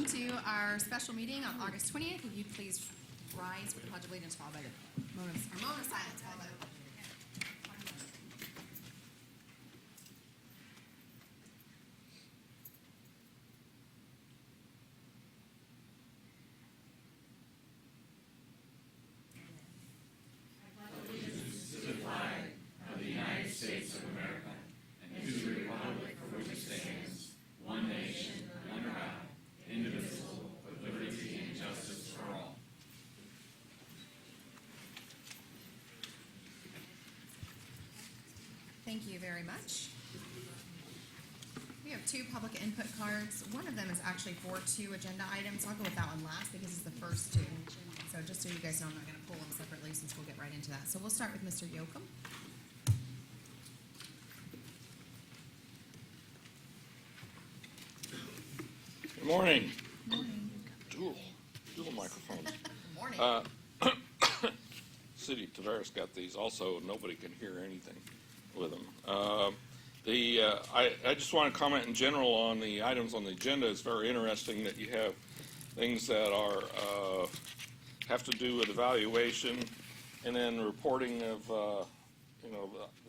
welcome to our special meeting on August 20th. Would you please rise for the Pledge of Allegiance followed by the moment of silence followed by the Thank you very much. We have two public input cards. One of them is actually for two agenda items. I'll go with that one last because it's the first two. So just so you guys know, I'm not going to pull them separately since we'll get right into that. So we'll start with Mr. Yoakum. Good morning. Morning. Dual microphones. Morning. City of Tavares got these also. Nobody can hear anything with them. I just want to comment in general on the items on the agenda. It's very interesting that you have things that are have to do with evaluation, and then reporting of the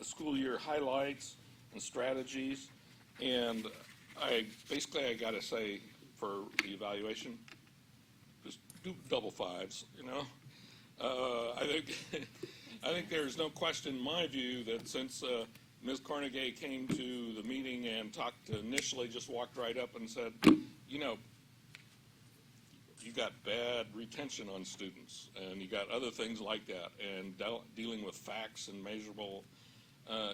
school year highlights and strategies. And I got to say, for the evaluation, just do double fives. I think there's no question in my view that since Ms. Cornegay came to the meeting and talked initially, just walked right up and said, you got bad retention on students, and you got other things like that, and dealing with facts and measurable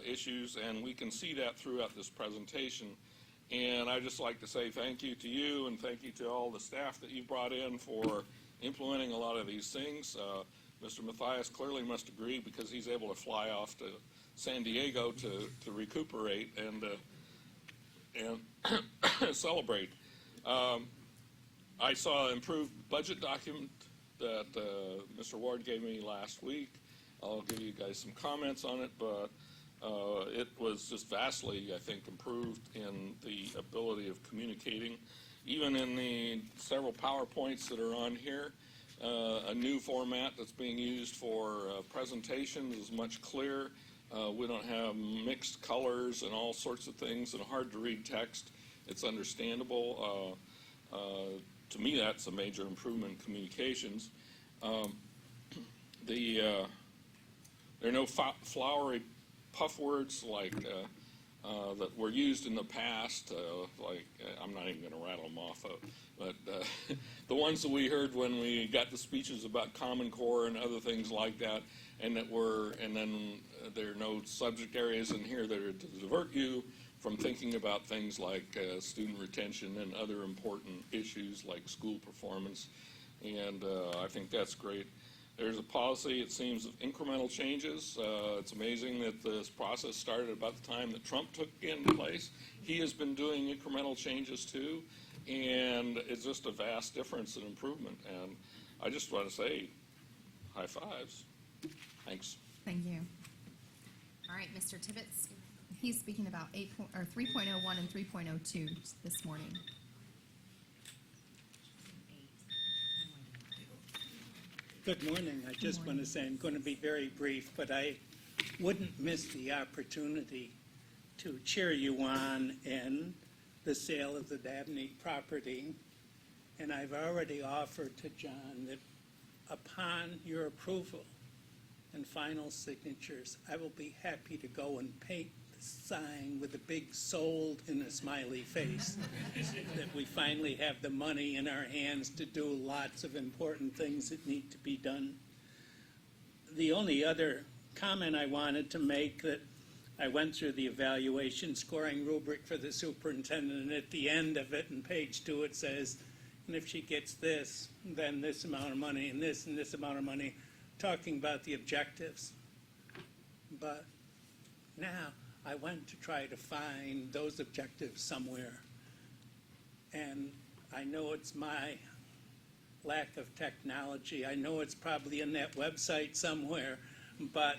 issues, and we can see that throughout this presentation. And I'd just like to say thank you to you, and thank you to all the staff that you brought in for implementing a lot of these things. Mr. Matthias clearly must agree because he's able to fly off to San Diego to recuperate and celebrate. I saw an improved budget document that Mr. Ward gave me last week. I'll give you guys some comments on it, but it was just vastly, I think, improved in the ability of communicating. Even in the several PowerPoints that are on here, a new format that's being used for presentations is much clearer. We don't have mixed colors and all sorts of things and hard to read text. It's understandable. To me, that's a major improvement in communications. There are no flowery puff words like that were used in the past. I'm not even going to rattle them off, but the ones that we heard when we got the speeches about Common Core and other things like that, and then there are no subject areas in here that are to divert you from thinking about things like student retention and other important issues like school performance, and I think that's great. There's a policy, it seems, of incremental changes. It's amazing that this process started about the time that Trump took into place. He has been doing incremental changes too, and it's just a vast difference and improvement. And I just want to say, high fives. Thanks. Thank you. All right, Mr. Tibbetts. He's speaking about 3.01 and 3.02 this morning. Good morning. I just want to say I'm going to be very brief, but I wouldn't miss the opportunity to cheer you on in the sale of the Dabney property. And I've already offered to John that upon your approval and final signatures, I will be happy to go and paint the sign with a big sold and a smiley face, that we finally have the money in our hands to do lots of important things that need to be done. The only other comment I wanted to make, that I went through the evaluation scoring rubric for the superintendent, and at the end of it, in page 2, it says, and if she gets this, then this amount of money, and this amount of money, talking about the objectives. But now I went to try to find those objectives somewhere. And I know it's my lack of technology. I know it's probably in that website somewhere. But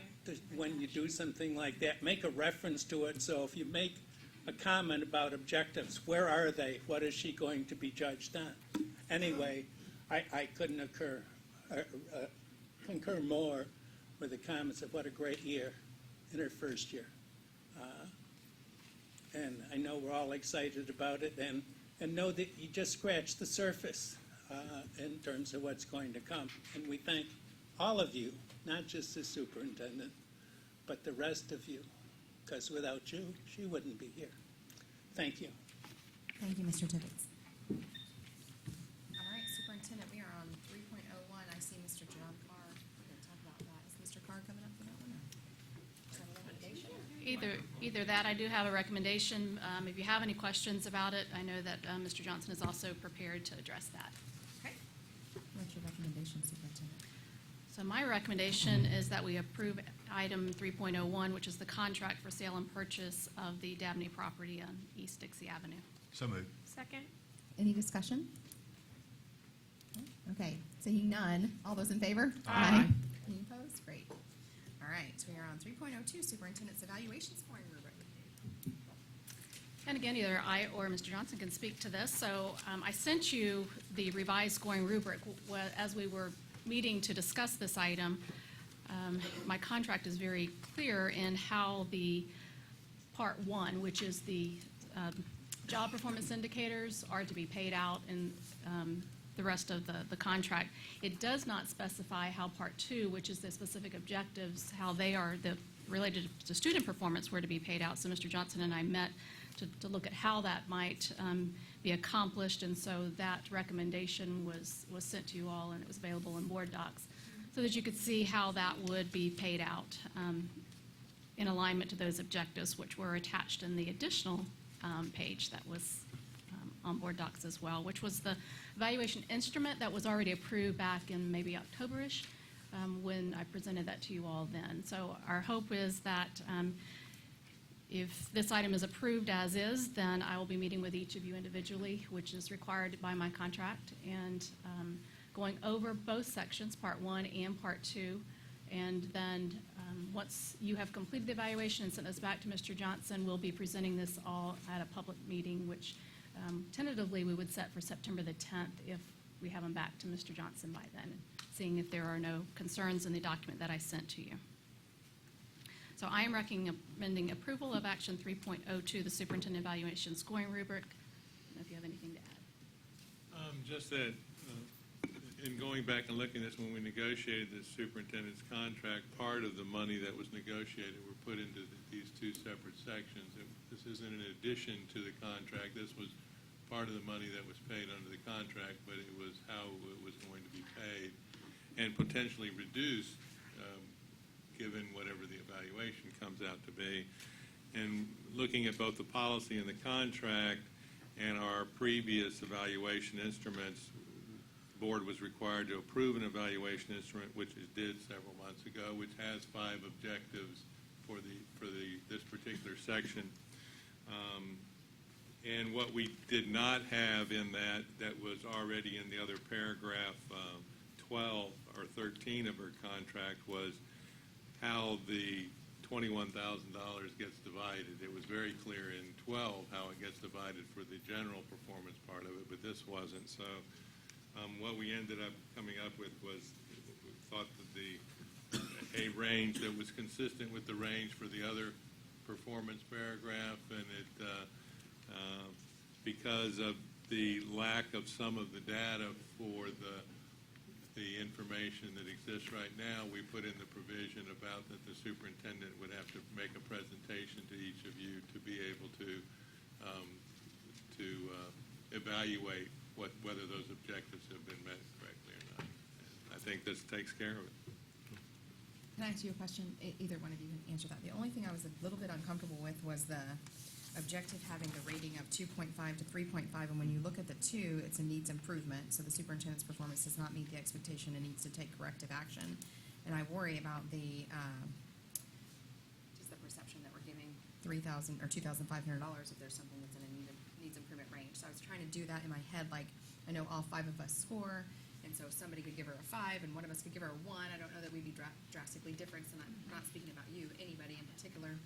when you do something like that, make a reference to it. So if you make a comment about objectives, where are they? What is she going to be judged on? Anyway, I couldn't concur more with the comments of what a great year in her first year. And I know we're all excited about it, and know that you just scratched the surface in terms of what's going to come. And we thank all of you, not just the superintendent, but the rest of you, because without you, she wouldn't be here. Thank you. Thank you, Mr. Tibbetts. All right, Superintendent, we are on 3.01. I see Mr. John Carr. We're going to talk about that. Is Mr. Carr coming up for that one? Is that a recommendation? Either that, I do have a recommendation. If you have any questions about it, I know that Mr. Johnson is also prepared to address that. Okay. What's your recommendation, Superintendent? So my recommendation is that we approve item 3.01, which is the contract for sale and purchase of the Dabney property on East Dixie Avenue. So moved. Second. Any discussion? Okay, seeing none. All those in favor? Aye. Any opposed? Great. All right, we are on 3.02, Superintendent's Evaluation Scoring Rubric. And again, either I or Mr. Johnson can speak to this. So I sent you the revised scoring rubric. As we were meeting to discuss this item, my contract is very clear in how the Part 1, which is the job performance indicators, are to be paid out in the rest of the contract. It does not specify how Part 2, which is the specific objectives, how they are related to student performance, were to be paid out. So Mr. Johnson and I met to look at how that might be accomplished, and so that recommendation was sent to you all, and it was available in board docs, so that you could see how that would be paid out in alignment to those objectives, which were attached in the additional page that was on board docs as well, which was the evaluation instrument that was already approved back in maybe October-ish when I presented that to you all then. So our hope is that if this item is approved as is, then I will be meeting with each of you individually, which is required by my contract, and going over both sections, Part 1 and Part 2. And then once you have completed the evaluation and sent this back to Mr. Johnson, we'll be presenting this all at a public meeting, which tentatively we would set for September the 10th if we have them back to Mr. Johnson by then, seeing if there are no concerns in the document that I sent to you. So I am recommending approval of Action 3.02, the Superintendent Evaluation Scoring Rubric. I don't know if you have anything to add. Just that, in going back and looking at this, when we negotiated the superintendent's contract, part of the money that was negotiated were put into these two separate sections. This isn't in addition to the contract. This was part of the money that was paid under the contract, but it was how it was going to be paid and potentially reduced given whatever the evaluation comes out to be. And looking at both the policy and the contract and our previous evaluation instruments, the board was required to approve an evaluation instrument, which it did several months ago, which has 5 objectives for this particular section. And what we did not have in that was already in the other paragraph 12 or 13 of our contract was how the $21,000 gets divided. It was very clear in 12 how it gets divided for the general performance part of it, but this wasn't. So what we ended up coming up with was, we thought that a range that was consistent with the range for the other performance paragraph, and it because of the lack of some of the data for the information that exists right now, we put in the provision about that the superintendent would have to make a presentation to each of you to be able to evaluate whether those objectives have been met correctly or not. And I think this takes care of it. Can I ask you a question? Either one of you can answer that. The only thing I was a little bit uncomfortable with was the objective having the rating of 2.5 to 3.5, and when you look at the 2, it's a needs improvement, so the superintendent's performance does not meet the expectation and needs to take corrective action. And I worry about just the perception that we're giving $3,000 or $2,500 if there's something that's in a needs improvement range. So I was trying to do that in my head, like I know all 5 of us score, and so somebody could give her a 5 and one of us could give her a 1. I don't know that we'd be drastically different, and I'm not speaking about you, anybody in particular.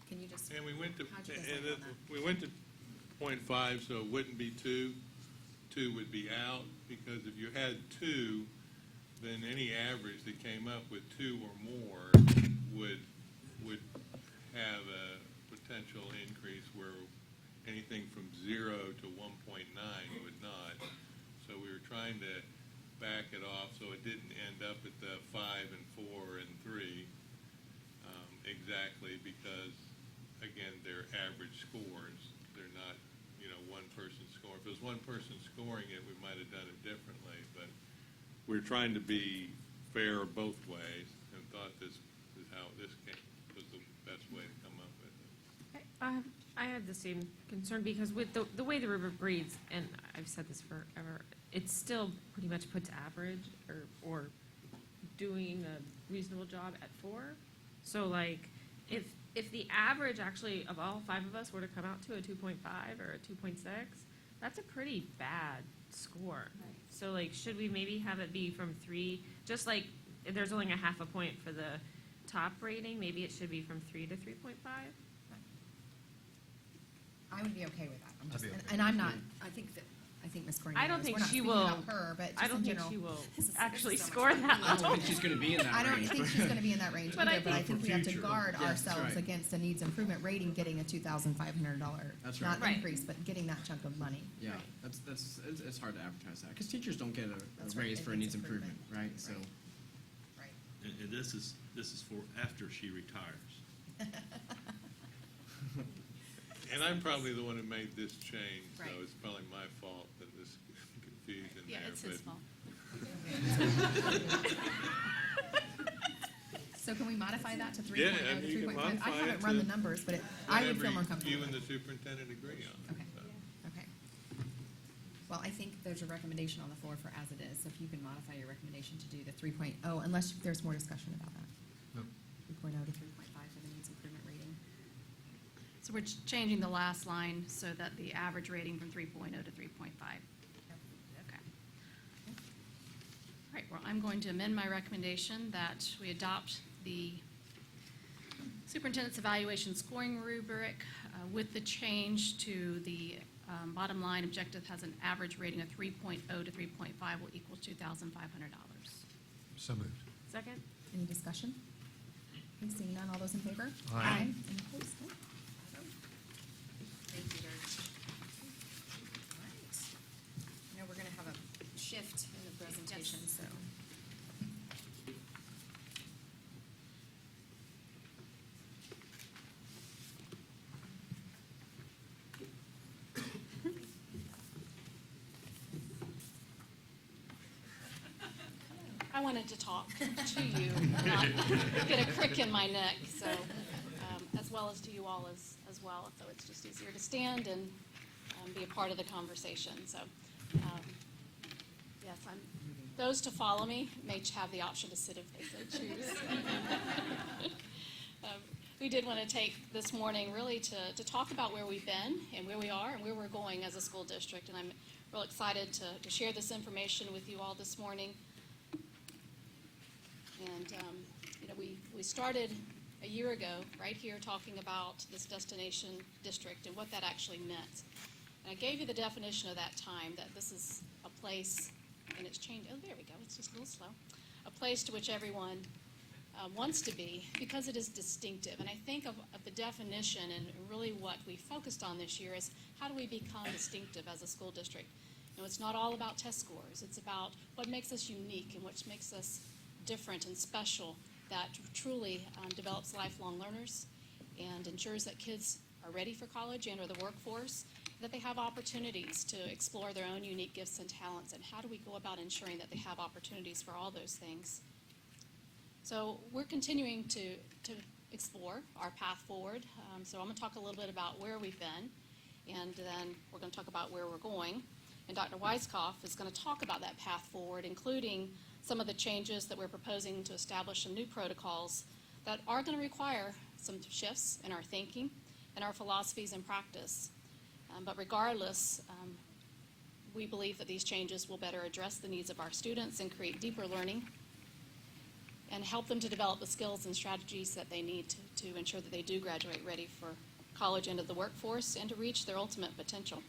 Can you just? And we went to how'd you decide on that? we went to 0.5, so it wouldn't be 2. 2 would be out, because if you had 2, then any average that came up with 2 or more would have a potential increase where anything from 0 to 1.9 would not. So we were trying to back it off so it didn't end up at the 5 and 4 and 3 exactly, because again, they're average scores. They're not, one person scoring. If it was one person scoring it, we might have done it differently, but we're trying to be fair both ways, and thought this is how this was the best way to come up with it. I have the same concern, because with the way the rubric reads, and I've said this forever, it still pretty much puts average or doing a reasonable job at 4. So like, if the average actually of all 5 of us were to come out to a 2.5 or a 2.6, that's a pretty bad score. Right. So like, should we maybe have it be from 3, just like if there's only a half a point for the top rating, maybe it should be from 3 to 3.5? I would be okay with that. I'm I'd just, be okay and I'm not, I think Ms. Courtney I don't knows. think We're not she speaking will. about her, but I just don't in think general. she will This is actually so much score fun. that I don't low. think she's going to be in that I don't range. think she's gonna be in that range But I either, but I think- think we have to future. guard Yeah, that's ourselves right. against a needs improvement rating getting a $2,500, That's not right. Right. increase, but getting that chunk of money. Yeah, it's hard to advertise that, because teachers don't get That's a right, raise it for a needs needs improvement, right? So, Right. And this is for after she retires. And I'm probably the one who made this change, so Right. it's probably my fault that this confusion Yeah, there. it's his but- fault. So can we modify that to 3.0 Yeah, to I mean, you can 3.5? I modify haven't it run to the numbers, but I would feel more Whatever comfortable. you and the superintendent agree on. Okay. So. Okay. Well, I think there's a recommendation on the floor for as it is, so if you can modify your recommendation to do the 3.0, unless there's more discussion about that. no. 3.0 to 3.5 for the needs improvement rating. So we're changing the last line so that the average rating from 3.0 to 3.5. Okay. All right, well, I'm going to amend my recommendation that we adopt the superintendent's evaluation scoring rubric with the change to the bottom line objective has an average rating of 3.0 to 3.5 will equal $2,500. So moved. Second? Any discussion? Okay, seeing none, all those in favor? Aye. Any opposed? No? Thank you very much. All right. Now we're gonna have a shift in the presentation, so. I wanted to talk to you, not get a crick in my neck, so, as well as to you all as well. So it's just easier to stand and be a part of the conversation. So, yes, those to follow me may have the option to sit if they so choose. We did want to take this morning really to talk about where we've been and where we are and where we're going as a school district. And I'm real excited to share this information with you all this morning. And, we started a year ago right here talking about this destination district and what that actually meant. And I gave you the definition of that time, that this is a place, and it's changed, oh, there we go, it's just a little slow, a place to which everyone wants to be because it is distinctive. And I think of the definition and really what we focused on this year is how do we become distinctive as a school district? It's not all about test scores. It's about what makes us unique and what makes us different and special, that truly develops lifelong learners and ensures that kids are ready for college and or the workforce, that they have opportunities to explore their own unique gifts and talents. And how do we go about ensuring that they have opportunities for all those things? So we're continuing to explore our path forward. So I'm going to talk a little bit about where we've been, and then we're going to talk about where we're going. And Dr. Weisskopf is going to talk about that path forward, including some of the changes that we're proposing to establish some new protocols that are going to require some shifts in our thinking and our philosophies and practice. But regardless, we believe that these changes will better address the needs of our students and create deeper learning and help them to develop the skills and strategies that they need to ensure that they do graduate ready for college and to the workforce and to reach their ultimate potential.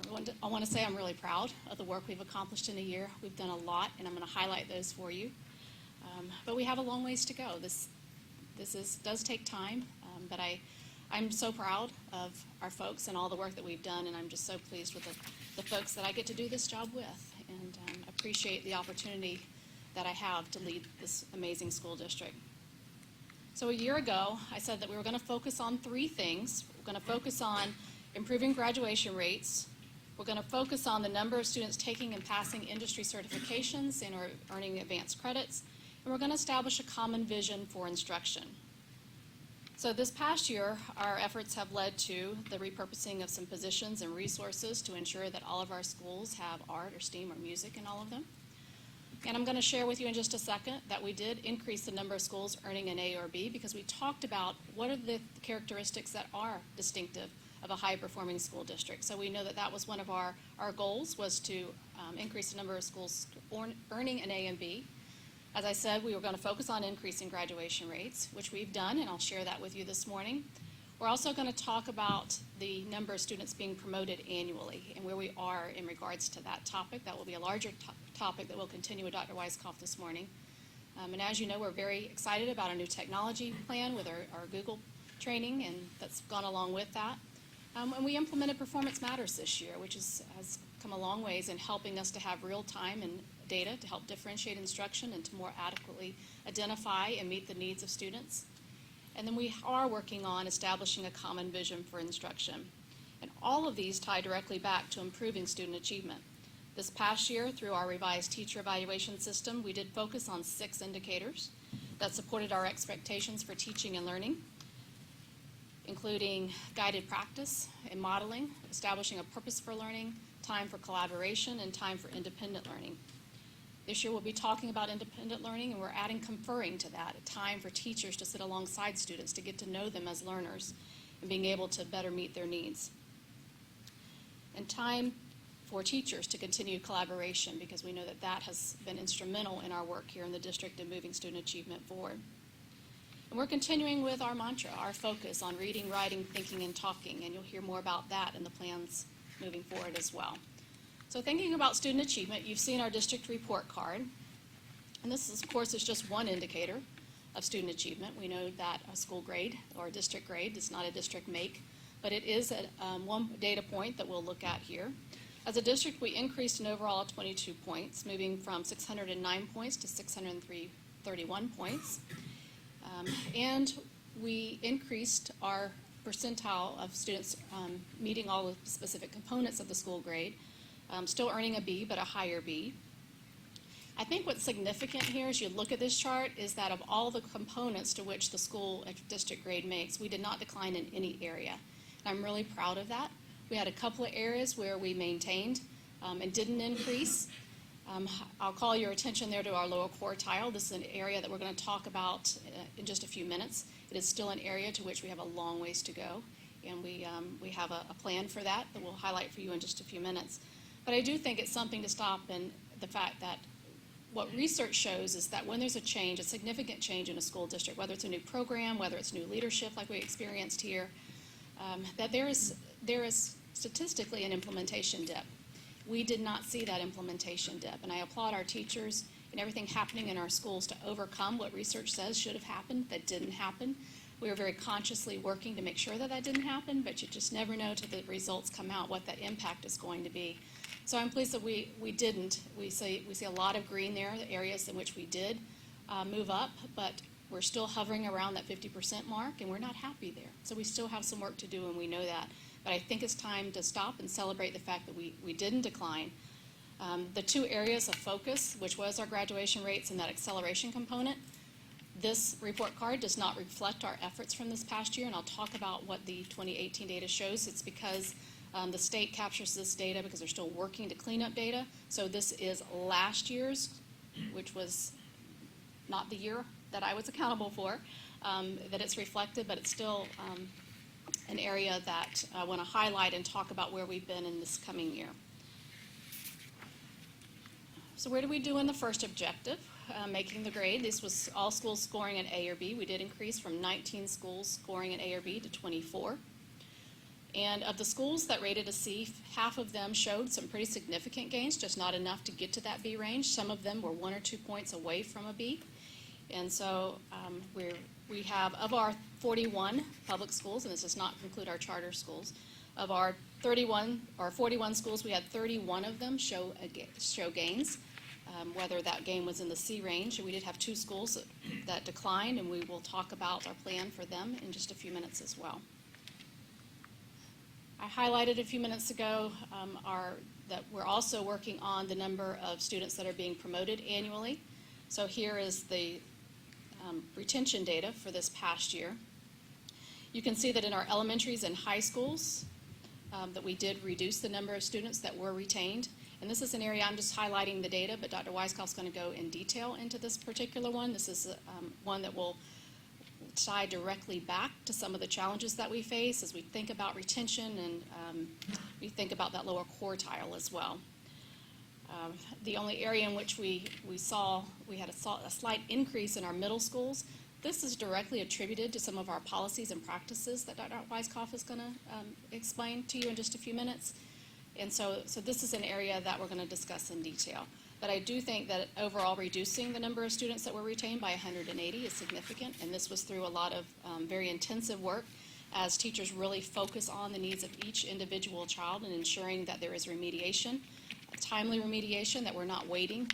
I want to say I'm really proud of the work we've accomplished in a year. We've done a lot, and I'm going to highlight those for you. But we have a long ways to go. This does take time, but I'm so proud of our folks and all the work that we've done, and I'm just so pleased with the folks that I get to do this job with, and appreciate the opportunity that I have to lead this amazing school district. So a year ago, I said that we were going to focus on three things. We're going to focus on improving graduation rates. We're going to focus on the number of students taking and passing industry certifications and or earning advanced credits. And we're going to establish a common vision for instruction. So this past year, our efforts have led to the repurposing of some positions and resources to ensure that all of our schools have art or STEAM or music in all of them. And I'm going to share with you in just a second that we did increase the number of schools earning an A or B because we talked about what are the characteristics that are distinctive of a high-performing school district. So we know that that was one of our goals, was to increase the number of schools earning an A and B. As I said, we were going to focus on increasing graduation rates, which we've done, and I'll share that with you this morning. We're also going to talk about the number of students being promoted annually and where we are in regards to that topic. That will be a larger topic that we'll continue with Dr. Weisskopf this morning. And as you know, we're very excited about our new technology plan with our Google training, and that's gone along with that. And we implemented Performance Matters this year, which has come a long ways in helping us to have real-time and data to help differentiate instruction and to more adequately identify and meet the needs of students. And then we are working on establishing a common vision for instruction. And all of these tie directly back to improving student achievement. This past year, through our revised teacher evaluation system, we did focus on 6 indicators that supported our expectations for teaching and learning, including guided practice and modeling, establishing a purpose for learning, time for collaboration, and time for independent learning. This year we'll be talking about independent learning, and we're adding conferring to that, a time for teachers to sit alongside students to get to know them as learners and being able to better meet their needs. And time for teachers to continue collaboration, because we know that that has been instrumental in our work here in the district in moving student achievement forward. And we're continuing with our mantra, our focus on reading, writing, thinking, and talking, and you'll hear more about that in the plans moving forward as well. So thinking about student achievement, you've seen our district report card, and this, of course, is just one indicator of student achievement. We know that a school grade or a district grade is not a district make, but it is one data point that we'll look at here. As a district, we increased an overall of 22 points, moving from 609 points to 631 points. And we increased our percentile of students meeting all the specific components of the school grade, still earning a B, but a higher B. I think what's significant here as you look at this chart is that of all the components to which the school district grade makes, we did not decline in any area. And I'm really proud of that. We had a couple of areas where we maintained and didn't increase. I'll call your attention there to our lower quartile. This is an area that we're going to talk about in just a few minutes. It is still an area to which we have a long ways to go, and we have a plan for that we'll highlight for you in just a few minutes. But I do think it's something to stop in the fact that what research shows is that when there's a change, a significant change in a school district, whether it's a new program, whether it's new leadership like we experienced here, that there is statistically an implementation dip. We did not see that implementation dip, and I applaud our teachers and everything happening in our schools to overcome what research says should have happened that didn't happen. We were very consciously working to make sure that that didn't happen, but you just never know till the results come out what that impact is going to be. So I'm pleased that we didn't. We see a lot of green there, the areas in which we did move up, but we're still hovering around that 50% mark, and we're not happy there. So we still have some work to do, and we know that. But I think it's time to stop and celebrate the fact that we didn't decline. The 2 areas of focus, which was our graduation rates and that acceleration component, this report card does not reflect our efforts from this past year, and I'll talk about what the 2018 data shows. It's because the state captures this data because they're still working to clean up data. So this is last year's, which was not the year that I was accountable for, that it's reflected, but it's still an area that I want to highlight and talk about where we've been in this coming year. So where did we do in the first objective, making the grade? This was all schools scoring an A or B. We did increase from 19 schools scoring an A or B to 24. And of the schools that rated a C, half of them showed some pretty significant gains, just not enough to get to that B range. Some of them were 1 or 2 points away from a B. And so we have, of our 41 public schools, and this does not include our charter schools, of our 41 or 41 schools, we had 31 of them show gains, whether that gain was in the C range. We did have 2 schools that declined, and we will talk about our plan for them in just a few minutes as well. I highlighted a few minutes ago that we're also working on the number of students that are being promoted annually. So here is the retention data for this past year. You can see that in our elementaries and high schools that we did reduce the number of students that were retained. And this is an area I'm just highlighting the data, but Dr. Weisskopf's going to go in detail into this particular one. This is one that will tie directly back to some of the challenges that we face as we think about retention and we think about that lower quartile as well. The only area in which we had a slight increase in our middle schools. This is directly attributed to some of our policies and practices that Dr. Weisskopf is going to explain to you in just a few minutes. And so this is an area that we're going to discuss in detail. But I do think that overall reducing the number of students that were retained by 180 is significant, and this was through a lot of very intensive work as teachers really focus on the needs of each individual child and ensuring that there is remediation, timely remediation, that we're not waiting,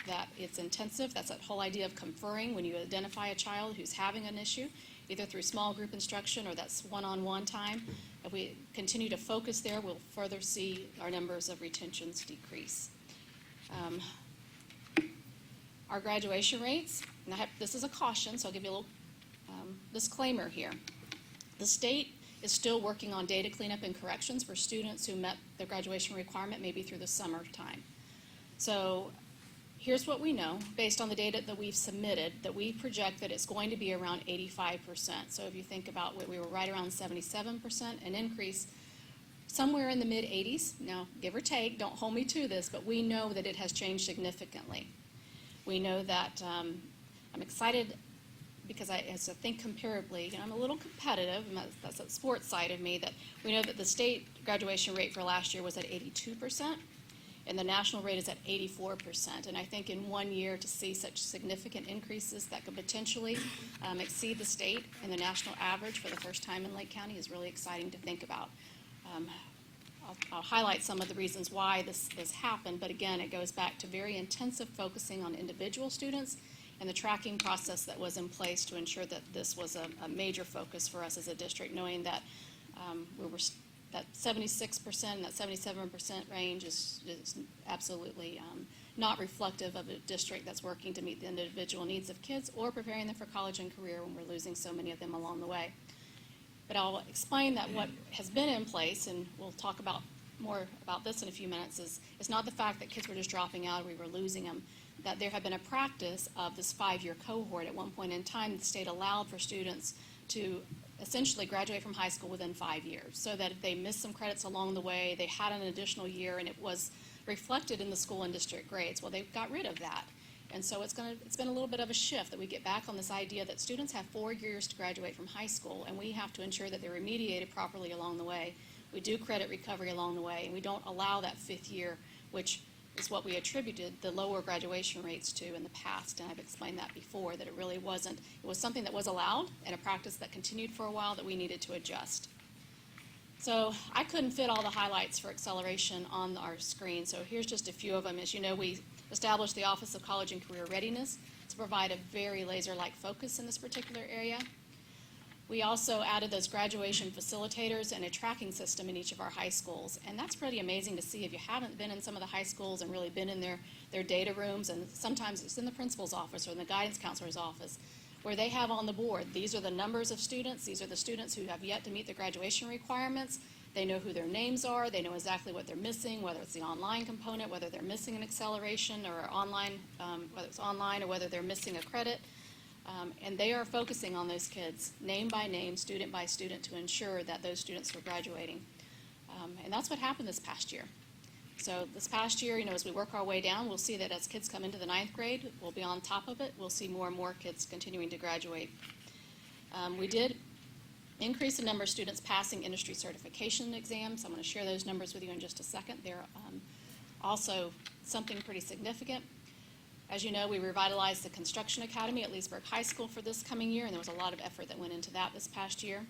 that it's intensive. That's that whole idea of conferring when you identify a child who's having an issue, either through small group instruction or that's one-on-one time. If we continue to focus there, we'll further see our numbers of retentions decrease. Our graduation rates, and this is a caution, so I'll give you a little disclaimer here. The state is still working on data cleanup and corrections for students who met the graduation requirement maybe through the summertime. So here's what we know based on the data that we've submitted, that we project that it's going to be around 85%. So if you think about what we were right around 77%, an increase somewhere in the mid-80s. Now, give or take, don't hold me to this, but we know that it has changed significantly. We know that I'm excited because as I think comparably, I'm a little competitive, and that's the sports side of me, that we know that the state graduation rate for last year was at 82%, and the national rate is at 84%. And I think in 1 year to see such significant increases that could potentially exceed the state and the national average for the first time in Lake County is really exciting to think about. I'll highlight some of the reasons why this happened, but again, it goes back to very intensive focusing on individual students and the tracking process that was in place to ensure that this was a major focus for us as a district, knowing that that 76% and that 77% range is absolutely not reflective of a district that's working to meet the individual needs of kids or preparing them for college and career when we're losing so many of them along the way. But I'll explain that what has been in place, and we'll talk more about this in a few minutes, is not the fact that kids were just dropping out or we were losing them, that there had been a practice of this 5-year cohort. At one point in time, the state allowed for students to essentially graduate from high school within 5 years, so that if they missed some credits along the way, they had an additional year, and it was reflected in the school and district grades. Well, they got rid of that. And so it's been a little bit of a shift that we get back on this idea that students have 4 years to graduate from high school, and we have to ensure that they're remediated properly along the way. We do credit recovery along the way, and we don't allow that 5th year, which is what we attributed the lower graduation rates to in the past. And I've explained that before, that it really wasn't. It was something that was allowed and a practice that continued for a while that we needed to adjust. So I couldn't fit all the highlights for acceleration on our screen, so here's just a few of them. As you know, we established the Office of College and Career Readiness to provide a very laser-like focus in this particular area. We also added those graduation facilitators and a tracking system in each of our high schools, and that's pretty amazing to see if you haven't been in some of the high schools and really been in their data rooms, and sometimes it's in the principal's office or in the guidance counselor's office, where they have on the board, these are the numbers of students, these are the students who have yet to meet the graduation requirements. They know who their names are, they know exactly what they're missing, whether it's the online component, whether they're missing an acceleration or online, whether it's online or whether they're missing a credit. And they are focusing on those kids, name by name, student by student, to ensure that those students are graduating. And that's what happened this past year. So this past year, as we work our way down, we'll see that as kids come into the 9th grade, we'll be on top of it. We'll see more and more kids continuing to graduate. We did increase the number of students passing industry certification exams. I'm going to share those numbers with you in just a second. They're also something pretty significant. As you know, we revitalized the Construction Academy at Leesburg High School for this coming year, and there was a lot of effort that went into that this past year.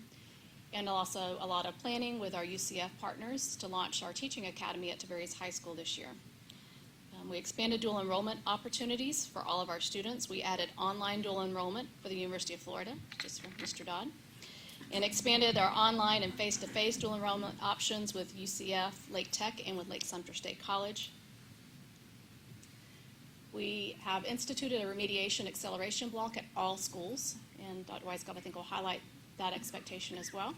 And also a lot of planning with our UCF partners to launch our Teaching Academy at Tiberias High School this year. We expanded dual enrollment opportunities for all of our students. We added online dual enrollment for the University of Florida, just for Mr. Dodd, and expanded our online and face-to-face dual enrollment options with UCF, Lake Tech, and with Lake Sumter State College. We have instituted a remediation acceleration block at all schools, and Dr. Weiss, I think, will highlight that expectation as well.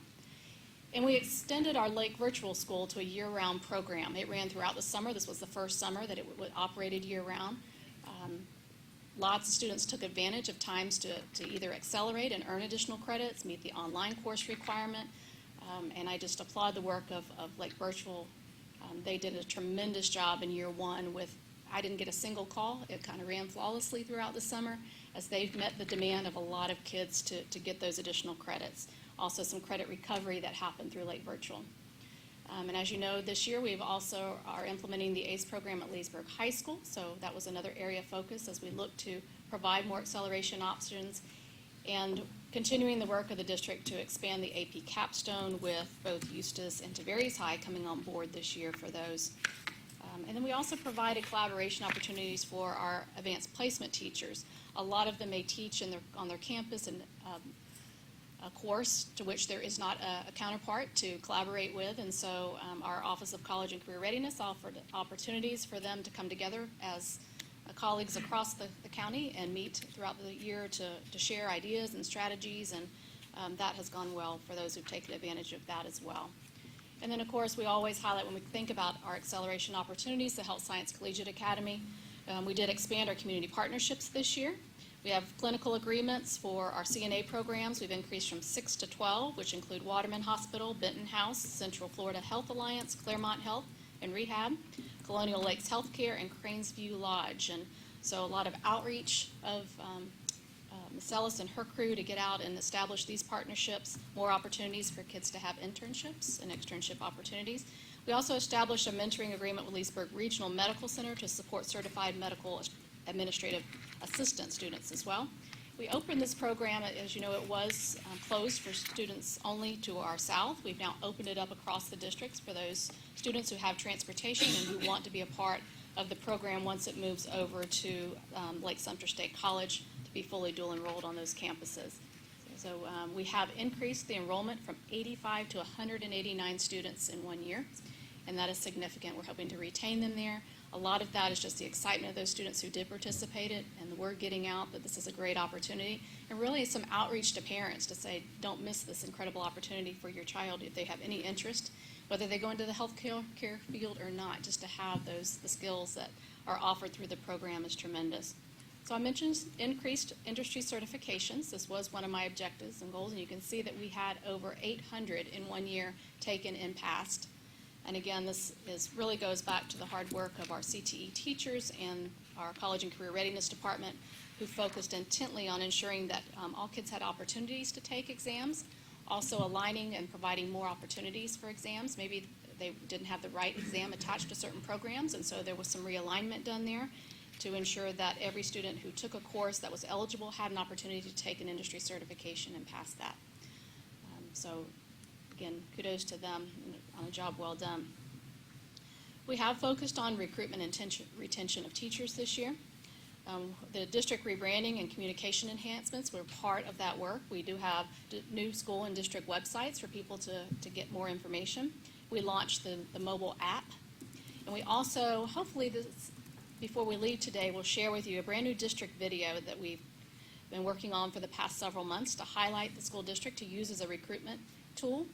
And we extended our Lake Virtual School to a year-round program. It ran throughout the summer. This was the first summer that it operated year-round. Lots of students took advantage of times to either accelerate and earn additional credits, meet the online course requirement, and I just applaud the work of Lake Virtual. They did a tremendous job in year one with, I didn't get a single call. It kind of ran flawlessly throughout the summer as they've met the demand of a lot of kids to get those additional credits. Also some credit recovery that happened through Lake Virtual. And as you know, this year we've also are implementing the ACE program at Leesburg High School, so that was another area of focus as we look to provide more acceleration options and continuing the work of the district to expand the AP capstone with both Eustis and Tiberias High coming on board this year for those. And then we also provided collaboration opportunities for our advanced placement teachers. A lot of them may teach on their campus and a course to which there is not a counterpart to collaborate with, and so our Office of College and Career Readiness offered opportunities for them to come together as colleagues across the county and meet throughout the year to share ideas and strategies, and that has gone well for those who've taken advantage of that as well. And then, of course, we always highlight when we think about our acceleration opportunities, the Health Science Collegiate Academy. We did expand our community partnerships this year. We have clinical agreements for our CNA programs. We've increased from 6 to 12, which include Waterman Hospital, Benton House, Central Florida Health Alliance, Claremont Health and Rehab, Colonial Lakes Healthcare, and Cranesview Lodge. And so a lot of outreach of Ms. Ellis and her crew to get out and establish these partnerships, more opportunities for kids to have internships and externship opportunities. We also established a mentoring agreement with Leesburg Regional Medical Center to support certified medical administrative assistant students as well. We opened this program, as you know, it was closed for students only to our south. We've now opened it up across the districts for those students who have transportation and who want to be a part of the program once it moves over to Lake Sumter State College to be fully dual enrolled on those campuses. So we have increased the enrollment from 85 to 189 students in 1 year, and that is significant. We're hoping to retain them there. A lot of that is just the excitement of those students who did participate and the word getting out that this is a great opportunity, and really some outreach to parents to say, don't miss this incredible opportunity for your child if they have any interest, whether they go into the healthcare field or not, just to have the skills that are offered through the program is tremendous. So I mentioned increased industry certifications. This was one of my objectives and goals, and you can see that we had over 800 in 1 year taken and passed. And again, this really goes back to the hard work of our CTE teachers and our College and Career Readiness Department, who focused intently on ensuring that all kids had opportunities to take exams, also aligning and providing more opportunities for exams. Maybe they didn't have the right exam attached to certain programs, and so there was some realignment done there to ensure that every student who took a course that was eligible had an opportunity to take an industry certification and pass that. So again, kudos to them on a job well done. We have focused on recruitment and retention of teachers this year. The district rebranding and communication enhancements were part of that work. We do have new school and district websites for people to get more information. We launched the mobile app. And we also, hopefully, before we leave today, we'll share with you a brand new district video that we've been working on for the past several months to highlight the school district to use as a recruitment tool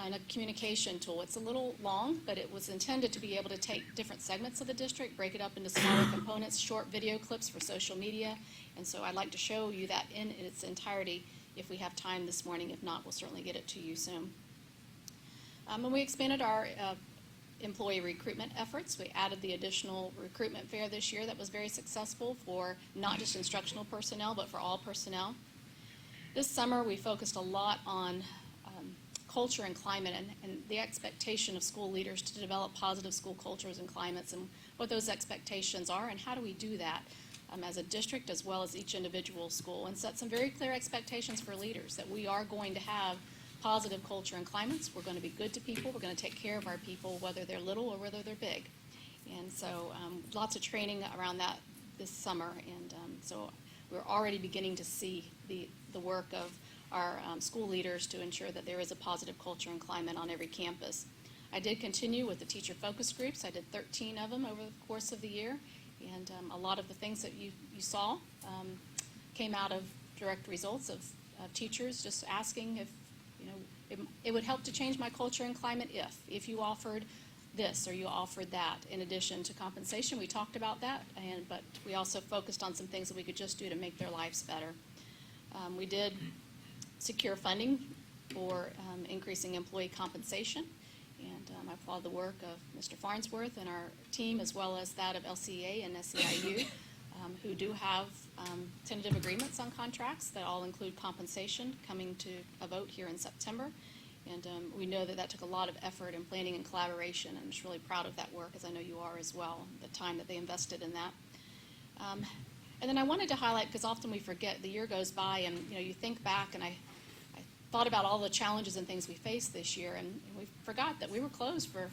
and a communication tool. It's a little long, but it was intended to be able to take different segments of the district, break it up into smaller components, short video clips for social media, and so I'd like to show you that in its entirety if we have time this morning. If not, we'll certainly get it to you soon. And we expanded our employee recruitment efforts. We added the additional recruitment fair this year that was very successful for not just instructional personnel, but for all personnel. This summer, we focused a lot on culture and climate and the expectation of school leaders to develop positive school cultures and climates, and what those expectations are, and how do we do that as a district as well as each individual school, and set some very clear expectations for leaders that we are going to have positive culture and climates. We're going to be good to people. We're going to take care of our people, whether they're little or whether they're big. And so lots of training around that this summer, and so we're already beginning to see the work of our school leaders to ensure that there is a positive culture and climate on every campus. I did continue with the teacher focus groups. I did 13 of them over the course of the year, and a lot of the things that you saw came out of direct results of teachers just asking if, it would help to change my culture and climate if you offered this or you offered that in addition to compensation. We talked about that, but we also focused on some things that we could just do to make their lives better. We did secure funding for increasing employee compensation, and I applaud the work of Mr. Farnsworth and our team, as well as that of LCEA and SEIU, who do have tentative agreements on contracts that all include compensation coming to a vote here in September. And we know that that took a lot of effort and planning and collaboration, and I'm just really proud of that work, as I know you are as well, the time that they invested in that. And then I wanted to highlight, because often we forget, the year goes by and you think back, and I thought about all the challenges and things we faced this year, and we forgot that we were closed for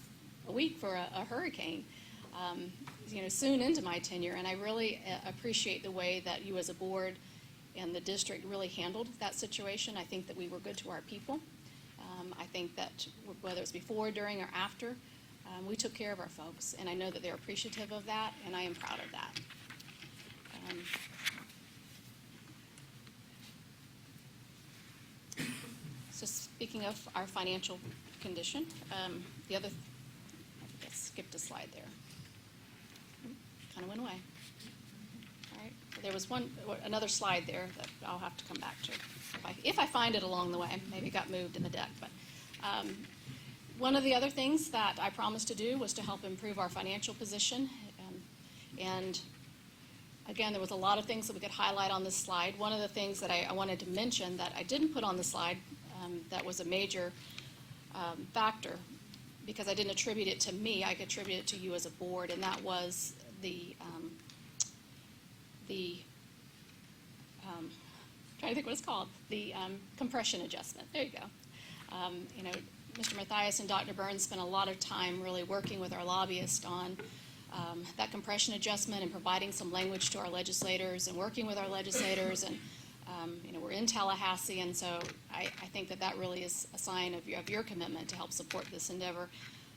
a week for a hurricane, soon into my tenure, and I really appreciate the way that you as a board and the district really handled that situation. I think that we were good to our people. I think that whether it's before, during, or after, we took care of our folks, and I know that they're appreciative of that, and I am proud of that. So speaking of our financial condition, the other, I think I skipped a slide there. Kind of went away. All right, there was another slide there that I'll have to come back to if I find it along the way. Maybe it got moved in the deck, but one of the other things that I promised to do was to help improve our financial position, and again, there was a lot of things that we could highlight on this slide. One of the things that I wanted to mention that I didn't put on the slide that was a major factor, because I didn't attribute it to me, I could attribute it to you as a board, and that was the trying to think what it's called, the compression adjustment. There you go. Mr. Mathias and Dr. Burns spent a lot of time really working with our lobbyist on that compression adjustment and providing some language to our legislators and working with our legislators, and we're in Tallahassee, and so I think that really is a sign of your commitment to help support this endeavor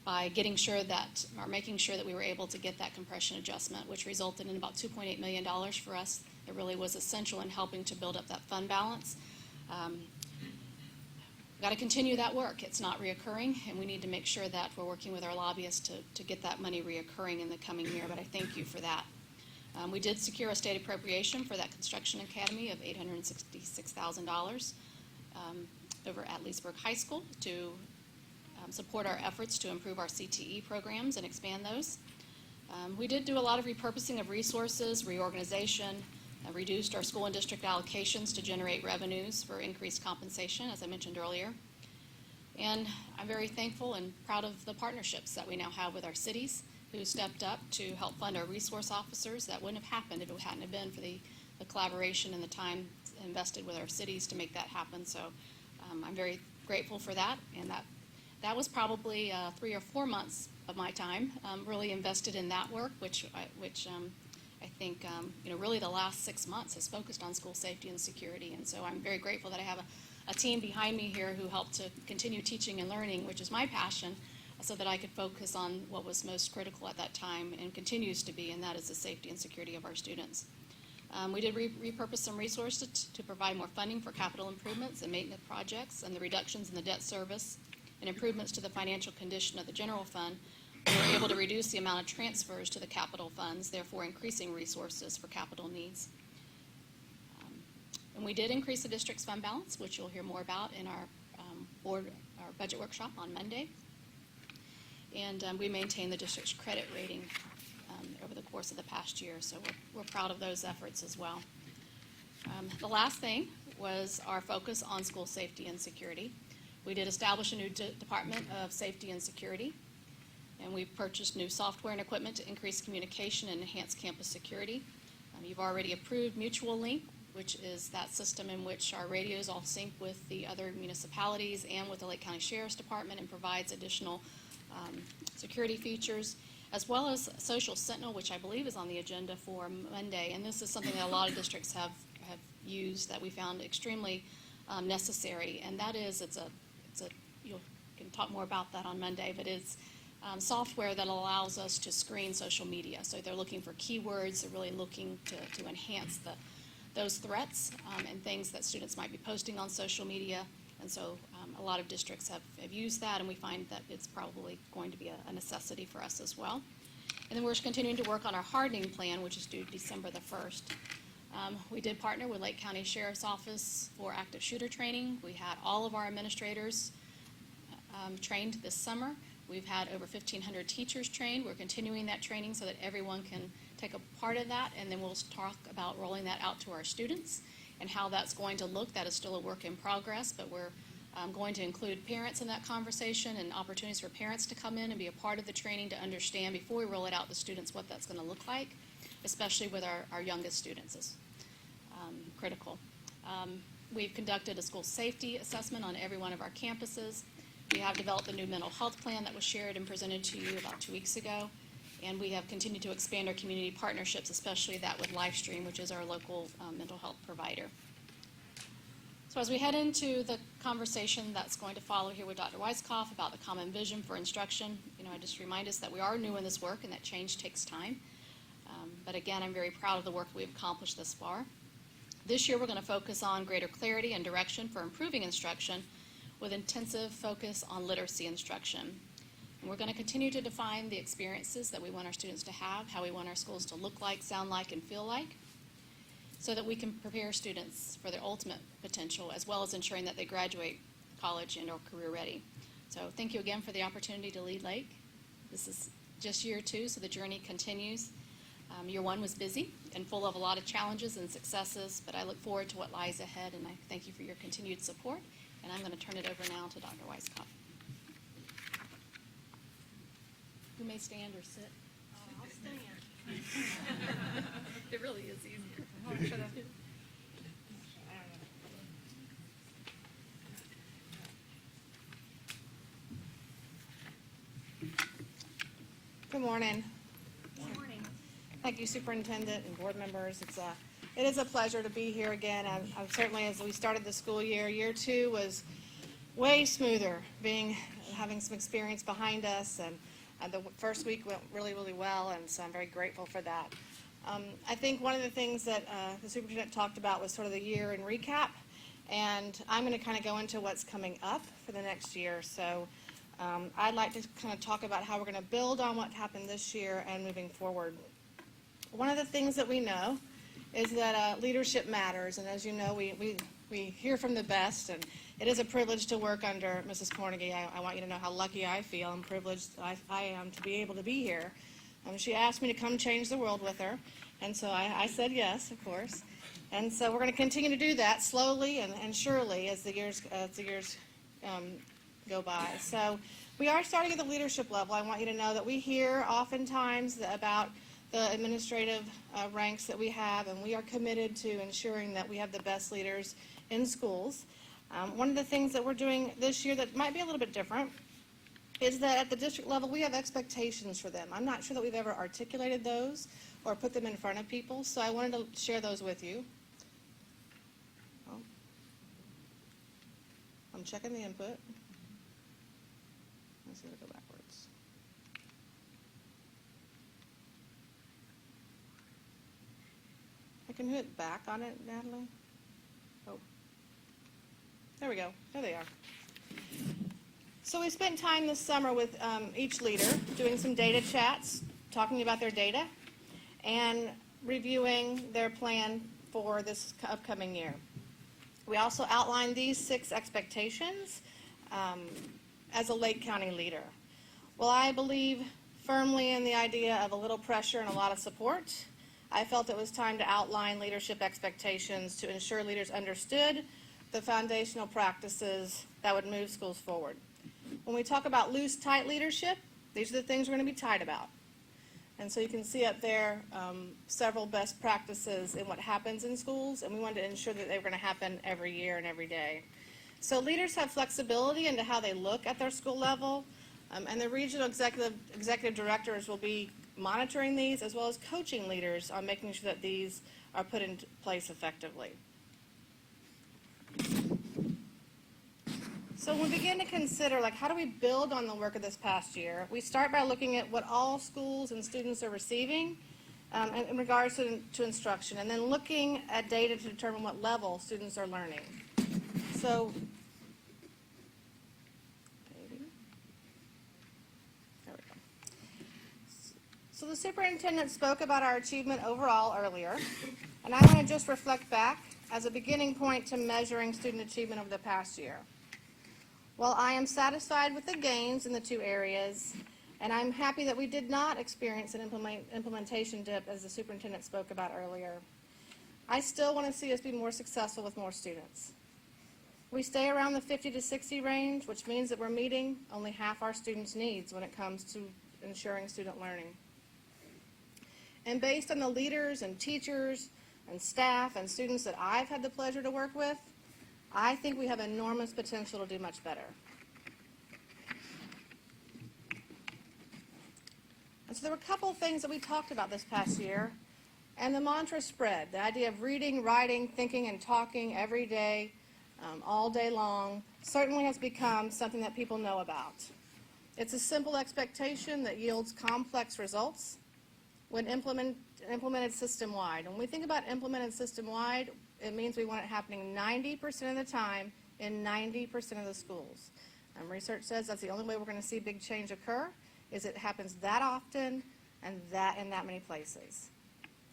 by making sure that we were able to get that compression adjustment, which resulted in about $2.8 million for us. It really was essential in helping to build up that fund balance. We've got to continue that work. It's not reoccurring, and we need to make sure that we're working with our lobbyists to get that money reoccurring in the coming year, but I thank you for that. We did secure a state appropriation for that construction academy of $866,000 over at Leesburg High School to support our efforts to improve our CTE programs and expand those. We did do a lot of repurposing of resources, reorganization, reduced our school and district allocations to generate revenues for increased compensation, as I mentioned earlier. And I'm very thankful and proud of the partnerships that we now have with our cities, who stepped up to help fund our resource officers. That wouldn't have happened if it hadn't have been for the collaboration and the time invested with our cities to make that happen. So I'm very grateful for that, and that was probably 3 or 4 months of my time really invested in that work, which I think really the last 6 months has focused on school safety and security. And so I'm very grateful that I have a team behind me here who helped to continue teaching and learning, which is my passion, so that I could focus on what was most critical at that time and continues to be, and that is the safety and security of our students. We did repurpose some resources to provide more funding for capital improvements and maintenance projects, and the reductions in the debt service and improvements to the financial condition of the general fund. We were able to reduce the amount of transfers to the capital funds, therefore increasing resources for capital needs. And we did increase the district's fund balance, which you'll hear more about in our budget workshop on Monday. And we maintained the district's credit rating over the course of the past year, so we're proud of those efforts as well. The last thing was our focus on school safety and security. We did establish a new Department of Safety and Security, and we've purchased new software and equipment to increase communication and enhance campus security. You've already approved Mutual Link, which is that system in which our radios all sync with the other municipalities and with the Lake County Sheriff's Department, and provides additional security features, as well as Social Sentinel, which I believe is on the agenda for Monday. And this is something that a lot of districts have used that we found extremely necessary. And that is, you can talk more about that on Monday, but it's software that allows us to screen social media. So they're looking for keywords, they're really looking to enhance those threats and things that students might be posting on social media. And so a lot of districts have used that, and we find that it's probably going to be a necessity for us as well. And then we're continuing to work on our hardening plan, which is due December the 1st. We did partner with Lake County Sheriff's Office for active shooter training. We had all of our administrators trained this summer. We've had over 1,500 teachers trained. We're continuing that training so that everyone can take a part of that, and then we'll talk about rolling that out to our students and how that's going to look. That is still a work in progress, but we're going to include parents in that conversation and opportunities for parents to come in and be a part of the training to understand before we roll it out to students what that's going to look like, especially with our youngest students is critical. We've conducted a school safety assessment on every one of our campuses. We have developed a new mental health plan that was shared and presented to you about 2 weeks ago. And we have continued to expand our community partnerships, especially that with LifeStream, which is our local mental health provider. So as we head into the conversation that's going to follow here with Dr. Weisskopf about the common vision for instruction, I just remind us that we are new in this work and that change takes time. But again, I'm very proud of the work we've accomplished thus far. This year, we're going to focus on greater clarity and direction for improving instruction with intensive focus on literacy instruction. And we're going to continue to define the experiences that we want our students to have, how we want our schools to look like, sound like, and feel like, so that we can prepare students for their ultimate potential, as well as ensuring that they graduate college and or career ready. So thank you again for the opportunity to lead Lake. This is just year 2, so the journey continues. Year 1 was busy and full of a lot of challenges and successes, but I look forward to what lies ahead, and I thank you for your continued support. And I'm going to turn it over now to Dr. Weisskopf. Who may stand or sit? I'll stand. It really is easier. Good morning. Good morning. Thank you, Superintendent and board members. It is a pleasure to be here again. I'm certainly, as we started the school year, year 2 was way smoother, having some experience behind us, and the first week went really, really well, and so I'm very grateful for that. I think one of the things that the superintendent talked about was sort of the year in recap, and I'm going to kind of go into what's coming up for the next year. So I'd like to kind of talk about how we're going to build on what happened this year and moving forward. One of the things that we know is that leadership matters, and as you know, we hear from the best, and it is a privilege to work under Mrs. Cornegie. I want you to know how lucky I feel and privileged I am to be able to be here. She asked me to come change the world with her, and so I said yes, of course. And so we're going to continue to do that slowly and surely as the years go by. So we are starting at the leadership level. I want you to know that we hear oftentimes about the administrative ranks that we have, and we are committed to ensuring that we have the best leaders in schools. One of the things that we're doing this year that might be a little bit different is that at the district level, we have expectations for them. I'm not sure that we've ever articulated those or put them in front of people, so I wanted to share those with you. Oh. I'm checking the input. Let's see if I go backwards. I can hit back on it, Natalie. Oh. There we go. There they are. So we spent time this summer with each leader doing some data chats, talking about their data, and reviewing their plan for this upcoming year. We also outlined these 6 expectations as a Lake County leader. Well, I believe firmly in the idea of a little pressure and a lot of support. I felt it was time to outline leadership expectations to ensure leaders understood the foundational practices that would move schools forward. When we talk about loose, tight leadership, these are the things we're going to be tight about. And so you can see up there several best practices in what happens in schools, and we wanted to ensure that they were going to happen every year and every day. So leaders have flexibility into how they look at their school level, and the regional executive directors will be monitoring these as well as coaching leaders on making sure that these are put in place effectively. So when we begin to consider, like, how do we build on the work of this past year, we start by looking at what all schools and students are receiving in regards to instruction, and then looking at data to determine what level students are learning. So, there we go. So the superintendent spoke about our achievement overall earlier, and I want to just reflect back as a beginning point to measuring student achievement over the past year. Well, I am satisfied with the gains in the two areas, and I'm happy that we did not experience an implementation dip as the superintendent spoke about earlier. I still want to see us be more successful with more students. We stay around the 50 to 60 range, which means that we're meeting only half our students' needs when it comes to ensuring student learning. And based on the leaders and teachers and staff and students that I've had the pleasure to work with, I think we have enormous potential to do much better. And so there were a couple of things that we talked about this past year, and the mantra spread. The idea of reading, writing, thinking, and talking every day, all day long, certainly has become something that people know about. It's a simple expectation that yields complex results when implemented system-wide. When we think about implemented system-wide, it means we want it happening 90% of the time in 90% of the schools. Research says that's the only way we're going to see big change occur, is it happens that often and that in that many places.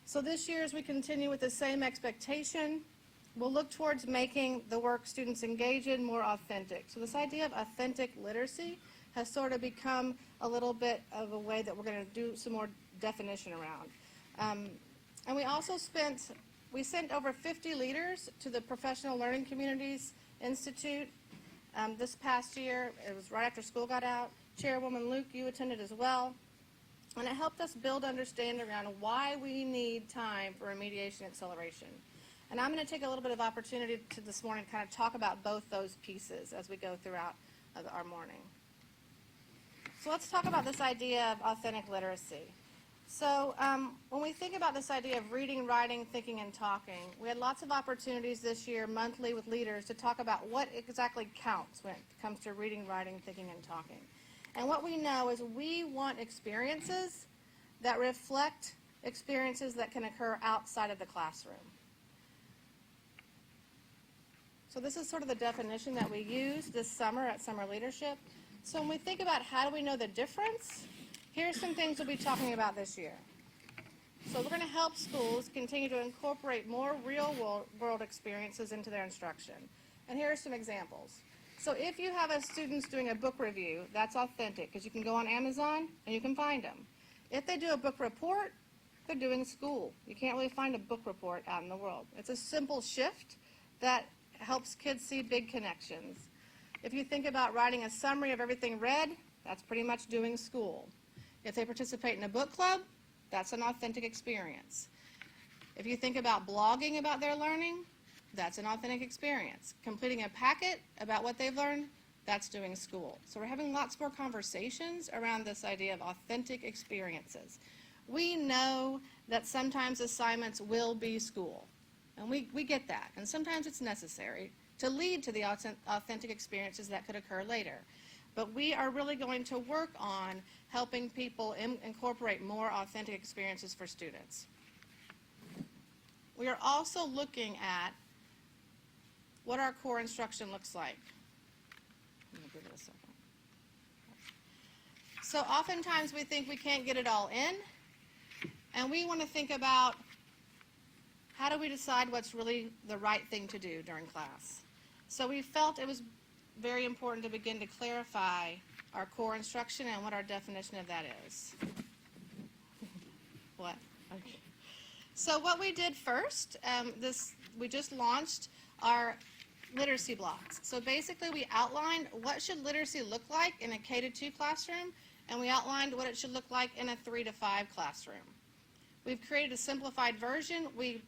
So this year, as we continue with the same expectation, we'll look towards making the work students engage in more authentic. So this idea of authentic literacy has sort of become a little bit of a way that we're going to do some more definition around. And we also we sent over 50 leaders to the Professional Learning Communities Institute this past year. It was right after school got out. Chairwoman Luke, you attended as well. And it helped us build understanding around why we need time for remediation acceleration. And I'm going to take a little bit of opportunity this morning to kind of talk about both those pieces as we go throughout our morning. So let's talk about this idea of authentic literacy. So when we think about this idea of reading, writing, thinking, and talking, we had lots of opportunities this year monthly with leaders to talk about what exactly counts when it comes to reading, writing, thinking, and talking. And what we know is we want experiences that reflect experiences that can occur outside of the classroom. So this is sort of the definition that we used this summer at Summer Leadership. So when we think about how do we know the difference, here's some things we'll be talking about this year. So we're going to help schools continue to incorporate more real-world experiences into their instruction. And here are some examples. So if you have students doing a book review, that's authentic because you can go on Amazon and you can find them. If they do a book report, they're doing school. You can't really find a book report out in the world. It's a simple shift that helps kids see big connections. If you think about writing a summary of everything read, that's pretty much doing school. If they participate in a book club, that's an authentic experience. If you think about blogging about their learning, that's an authentic experience. Completing a packet about what they've learned, that's doing school. So we're having lots more conversations around this idea of authentic experiences. We know that sometimes assignments will be school, and we get that. And sometimes it's necessary to lead to the authentic experiences that could occur later. But we are really going to work on helping people incorporate more authentic experiences for students. We are also looking at what our core instruction looks like. I'm going to give it a second. So oftentimes we think we can't get it all in, and we want to think about how do we decide what's really the right thing to do during class. So we felt it was very important to begin to clarify our core instruction and what our definition of that is. What? Okay. So what we did first, we just launched our literacy blocks. So basically, we outlined what should literacy look like in a K-2 classroom, and we outlined what it should look like in a 3-5 classroom. We've created a simplified version. We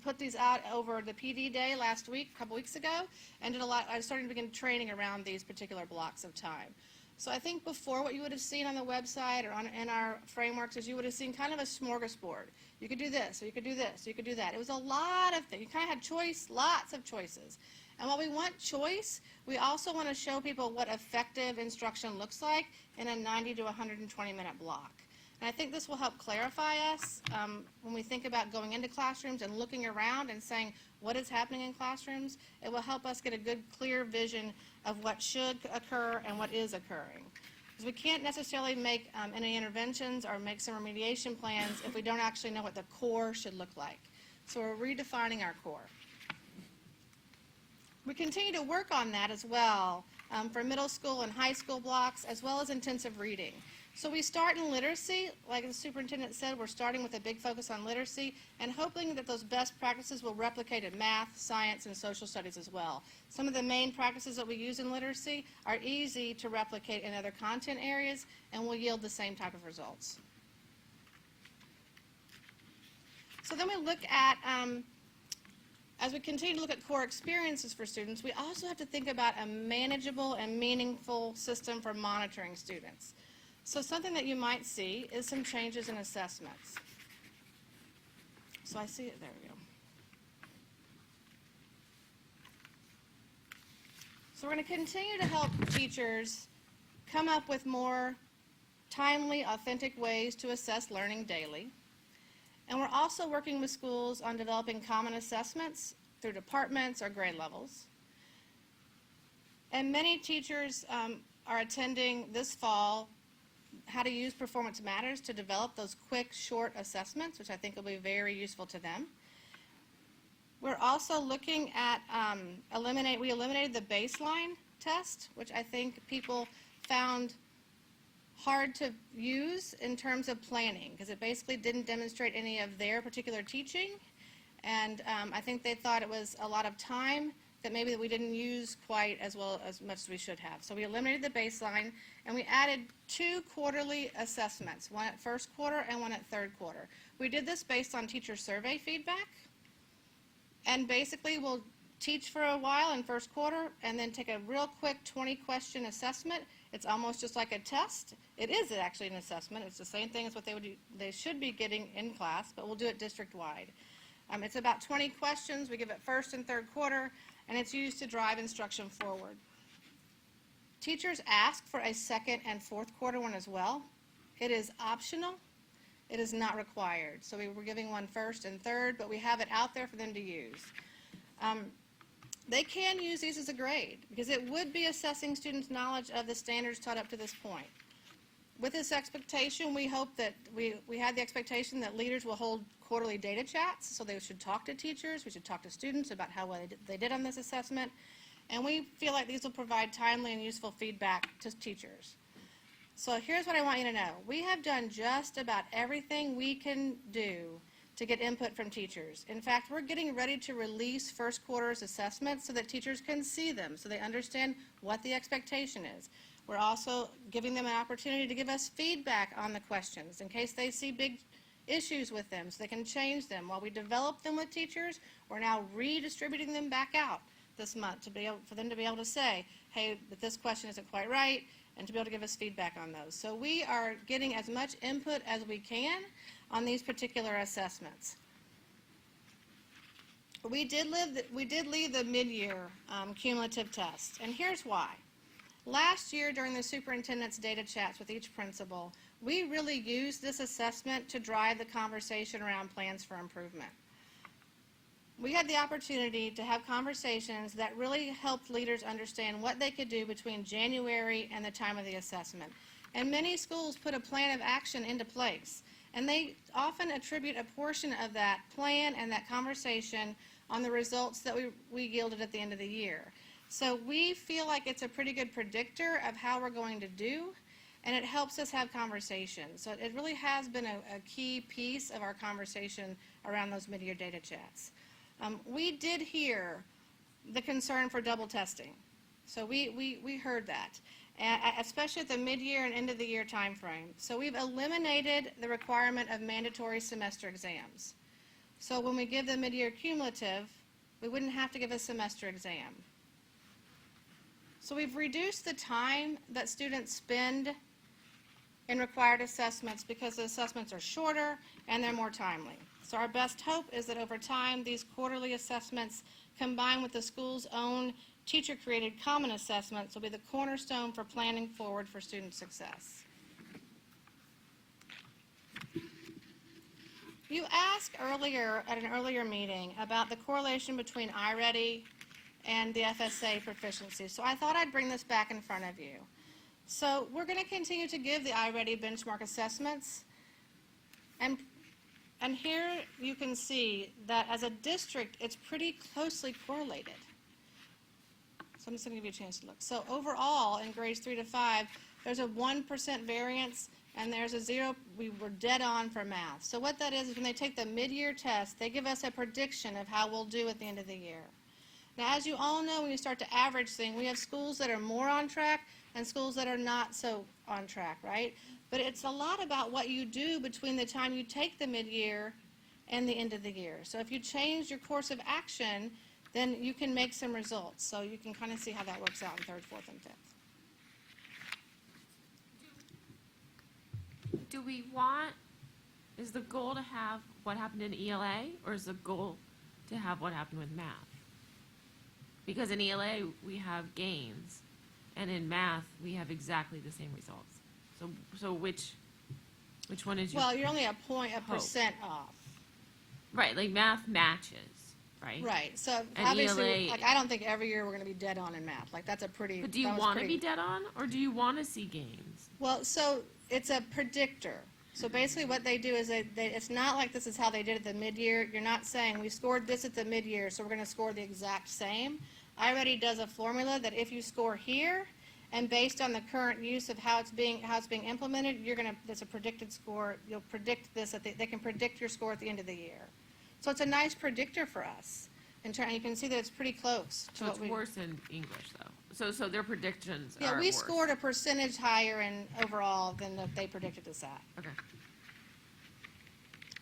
put these out over the PD day last week, a couple weeks ago, and I started to begin training around these particular blocks of time. So I think before, what you would have seen on the website or in our frameworks is you would have seen kind of a smorgasbord. You could do this, or you could do this, or you could do that. It was a lot of things. You kind of had choice, lots of choices. And while we want choice, we also want to show people what effective instruction looks like in a 90 to 120-minute block. And I think this will help clarify us when we think about going into classrooms and looking around and saying what is happening in classrooms. It will help us get a good, clear vision of what should occur and what is occurring. Because we can't necessarily make any interventions or make some remediation plans if we don't actually know what the core should look like. So we're redefining our core. We continue to work on that as well for middle school and high school blocks, as well as intensive reading. So we start in literacy. Like the superintendent said, we're starting with a big focus on literacy and hoping that those best practices will replicate in math, science, and social studies as well. Some of the main practices that we use in literacy are easy to replicate in other content areas and will yield the same type of results. So then we look at, as we continue to look at core experiences for students, we also have to think about a manageable and meaningful system for monitoring students. So something that you might see is some changes in assessments. So I see it, there we go. So we're going to continue to help teachers come up with more timely, authentic ways to assess learning daily. And we're also working with schools on developing common assessments through departments or grade levels. And many teachers are attending this fall how to use Performance Matters to develop those quick, short assessments, which I think will be very useful to them. We're also looking at we eliminated the baseline test, which I think people found hard to use in terms of planning, because it basically didn't demonstrate any of their particular teaching. And I think they thought it was a lot of time that maybe we didn't use quite as much as we should have. So we eliminated the baseline, and we added 2 quarterly assessments, one at first quarter and one at third quarter. We did this based on teacher survey feedback, and basically we'll teach for a while in first quarter and then take a real quick 20-question assessment. It's almost just like a test. It is actually an assessment. It's the same thing as what they should be getting in class, but we'll do it district-wide. It's about 20 questions. We give it first and third quarter, and it's used to drive instruction forward. Teachers ask for a second and fourth quarter one as well. It is optional. It is not required. So we're giving one first and third, but we have it out there for them to use. They can use these as a grade because it would be assessing students' knowledge of the standards taught up to this point. With this expectation, we hope that we had the expectation that leaders will hold quarterly data chats, so they should talk to teachers, we should talk to students about how well they did on this assessment, and we feel like these will provide timely and useful feedback to teachers. So here's what I want you to know. We have done just about everything we can do to get input from teachers. In fact, we're getting ready to release first quarter's assessments so that teachers can see them, so they understand what the expectation is. We're also giving them an opportunity to give us feedback on the questions in case they see big issues with them so they can change them. While we develop them with teachers, we're now redistributing them back out this month for them to be able to say, hey, this question isn't quite right, and to be able to give us feedback on those. So we are getting as much input as we can on these particular assessments. We did leave the mid-year cumulative test, and here's why. Last year, during the superintendent's data chats with each principal, we really used this assessment to drive the conversation around plans for improvement. We had the opportunity to have conversations that really helped leaders understand what they could do between January and the time of the assessment. And many schools put a plan of action into place, and they often attribute a portion of that plan and that conversation on the results that we yielded at the end of the year. So we feel like it's a pretty good predictor of how we're going to do, and it helps us have conversations. So it really has been a key piece of our conversation around those mid-year data chats. We did hear the concern for double testing. So we heard that, especially at the mid-year and end of the year timeframe. So we've eliminated the requirement of mandatory semester exams. So when we give the mid-year cumulative, we wouldn't have to give a semester exam. So we've reduced the time that students spend in required assessments because the assessments are shorter and they're more timely. So our best hope is that over time, these quarterly assessments combined with the school's own teacher-created common assessments will be the cornerstone for planning forward for student success. You asked earlier, at an earlier meeting, about the correlation between iReady and the FSA proficiency. So I thought I'd bring this back in front of you. So we're going to continue to give the iReady benchmark assessments. And here you can see that as a district, it's pretty closely correlated. So I'm just going to give you a chance to look. So overall, in grades 3 to 5, there's a 1% variance, and there's a 0. We were dead on for math. So what that is when they take the mid-year test, they give us a prediction of how we'll do at the end of the year. Now, as you all know, when you start to average things, we have schools that are more on track and schools that are not so on track, right? But it's a lot about what you do between the time you take the mid-year and the end of the year. So if you change your course of action, then you can make some results. So you can kind of see how that works out in 3rd, 4th, and 5th. Do we want, is the goal to have what happened in ELA, or is the goal to have what happened with math? Because in ELA, we have gains, and in math, we have exactly the same results. So which one is your? Well, you're only a percent off. Right, like math matches, right? Right. So And obviously, ELA like, I don't think every year we're going to be dead on in math. Like, that's a pretty. But do you that was want to pretty- be dead on, or do you want to see gains? Well, so it's a predictor. So basically what they do is it's not like this is how they did it the mid-year. You're not saying we scored this at the mid-year, so we're going to score the exact same. iReady does a formula that if you score here, and based on the current use of how it's being implemented, that's a predicted score. You'll predict this they can predict your score at the end of the year. So it's a nice predictor for us. And you can see that it's pretty close to So what it's we. worse in English, though. So their predictions Yeah, are we worse. scored a percentage higher in overall than that they predicted us at. Okay.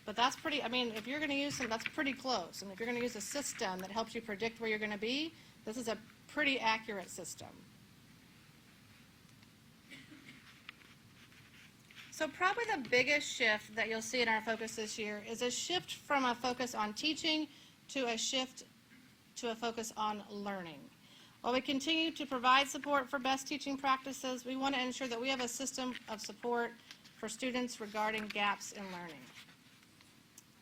But that's pretty, I mean, if you're going to use them, that's pretty close. And if you're going to use a system that helps you predict where you're going to be, this is a pretty accurate system. So probably the biggest shift that you'll see in our focus this year is a shift from a focus on teaching to a shift to a focus on learning. While we continue to provide support for best teaching practices, we want to ensure that we have a system of support for students regarding gaps in learning.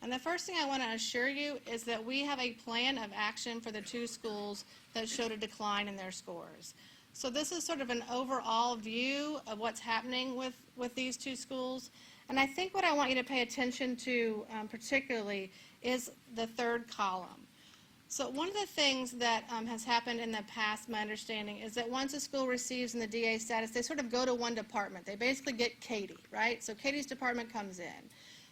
And the first thing I want to assure you is that we have a plan of action for the 2 schools that showed a decline in their scores. So this is sort of an overall view of what's happening with these 2 schools. And I think what I want you to pay attention to particularly is the 3rd column. So one of the things that has happened in the past, my understanding, is that once a school receives in the DA status, they sort of go to one department. They basically get Katie, right? So Katie's department comes in.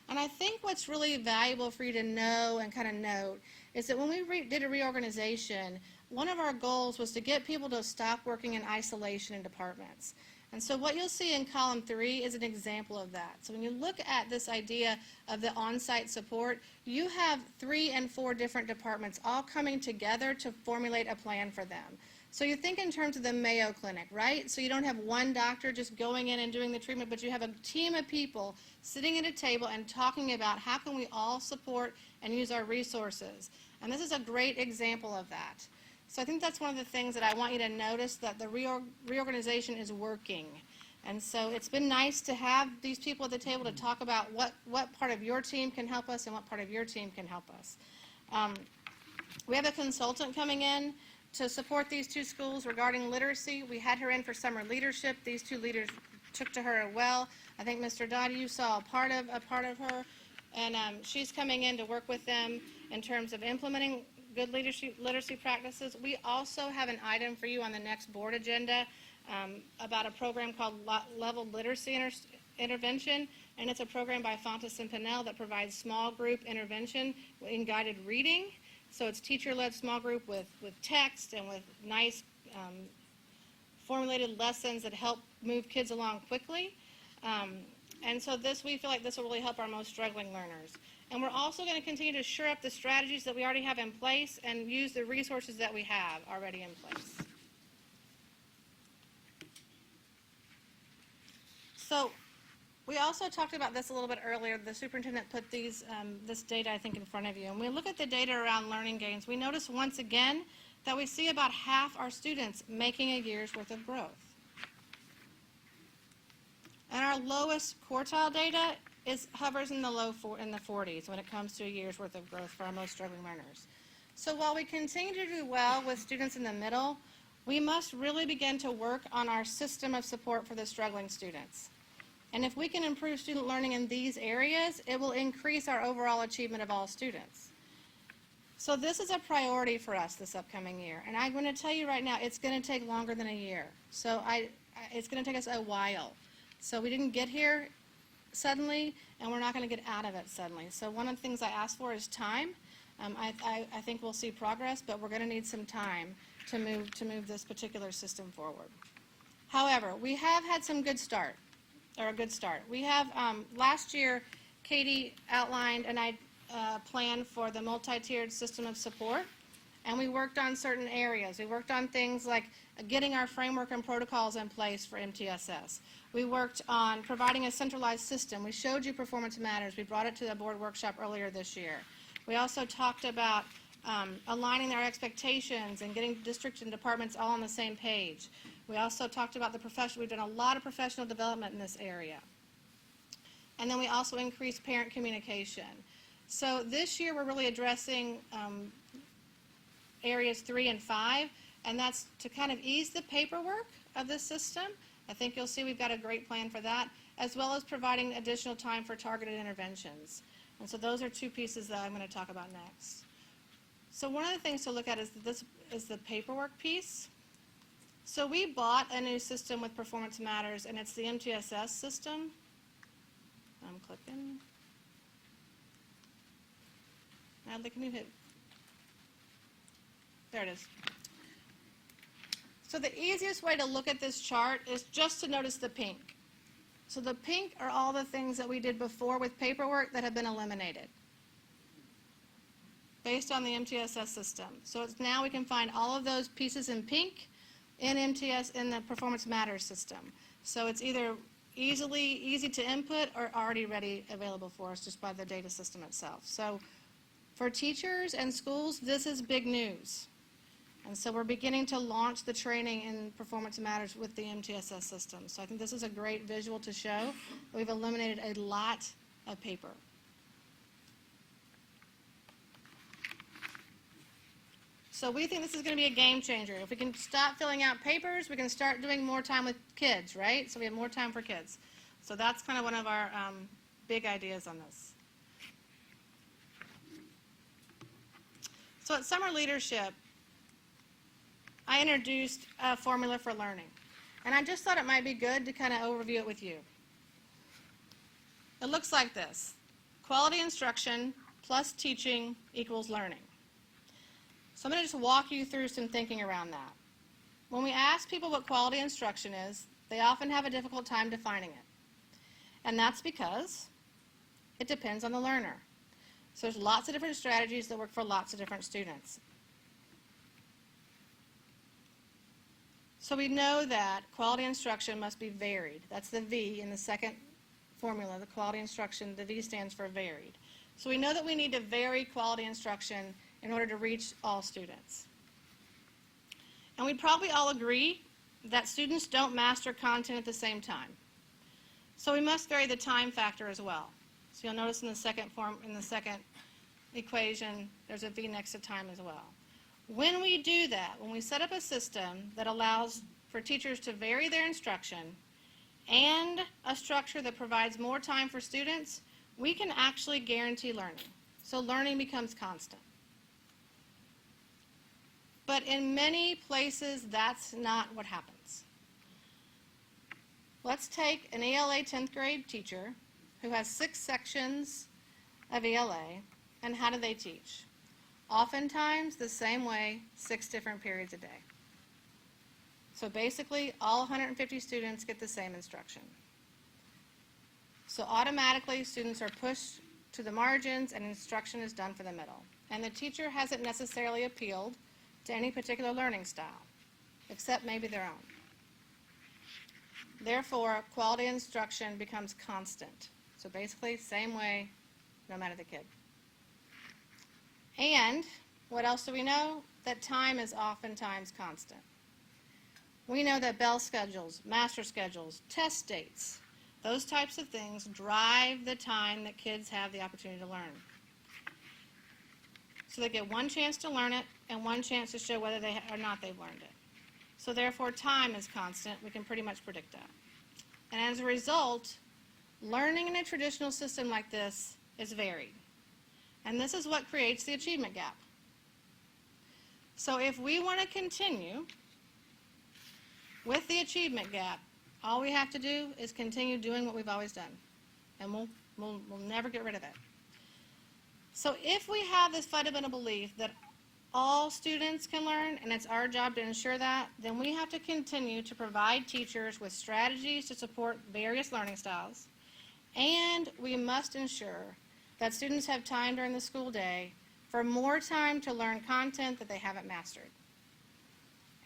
And I think what's really valuable for you to know and kind of note is that when we did a reorganization, one of our goals was to get people to stop working in isolation in departments. And so what you'll see in column 3 is an example of that. So when you look at this idea of the on-site support, you have 3 and 4 different departments all coming together to formulate a plan for them. So you think in terms of the Mayo Clinic, right? So you don't have one doctor just going in and doing the treatment, but you have a team of people sitting at a table and talking about how can we all support and use our resources. And this is a great example of that. So I think that's one of the things that I want you to notice, that the reorganization is working. And so it's been nice to have these people at the table to talk about what part of your team can help us and what part of your team can help us. We have a consultant coming in to support these 2 schools regarding literacy. We had her in for summer leadership. These 2 leaders took to her well. I think Mr. Dottie, you saw a part of her. And she's coming in to work with them in terms of implementing good literacy practices. We also have an item for you on the next board agenda about a program called Level Literacy Intervention, and it's a program by Fontes and Pinnell that provides small group intervention in guided reading So it's teacher-led small group with text and with nice formulated lessons that help move kids along quickly. And so we feel like this will really help our most struggling learners. And we're also going to continue to shore up the strategies that we already have in place and use the resources that we have already in place. So we also talked about this a little bit earlier. The superintendent put this data, I think, in front of you. And we look at the data around learning gains. We notice once again that we see about half our students making a year's worth of growth. And our lowest quartile data hovers in the in the 40s when it comes to a year's worth of growth for our most struggling learners. So while we continue to do well with students in the middle, we must really begin to work on our system of support for the struggling students. And if we can improve student learning in these areas, it will increase our overall achievement of all students. So this is a priority for us this upcoming year. And I'm going to tell you right now, it's going to take longer than a year. So it's going to take us a while. So we didn't get here suddenly, and we're not going to get out of it suddenly. So one of the things I asked for is time. I think we'll see progress, but we're going to need some time to move this particular system forward. However, we have had a good start. We have, last year, Katie outlined a plan for the multi-tiered system of support, and we worked on certain areas. We worked on things like getting our framework and protocols in place for MTSS. We worked on providing a centralized system. We showed you Performance Matters. We brought it to the board workshop earlier this year. We also talked about aligning our expectations and getting districts and departments all on the same page. We also talked about we've done a lot of professional development in this area. And then we also increased parent communication. So this year we're really addressing areas 3 and 5, and that's to kind of ease the paperwork of this system. I think you'll see we've got a great plan for that, as well as providing additional time for targeted interventions. And so those are two pieces that I'm going to talk about next. So one of the things to look at is the paperwork piece. So we bought a new system with Performance Matters, and it's the MTSS system. I'm clicking. Natalie, can you hit? There it is. So the easiest way to look at this chart is just to notice the pink. So the pink are all the things that we did before with paperwork that have been eliminated based on the MTSS system. So it's now we can find all of those pieces in pink in the Performance Matters system. So it's either easy to input or already ready available for us just by the data system itself. So for teachers and schools, this is big news. And so we're beginning to launch the training in Performance Matters with the MTSS system. So I think this is a great visual to show that we've eliminated a lot of paper. So we think this is going to be a game changer. If we can stop filling out papers, we can start doing more time with kids, right? So we have more time for kids. So that's kind of one of our big ideas on this. So at Summer Leadership, I introduced a formula for learning. And I just thought it might be good to kind of overview it with you. It looks like this. Quality instruction plus teaching equals learning. So I'm going to just walk you through some thinking around that. When we ask people what quality instruction is, they often have a difficult time defining it. And that's because it depends on the learner. So there's lots of different strategies that work for lots of different students. So we know that quality instruction must be varied. That's the V in the second formula, the quality instruction. The V stands for varied. So we know that we need to vary quality instruction in order to reach all students. And we probably all agree that students don't master content at the same time. So we must vary the time factor as well. So you'll notice in the second equation, there's a V next to time as well. When we do that, when we set up a system that allows for teachers to vary their instruction and a structure that provides more time for students, we can actually guarantee learning. So learning becomes constant. But in many places, that's not what happens. Let's take an ELA 10th grade teacher who has 6 sections of ELA, and how do they teach? Oftentimes the same way, 6 different periods a day. So basically, all 150 students get the same instruction. So automatically, students are pushed to the margins and instruction is done for the middle. And the teacher hasn't necessarily appealed to any particular learning style, except maybe their own. Therefore, quality instruction becomes constant. So basically, same way, no matter the kid. And what else do we know? That time is oftentimes constant. We know that bell schedules, master schedules, test dates, those types of things drive the time that kids have the opportunity to learn. So they get one chance to learn it and one chance to show whether they or not they've learned it. So therefore, time is constant. We can pretty much predict that. And as a result, learning in a traditional system like this is varied. And this is what creates the achievement gap. So if we want to continue with the achievement gap, all we have to do is continue doing what we've always done. And we'll never get rid of it. So if we have this fundamental belief that all students can learn, and it's our job to ensure that, then we have to continue to provide teachers with strategies to support various learning styles, and we must ensure that students have time during the school day for more time to learn content that they haven't mastered.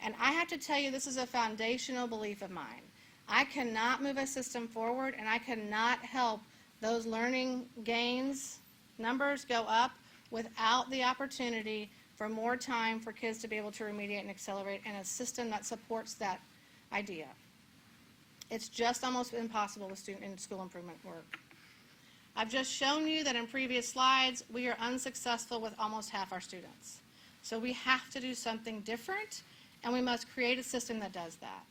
And I have to tell you, this is a foundational belief of mine. I cannot move a system forward, and I cannot help those learning gains numbers go up without the opportunity for more time for kids to be able to remediate and accelerate in a system that supports that idea. It's just almost impossible with student and school improvement work. I've just shown you that in previous slides, we are unsuccessful with almost half our students. So we have to do something different, and we must create a system that does that.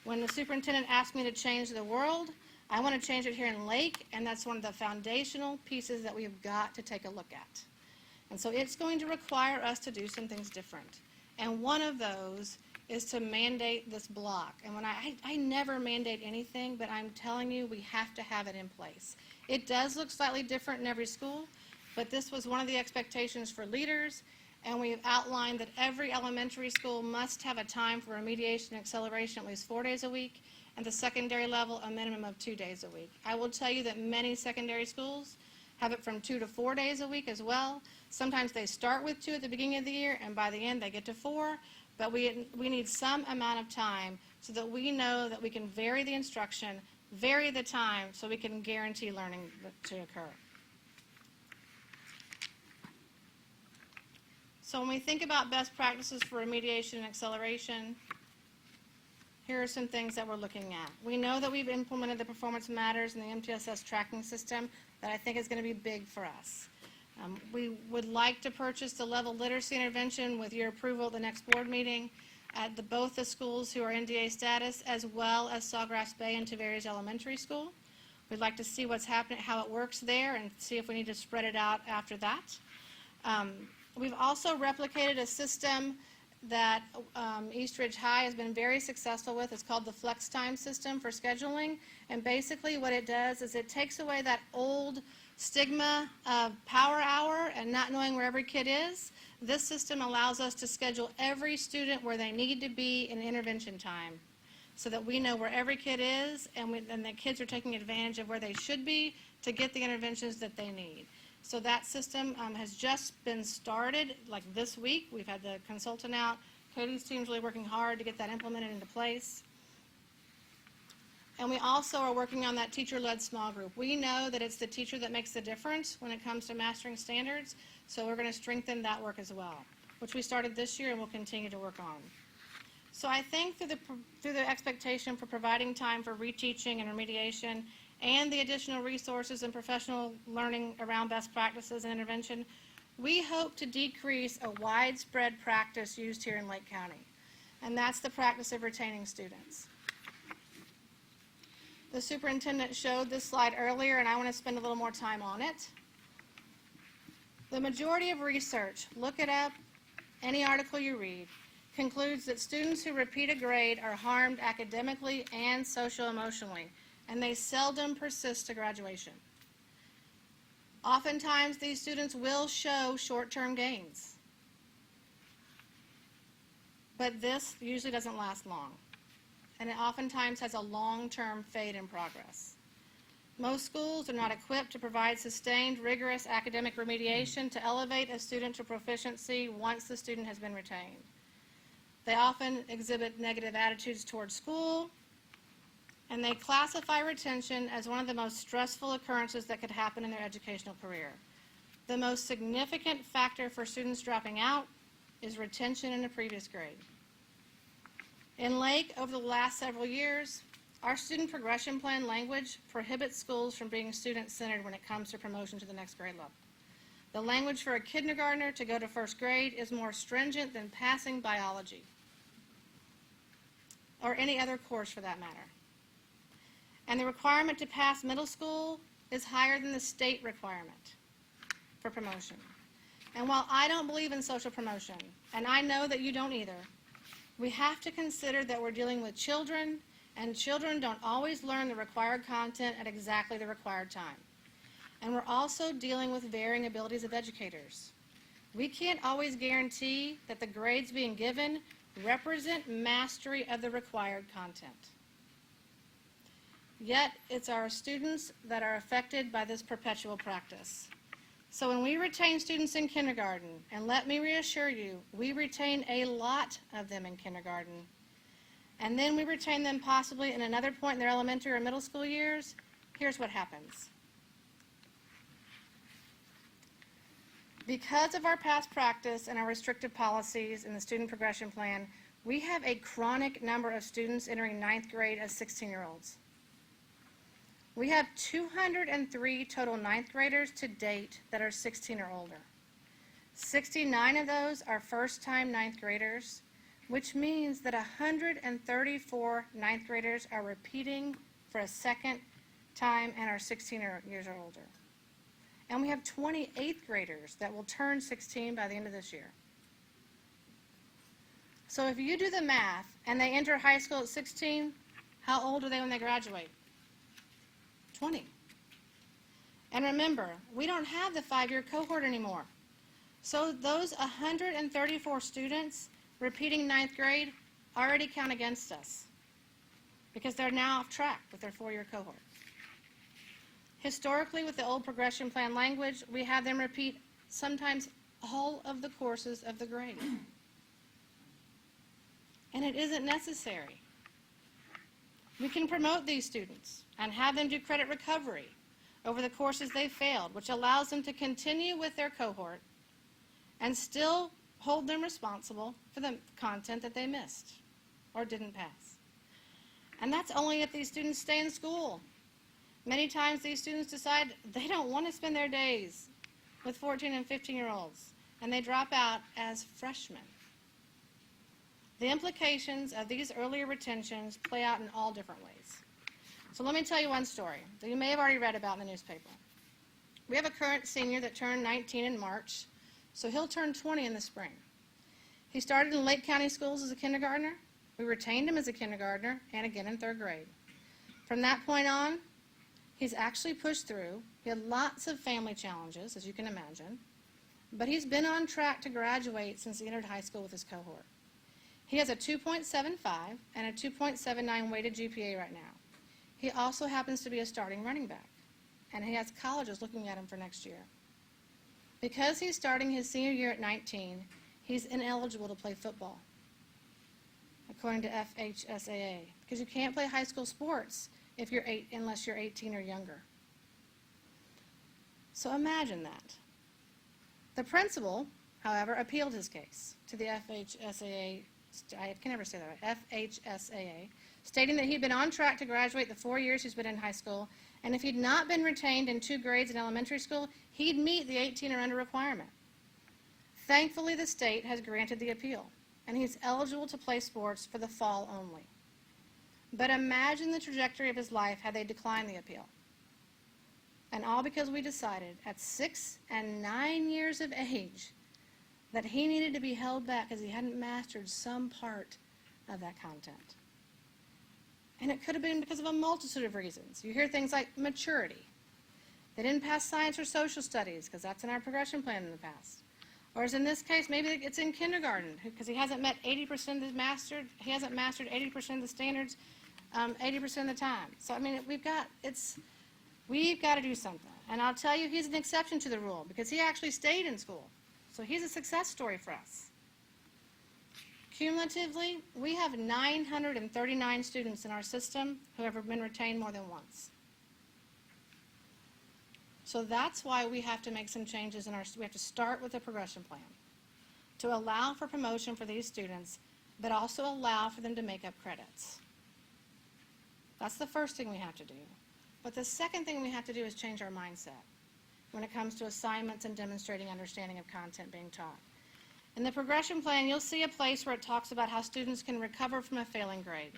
When the superintendent asked me to change the world, I want to change it here in Lake, and that's one of the foundational pieces that we have got to take a look at. And so it's going to require us to do some things different. And one of those is to mandate this block. And when I never mandate anything, but I'm telling you, we have to have it in place. It does look slightly different in every school, but this was one of the expectations for leaders, and we've outlined that every elementary school must have a time for remediation and acceleration at least 4 days a week, and the secondary level a minimum of 2 days a week. I will tell you that many secondary schools have it from 2 to 4 days a week as well. Sometimes they start with 2 at the beginning of the year, and by the end they get to 4, but we need some amount of time so that we know that we can vary the instruction, vary the time, so we can guarantee learning to occur. So when we think about best practices for remediation and acceleration, here are some things that we're looking at. We know that we've implemented the Performance Matters and the MTSS tracking system that I think is going to be big for us. We would like to purchase the level literacy intervention with your approval at the next board meeting at both the schools who are NDA status, as well as Sawgrass Bay and Tavares Elementary School. We'd like to see what's happening, how it works there, and see if we need to spread it out after that. We've also replicated a system that East Ridge High has been very successful with. It's called the Flex Time system for scheduling. And basically what it does is it takes away that old stigma of power hour and not knowing where every kid is. This system allows us to schedule every student where they need to be in intervention time so that we know where every kid is, and the kids are taking advantage of where they should be to get the interventions that they need. So that system has just been started, like this week. We've had the consultant out. Katie's team's really working hard to get that implemented into place. And we also are working on that teacher-led small group. We know that it's the teacher that makes the difference when it comes to mastering standards, so we're going to strengthen that work as well, which we started this year and will continue to work on. So I think through the expectation for providing time for reteaching and remediation and the additional resources and professional learning around best practices and intervention, we hope to decrease a widespread practice used here in Lake County, and that's the practice of retaining students. The superintendent showed this slide earlier, and I want to spend a little more time on it. The majority of research, look it up, any article you read, concludes that students who repeat a grade are harmed academically and social-emotionally, and they seldom persist to graduation. Oftentimes, these students will show short-term gains, but this usually doesn't last long, and it oftentimes has a long-term fade in progress. Most schools are not equipped to provide sustained, rigorous academic remediation to elevate a student to proficiency once the student has been retained. They often exhibit negative attitudes towards school, and they classify retention as one of the most stressful occurrences that could happen in their educational career. The most significant factor for students dropping out is retention in a previous grade. In Lake, over the last several years, our student progression plan language prohibits schools from being student-centered when it comes to promotion to the next grade level. The language for a kindergartner to go to first grade is more stringent than passing biology, or any other course for that matter. And the requirement to pass middle school is higher than the state requirement for promotion. And while I don't believe in social promotion, and I know that you don't either, we have to consider that we're dealing with children, and children don't always learn the required content at exactly the required time. And we're also dealing with varying abilities of educators. We can't always guarantee that the grades being given represent mastery of the required content. Yet, it's our students that are affected by this perpetual practice. So when we retain students in kindergarten, and let me reassure you, we retain a lot of them in kindergarten, and then we retain them possibly in another point in their elementary or middle school years, here's what happens. Because of our past practice and our restrictive policies in the student progression plan, we have a chronic number of students entering ninth grade as 16-year-olds. We have 203 total ninth graders to date that are 16 or older. 69 of those are first-time ninth graders, which means that 134 ninth graders are repeating for a second time and are 16 years or older. And we have 20 eighth graders that will turn 16 by the end of this year. So if you do the math and they enter high school at 16, how old are they when they graduate? 20. And remember, we don't have the 5-year cohort anymore. So those 134 students repeating ninth grade already count against us because they're now off track with their 4-year cohort. Historically, with the old progression plan language, we have them repeat sometimes all of the courses of the grade. And it isn't necessary. We can promote these students and have them do credit recovery over the courses they failed, which allows them to continue with their cohort and still hold them responsible for the content that they missed or didn't pass. And that's only if these students stay in school. Many times these students decide they don't want to spend their days with 14 and 15-year-olds, and they drop out as freshmen. The implications of these earlier retentions play out in all different ways. So let me tell you one story that you may have already read about in the newspaper. We have a current senior that turned 19 in March, so he'll turn 20 in the spring. He started in Lake County schools as a kindergartner. We retained him as a kindergartner and again in 3rd grade. From that point on, he's actually pushed through. He had lots of family challenges, as you can imagine, but he's been on track to graduate since he entered high school with his cohort. He has a 2.75 and a 2.79 weighted GPA right now. He also happens to be a starting running back, and he has colleges looking at him for next year. Because he's starting his senior year at 19, he's ineligible to play football, according to FHSAA, because you can't play high school sports if you're unless you're 18 or younger. So imagine that. The principal, however, appealed his case to the FHSAA, I can never say that right, FHSAA, stating that he'd been on track to graduate the 4 years he's been in high school, and if he'd not been retained in 2 grades in elementary school, he'd meet the 18 or under requirement. Thankfully, the state has granted the appeal, and he's eligible to play sports for the fall only. But imagine the trajectory of his life had they declined the appeal. And all because we decided at 6 and 9 years of age that he needed to be held back because he hadn't mastered some part of that content. And it could have been because of a multitude of reasons. You hear things like maturity. They didn't pass science or social studies because that's in our progression plan in the past. Or as in this case, maybe it's in kindergarten, because he hasn't met 80% of the he hasn't mastered 80% of the standards, 80% of the time. So, I mean, we've got to do something. And I'll tell you, he's an exception to the rule, because he actually stayed in school. So he's a success story for us. Cumulatively, we have 939 students in our system who have been retained more than once. So that's why we have to make some changes we have to start with a progression plan to allow for promotion for these students, but also allow for them to make up credits. That's the first thing we have to do. But the second thing we have to do is change our mindset when it comes to assignments and demonstrating understanding of content being taught. In the progression plan, you'll see a place where it talks about how students can recover from a failing grade.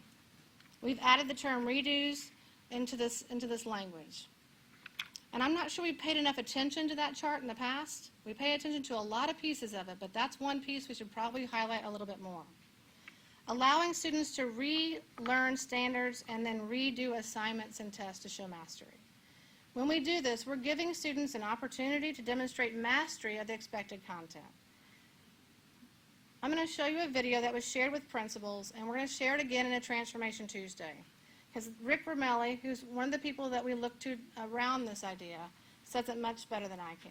We've added the term redos into this language. And I'm not sure we paid enough attention to that chart in the past. We pay attention to a lot of pieces of it, but that's one piece we should probably highlight a little bit more. Allowing students to relearn standards and then redo assignments and tests to show mastery. When we do this, we're giving students an opportunity to demonstrate mastery of the expected content. I'm going to show you a video that was shared with principals, and we're going to share it again in a Transformation Tuesday. Because Rick Romelli, who's one of the people that we look to around this idea, says it much better than I can.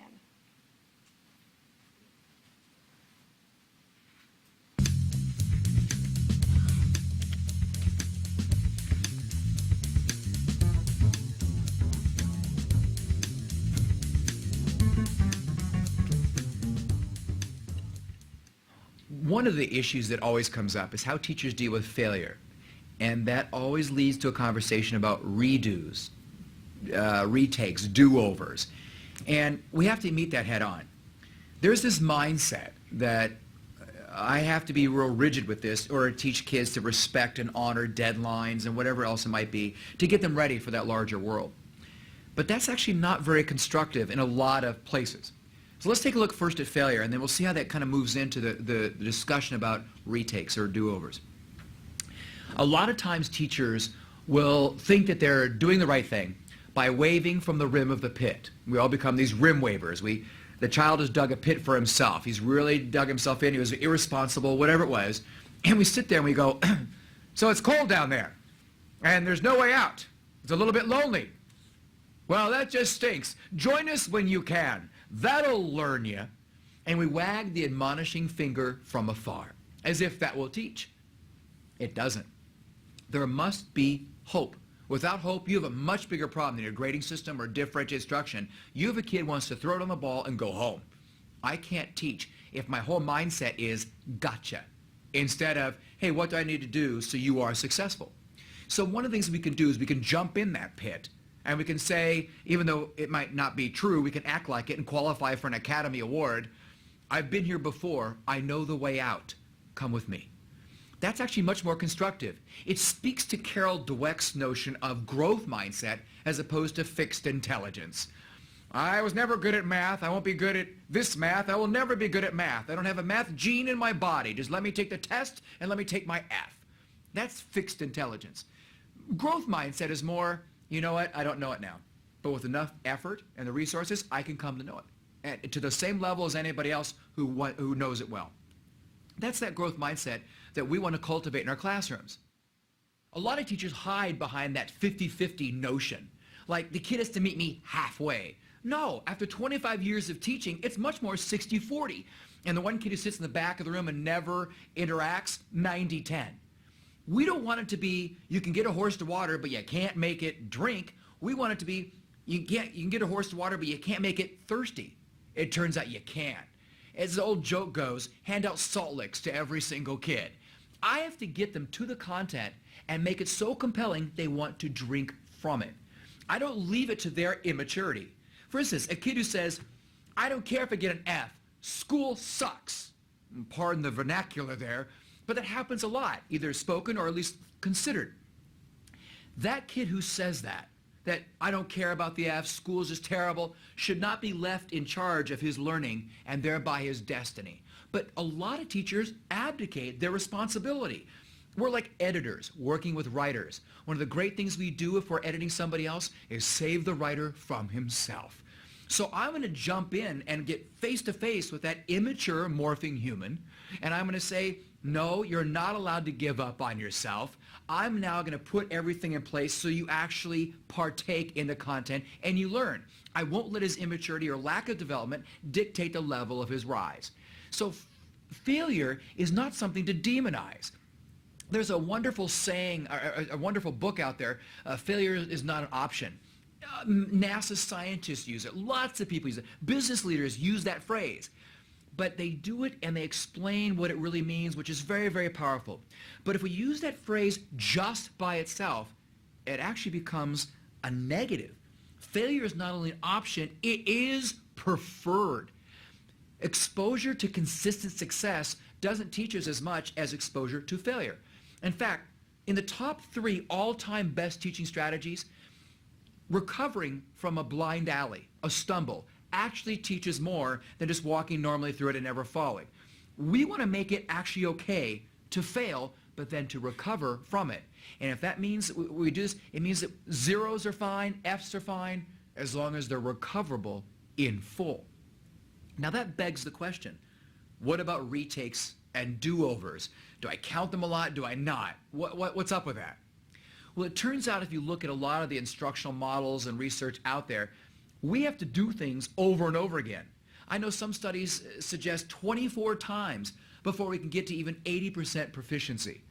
One of the issues that always comes up is how teachers deal with failure. And that always leads to a conversation about redos, retakes, do-overs. And we have to meet that head on. There's this mindset that I have to be real rigid with this or teach kids to respect and honor deadlines and whatever else it might be to get them ready for that larger world. But that's actually not very constructive in a lot of places. So let's take a look first at failure, and then we'll see how that kind of moves into the discussion about retakes or do-overs. A lot of times teachers will think that they're doing the right thing by waving from the rim of the pit. We all become these rim wavers. The child has dug a pit for himself. He's really dug himself in. He was irresponsible, whatever it was. And we sit there and we go, so it's cold down there, and there's no way out. It's a little bit lonely. Well, that just stinks. Join us when you can. That'll learn you. And we wag the admonishing finger from afar, as if that will teach. It doesn't. There must be hope. Without hope, you have a much bigger problem than your grading system or differentiated instruction. You have a kid who wants to throw it on the ball and go home. I can't teach if my whole mindset is gotcha, instead of, hey, what do I need to do so you are successful? So one of the things we can do is we can jump in that pit, and we can say, even though it might not be true, we can act like it and qualify for an Academy Award. I've been here before. I know the way out. Come with me. That's actually much more constructive. It speaks to Carol Dweck's notion of growth mindset as opposed to fixed intelligence. I was never good at math. I won't be good at this math. I will never be good at math. I don't have a math gene in my body. Just let me take the test and let me take my F. That's fixed intelligence. Growth mindset is more, you know what, I don't know it now. But with enough effort and the resources, I can come to know it. And to the same level as anybody else who knows it well. That's that growth mindset that we want to cultivate in our classrooms. A lot of teachers hide behind that 50-50 notion. Like, the kid has to meet me halfway. No, after 25 years of teaching, it's much more 60-40. And the one kid who sits in the back of the room and never interacts, 90-10. We don't want it to be, you can get a horse to water, but you can't make it drink. We want it to be, you can get a horse to water, but you can't make it thirsty. It turns out you can. As the old joke goes, hand out salt licks to every single kid. I have to get them to the content and make it so compelling they want to drink from it. I don't leave it to their immaturity. For instance, a kid who says, I don't care if I get an F, school sucks. Pardon the vernacular there, but that happens a lot, either spoken or at least considered. That kid who says that I don't care about the F, school's just terrible, should not be left in charge of his learning and thereby his destiny. But a lot of teachers abdicate their responsibility. We're like editors working with writers. One of the great things we do if we're editing somebody else is save the writer from himself. So I'm going to jump in and get face to face with that immature morphing human, and I'm going to say, no, you're not allowed to give up on yourself. I'm now going to put everything in place so you actually partake in the content and you learn. I won't let his immaturity or lack of development dictate the level of his rise. So failure is not something to demonize. There's a wonderful saying, a wonderful book out there, Failure is Not an Option. NASA scientists use it. Lots of people use it. Business leaders use that phrase. But they do it and they explain what it really means, which is very, very powerful. But if we use that phrase just by itself, it actually becomes a negative. Failure is not only an option, it is preferred. Exposure to consistent success doesn't teach us as much as exposure to failure. In fact, in the top 3 all-time best teaching strategies, recovering from a blind alley, a stumble, actually teaches more than just walking normally through it and never falling. We want to make it actually okay to fail, but then to recover from it. And if that means we do this, it means that zeros are fine, Fs are fine, as long as they're recoverable in full. Now that begs the question, what about retakes and do-overs? Do I count them a lot? Do I not? What's up with that? Well, it turns out if you look at a lot of the instructional models and research out there, we have to do things over and over again. I know some studies suggest 24 times before we can get to even 80% proficiency.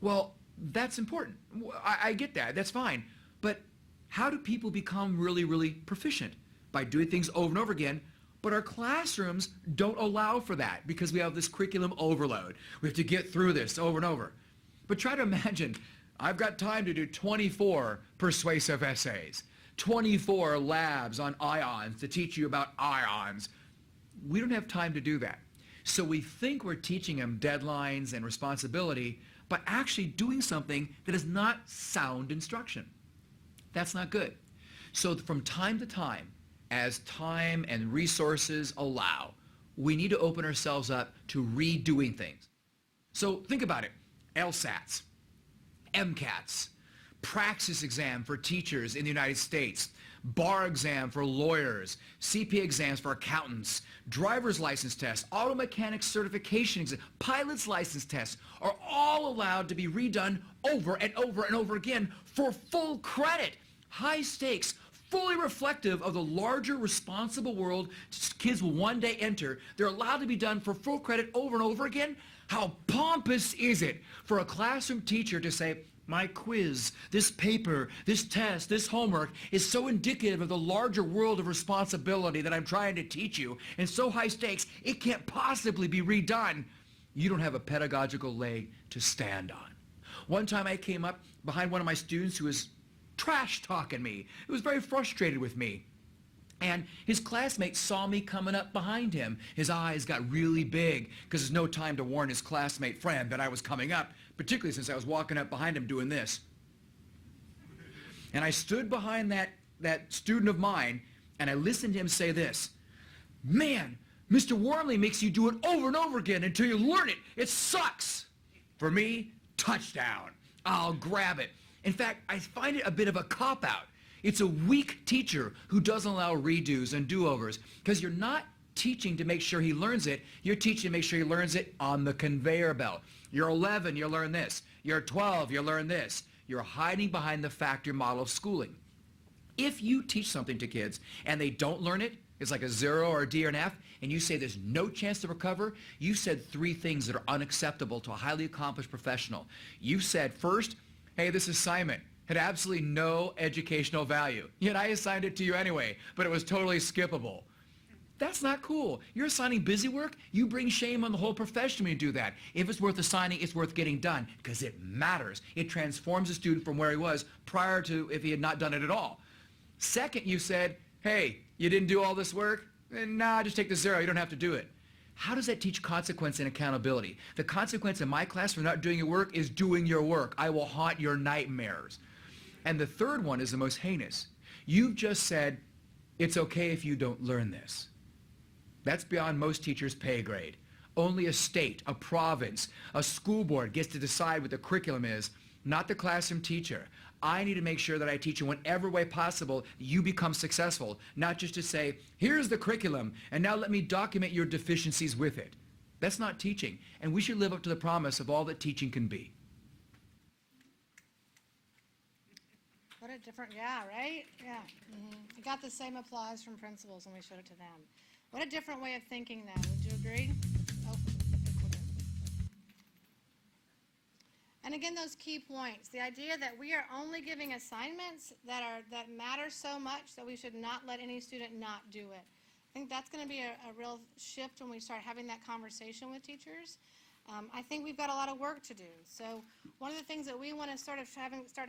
Well, that's important. I get that. That's fine. But how do people become really, really proficient? By doing things over and over again. But our classrooms don't allow for that because we have this curriculum overload. We have to get through this over and over. But try to imagine, I've got time to do 24 persuasive essays, 24 labs on ions to teach you about ions. We don't have time to do that. So we think we're teaching them deadlines and responsibility, but actually doing something that is not sound instruction. That's not good. So from time to time, as time and resources allow, we need to open ourselves up to redoing things. So think about it. LSATs, MCATs, praxis exam for teachers in the United States, bar exam for lawyers, CPA exams for accountants, driver's license tests, auto mechanic certification exam, pilot's license tests are all allowed to be redone over and over and over again for full credit. High stakes, fully reflective of the larger responsible world kids will one day enter. They're allowed to be done for full credit over and over again. How pompous is it for a classroom teacher to say, my quiz, this paper, this test, this homework is so indicative of the larger world of responsibility that I'm trying to teach you, and so high stakes, it can't possibly be redone. You don't have a pedagogical leg to stand on. One time I came up behind one of my students who was trash talking me. He was very frustrated with me. And his classmates saw me coming up behind him. His eyes got really big because there's no time to warn his classmate friend that I was coming up, particularly since I was walking up behind him doing this. And I stood behind that student of mine and I listened to him say this, man, Mr. Wormley makes you do it over and over again until you learn it. It sucks. For me, touchdown. I'll grab it. In fact, I find it a bit of a cop-out. It's a weak teacher who doesn't allow redos and do-overs because you're not teaching to make sure he learns it. You're teaching to make sure he learns it on the conveyor belt. You're 11, you learn this. You're 12, you learn this. You're hiding behind the factory model of schooling. If you teach something to kids and they don't learn it, it's like a 0 or a D or an F, and you say there's no chance to recover, you said 3 things that are unacceptable to a highly accomplished professional. You said, first, hey, this assignment had absolutely no educational value. Yet I assigned it to you anyway, but it was totally skippable. That's not cool. You're assigning busy work, you bring shame on the whole profession when you do that. If it's worth assigning, it's worth getting done, because it matters. It transforms a student from where he was prior to if he had not done it at all. Second, you said, hey, you didn't do all this work? Nah, just take the 0, you don't have to do it. How does that teach consequence and accountability? The consequence in my class for not doing your work is doing your work. I will haunt your nightmares. And the third one is the most heinous. You've just said, it's okay if you don't learn this. That's beyond most teachers' pay grade. Only a state, a province, a school board gets to decide what the curriculum is. not the classroom teacher. I need to make sure that I teach in whatever way possible you become successful, not just to say, here's the curriculum, and now let me document your deficiencies with it. That's not teaching, and we should live up to the promise of all that teaching can be. What a different, yeah, right? Yeah. I got the same applause from principals when we showed it to them. What a different way of thinking then. Would you agree? Oh. And again, those key points, the idea that we are only giving assignments that matter so much that we should not let any student not do it. I think that's going to be a real shift when we start having that conversation with teachers. I think we've got a lot of work to do. So one of the things that we want to start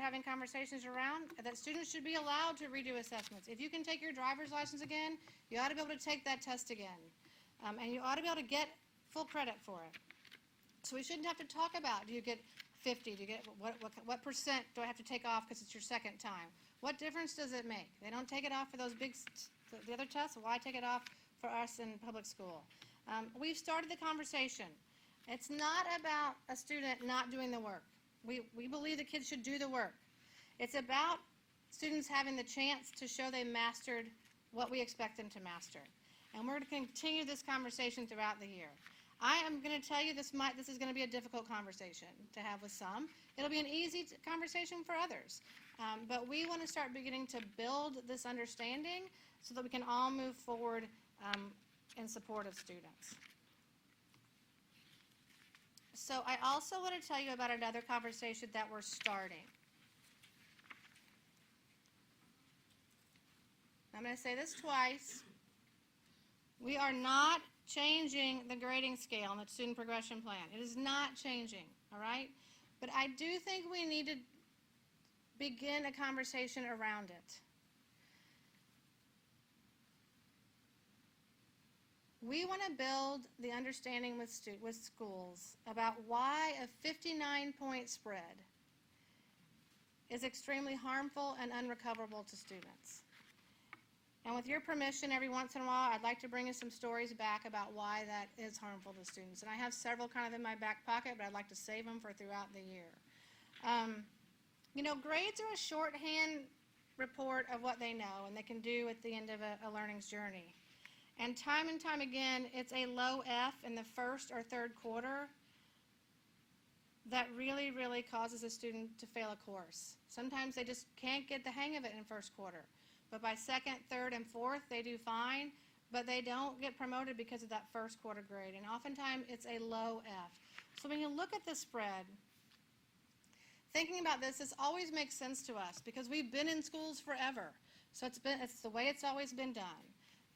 having conversations around, that students should be allowed to redo assessments. If you can take your driver's license again, you ought to be able to take that test again. And you ought to be able to get full credit for it. So we shouldn't have to talk about, do you get 50? Do you get, what percent do I have to take off because it's your second time? What difference does it make? They don't take it off for those the other tests. Why take it off for us in public school? We've started the conversation. It's not about a student not doing the work. We believe the kids should do the work. It's about students having the chance to show they mastered what we expect them to master. And we're going to continue this conversation throughout the year. I am going to tell you this is going to be a difficult conversation to have with some. It'll be an easy conversation for others. But we want to start beginning to build this understanding so that we can all move forward in support of students. So I also want to tell you about another conversation that we're starting. I'm going to say this twice. We are not changing the grading scale on the student progression plan. It is not changing, all right? But I do think we need to begin a conversation around it. We want to build the understanding with schools about why a 59-point spread is extremely harmful and unrecoverable to students. And with your permission, every once in a while, I'd like to bring you some stories back about why that is harmful to students. And I have several kind of in my back pocket, but I'd like to save them for throughout the year. You know, grades are a shorthand report of what they know and they can do at the end of a learning's journey. And time again, it's a low F in the first or third quarter that really, really causes a student to fail a course. Sometimes they just can't get the hang of it in first quarter. But by second, third, and fourth, they do fine, but they don't get promoted because of that first quarter grade. And oftentimes, it's a low F. So when you look at the spread, thinking about this always makes sense to us because we've been in schools forever. So it's the way it's always been done.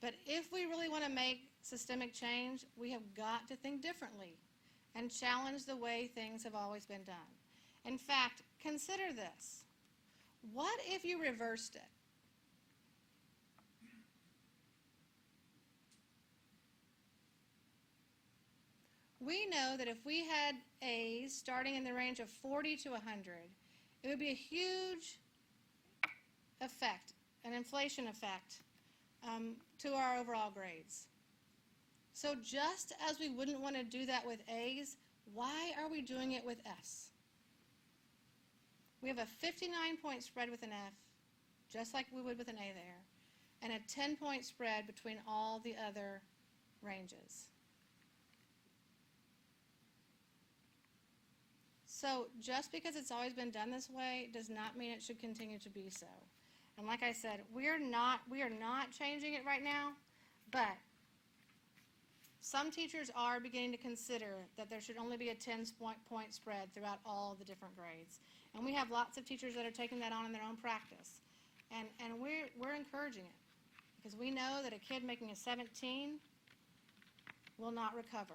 But if we really want to make systemic change, we have got to think differently and challenge the way things have always been done. In fact, consider this. What if you reversed it? We know that if we had A's starting in the range of 40 to 100, it would be a huge effect, an inflation effect, to our overall grades. So just as we wouldn't want to do that with A's, why are we doing it with S? We have a 59-point spread with an F, just like we would with an A there, and a 10-point spread between all the other ranges. So just because it's always been done this way does not mean it should continue to be so. And like I said, we are not changing it right now, but some teachers are beginning to consider that there should only be a 10-point spread throughout all the different grades. And we have lots of teachers that are taking that on in their own practice. And we're encouraging it because we know that a kid making a 17 will not recover.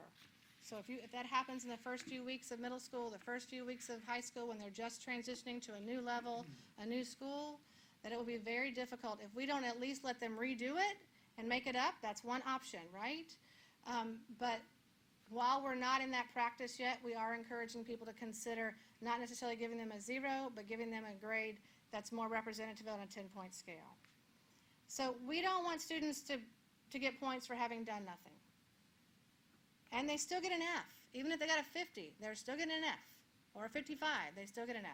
So if that happens in the first few weeks of middle school, the first few weeks of high school when they're just transitioning to a new level, a new school, that it will be very difficult. If we don't at least let them redo it and make it up, that's one option, right? But while we're not in that practice yet, we are encouraging people to consider not necessarily giving them a 0, but giving them a grade that's more representative on a 10-point scale. So we don't want students to get points for having done nothing. And they still get an F. Even if they got a 50, they're still getting an F, or a 55, they still get an F.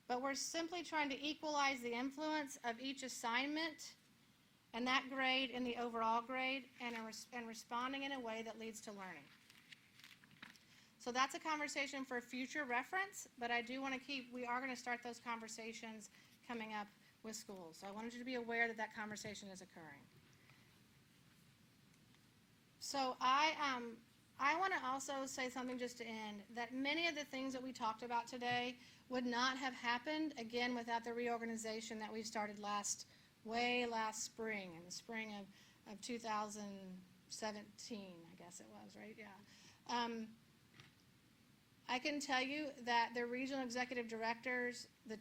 But we're simply trying to equalize the influence of each assignment and that grade in the overall grade and responding in a way that leads to learning. So that's a conversation for future reference, but I do want to we are going to start those conversations coming up with schools. So I wanted you to be aware that that conversation is occurring. So I want to also say something just to end, that many of the things that we talked about today would not have happened, again, without the reorganization that we started last spring, in the spring of 2017, I guess it was, right? Yeah. I can tell you that the regional executive directors, the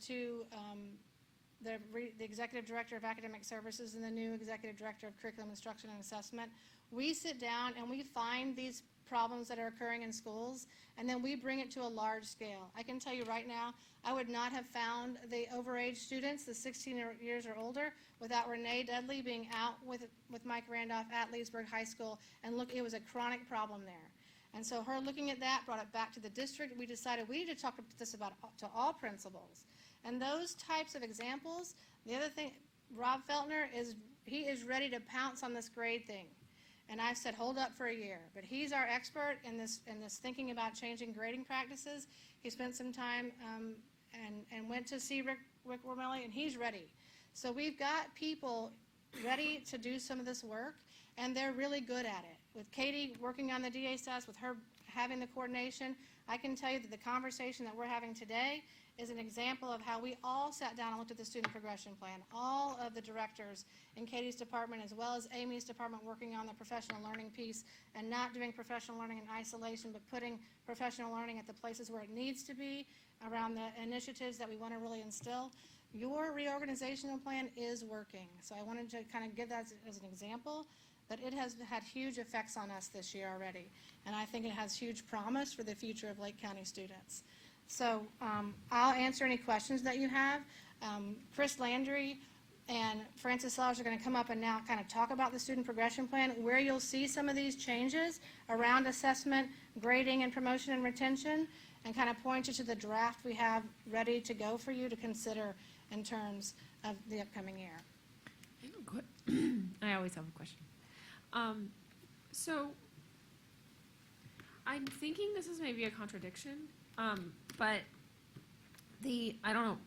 executive director of academic services and the new executive director of curriculum instruction and assessment, we sit down and we find these problems that are occurring in schools, and then we bring it to a large scale. I can tell you right now, I would not have found the overage students, the 16 years or older, without Renee Dudley being out with Mike Randolph at Leesburg High School, and look, it was a chronic problem there. And so her looking at that brought it back to the district. We decided we need to talk this about to all principals. And those types of examples, the other thing, Rob Feltner he is ready to pounce on this grade thing. And I've said, hold up for a year. But he's our expert in this thinking about changing grading practices. He spent some time and went to see Rick Wormelli, and he's ready. So we've got people ready to do some of this work, and they're really good at it. With Katie working on the DSS, with her having the coordination, I can tell you that the conversation that we're having today is an example of how we all sat down and looked at the student progression plan. All of the directors in Katie's department, as well as Amy's department, working on the professional learning piece and not doing professional learning in isolation, but putting professional learning at the places where it needs to be around the initiatives that we want to really instill. Your reorganizational plan is working. So I wanted to kind of give that as an example, that it has had huge effects on us this year already. And I think it has huge promise for the future of Lake County students. So I'll answer any questions that you have. Chris Landry and Francis Sellers are going to come up and now kind of talk about the student progression plan, where you'll see some of these changes around assessment, grading, and promotion and retention, and kind of point you to the draft we have ready to go for you to consider in terms of the upcoming year. I always have a question. So I'm thinking this is maybe a contradiction, but I don't know,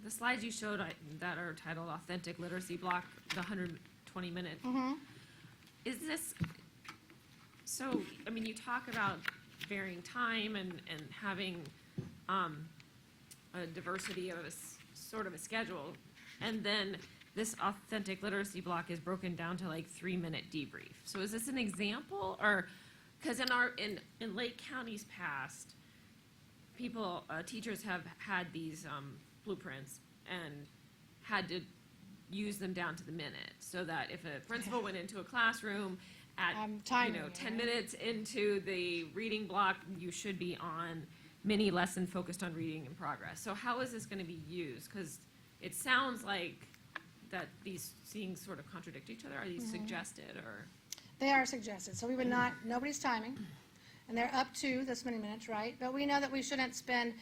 the slides you showed that are titled Authentic Literacy Block, the 120-minute, is this, so, I mean, you talk about varying time and having a diversity of sort of a schedule, and then this authentic literacy block is broken down to like 3-minute debrief. So is this an example, or, because in Lake County's past, teachers have had these blueprints and had to use them down to the minute, so that if a principal went into a classroom at 10 minutes into the reading block, you should be on mini lesson focused on reading in progress. So how is this going to be used? Because it sounds like that these things sort of contradict each other. Are these suggested, or? They are suggested. So we would not, nobody's timing, and they're up to this many minutes, right? But we know that we shouldn't spend,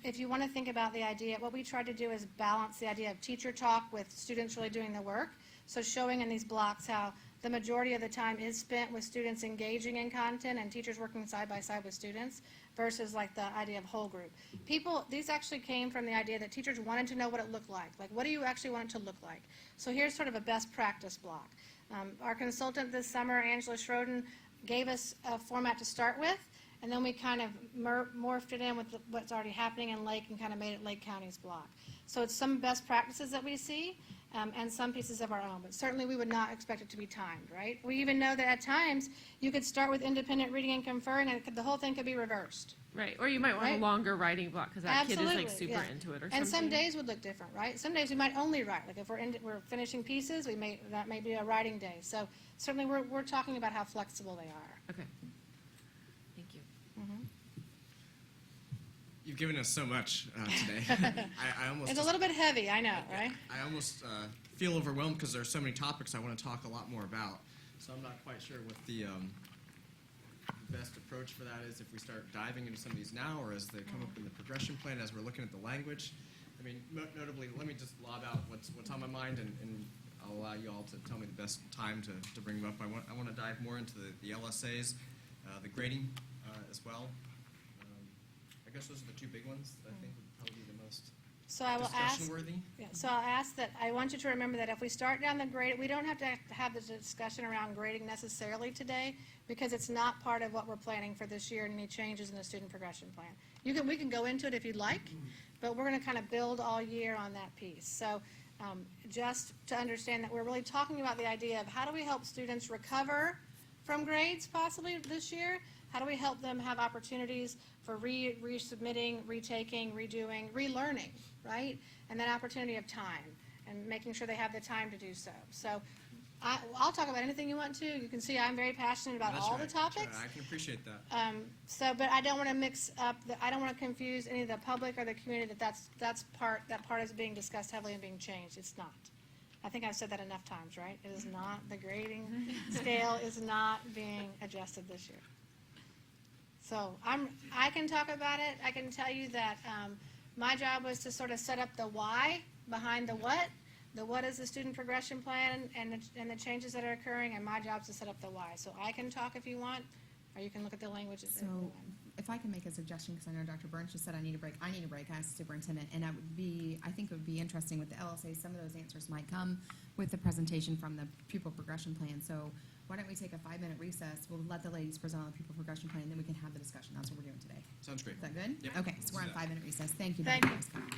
if you want to think about the idea, what we tried to do is balance the idea of teacher talk with students really doing the work. So showing in these blocks how the majority of the time is spent with students engaging in content and teachers working side by side with students versus like the idea of whole group. These actually came from the idea that teachers wanted to know what it looked like. Like, what do you actually want it to look like? So here's sort of a best practice block. Our consultant this summer, Angela Schroden, gave us a format to start with, and then we kind of morphed it in with what's already happening in Lake and kind of made it Lake County's block. So it's some best practices that we see, and some pieces of our own, but certainly we would not expect it to be timed, right? We even know that at times you could start with independent reading and conferring, and the whole thing could be reversed. Right, or you might want a longer writing block because that kid is like super into it or something. And some days would look different, right? Some days we might only write. Like if we're finishing pieces, that may be a writing day. So certainly we're talking about how flexible they are. Okay. Thank you. You've given us so much today. I almost It's a little bit heavy, I know, right? I almost feel overwhelmed because there are so many topics I want to talk a lot more about. So I'm not quite sure what the the best approach for that is, if we start diving into some of these now, or as they come up in the progression plan, as we're looking at the language. I mean, notably, let me just lob out what's on my mind, and I'll allow you all to tell me the best time to bring them up. I want to dive more into the LSAs, the grading as well. I guess those are the two big ones that I think would probably be the most So I will ask, discussion-worthy. yeah, so I'll ask that, I want you to remember that if we start down the grade, we don't have to have the discussion around grading necessarily today, because it's not part of what we're planning for this year and any changes in the student progression plan. We can go into it if you'd like, but we're gonna kind of build all year on that piece. So, just to understand that we're really talking about the idea of how do we help students recover from grades possibly this year? How do we help them have opportunities for resubmitting, retaking, redoing, relearning, right? And that opportunity of time, and making sure they have the time to do so. So I'll talk about anything you want to. You can see I'm very passionate about That's all right, the that's right. topics. I can appreciate that. But I don't want to mix up, I don't want to confuse any of the public or the community that part is being discussed heavily and being changed. It's not. I think I've said that enough times, right? It is not, the grading scale is not being adjusted this year. So I can talk about it. I can tell you that my job was to sort of set up the why behind the what. The what is the student progression plan and the changes that are occurring, and my job is to set up the why. So I can talk if you want, or you can look at the language. So if I can make a suggestion, because I know Dr. Burns just said I need a break, I as a superintendent, and I think it would be interesting with the LSA, some of those answers might come with the presentation from the pupil progression plan. So why don't we take a 5-minute recess? We'll let the ladies present on the pupil progression plan, and then we can have the discussion. That's what we're doing today. Sounds great. Is that good? Yep. Okay, so we're on Let's do that. 5-minute recess. Thank you. Thank Dr. you. Prescott.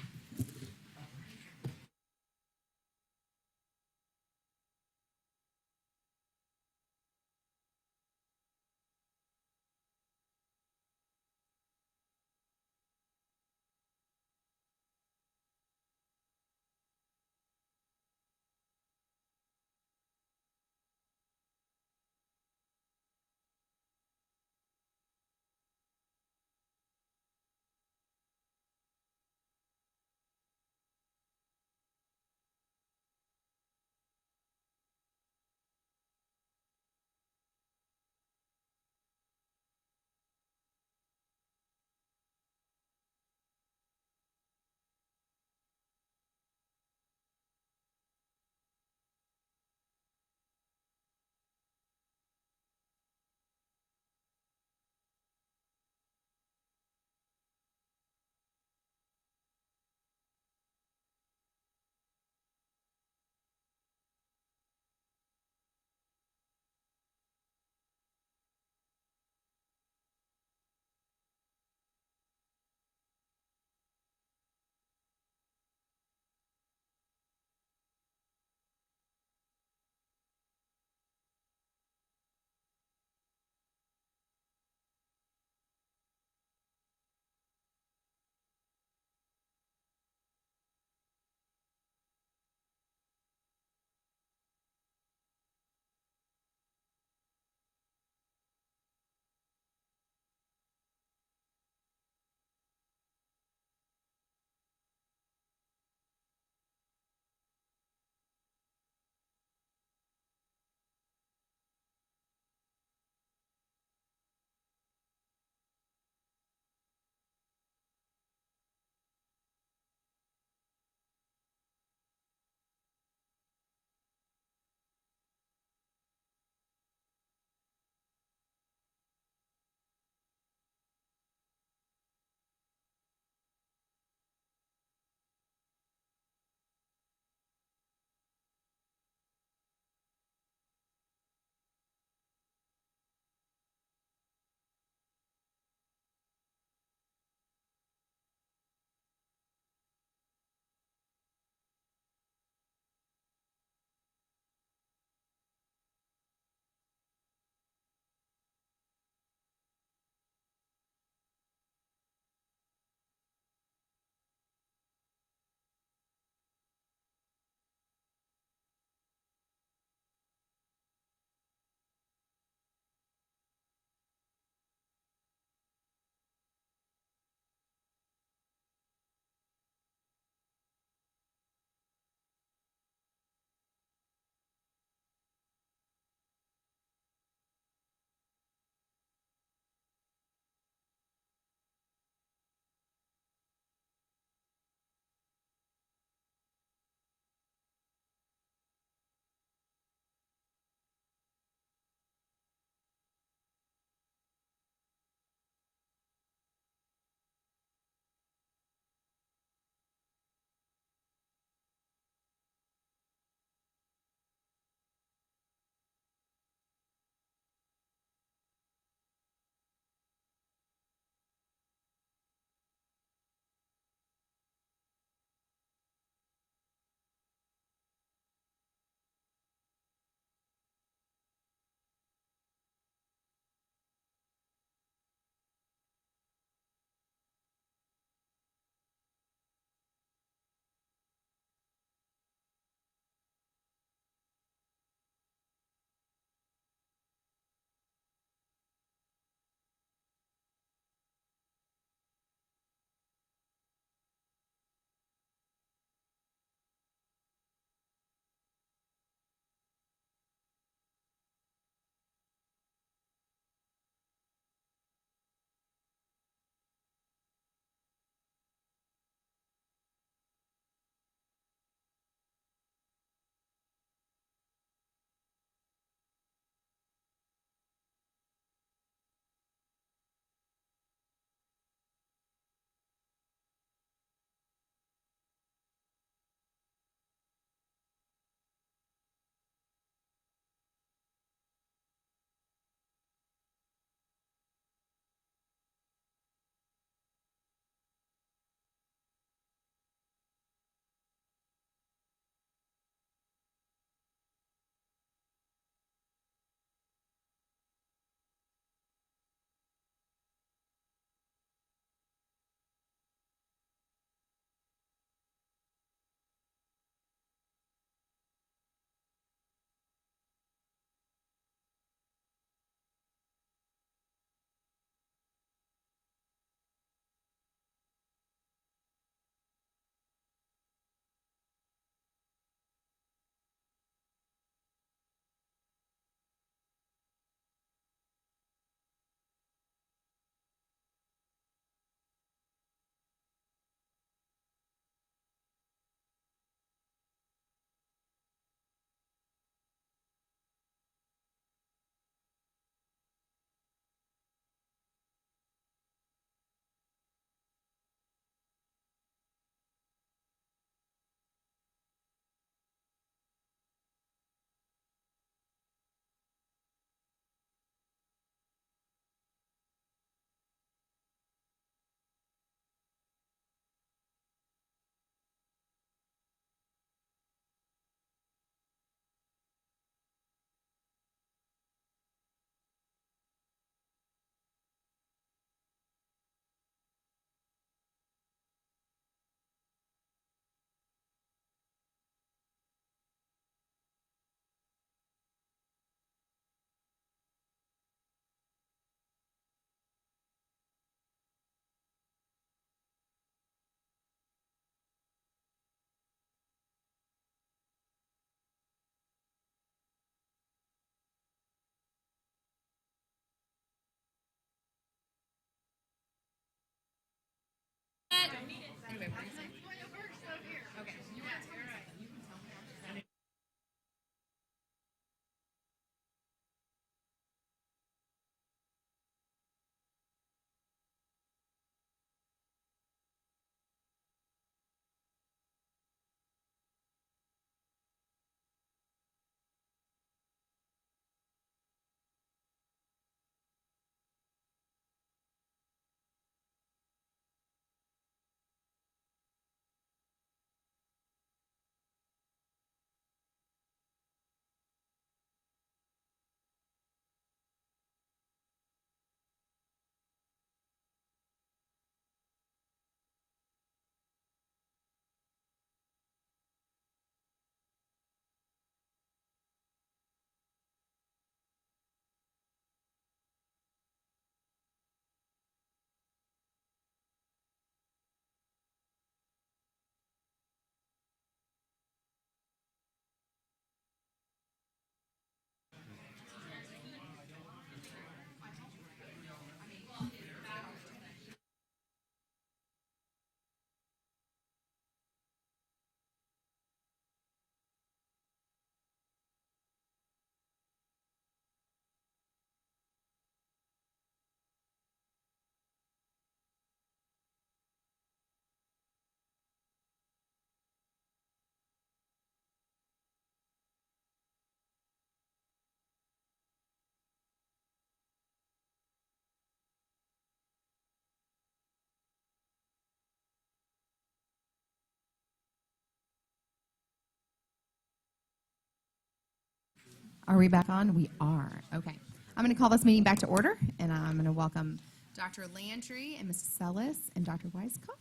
Are we back on? We are. Okay. I'm going to call this meeting back to order, and I'm going to welcome Dr. Landry and Mrs. Sellis and Dr. Weisskopf.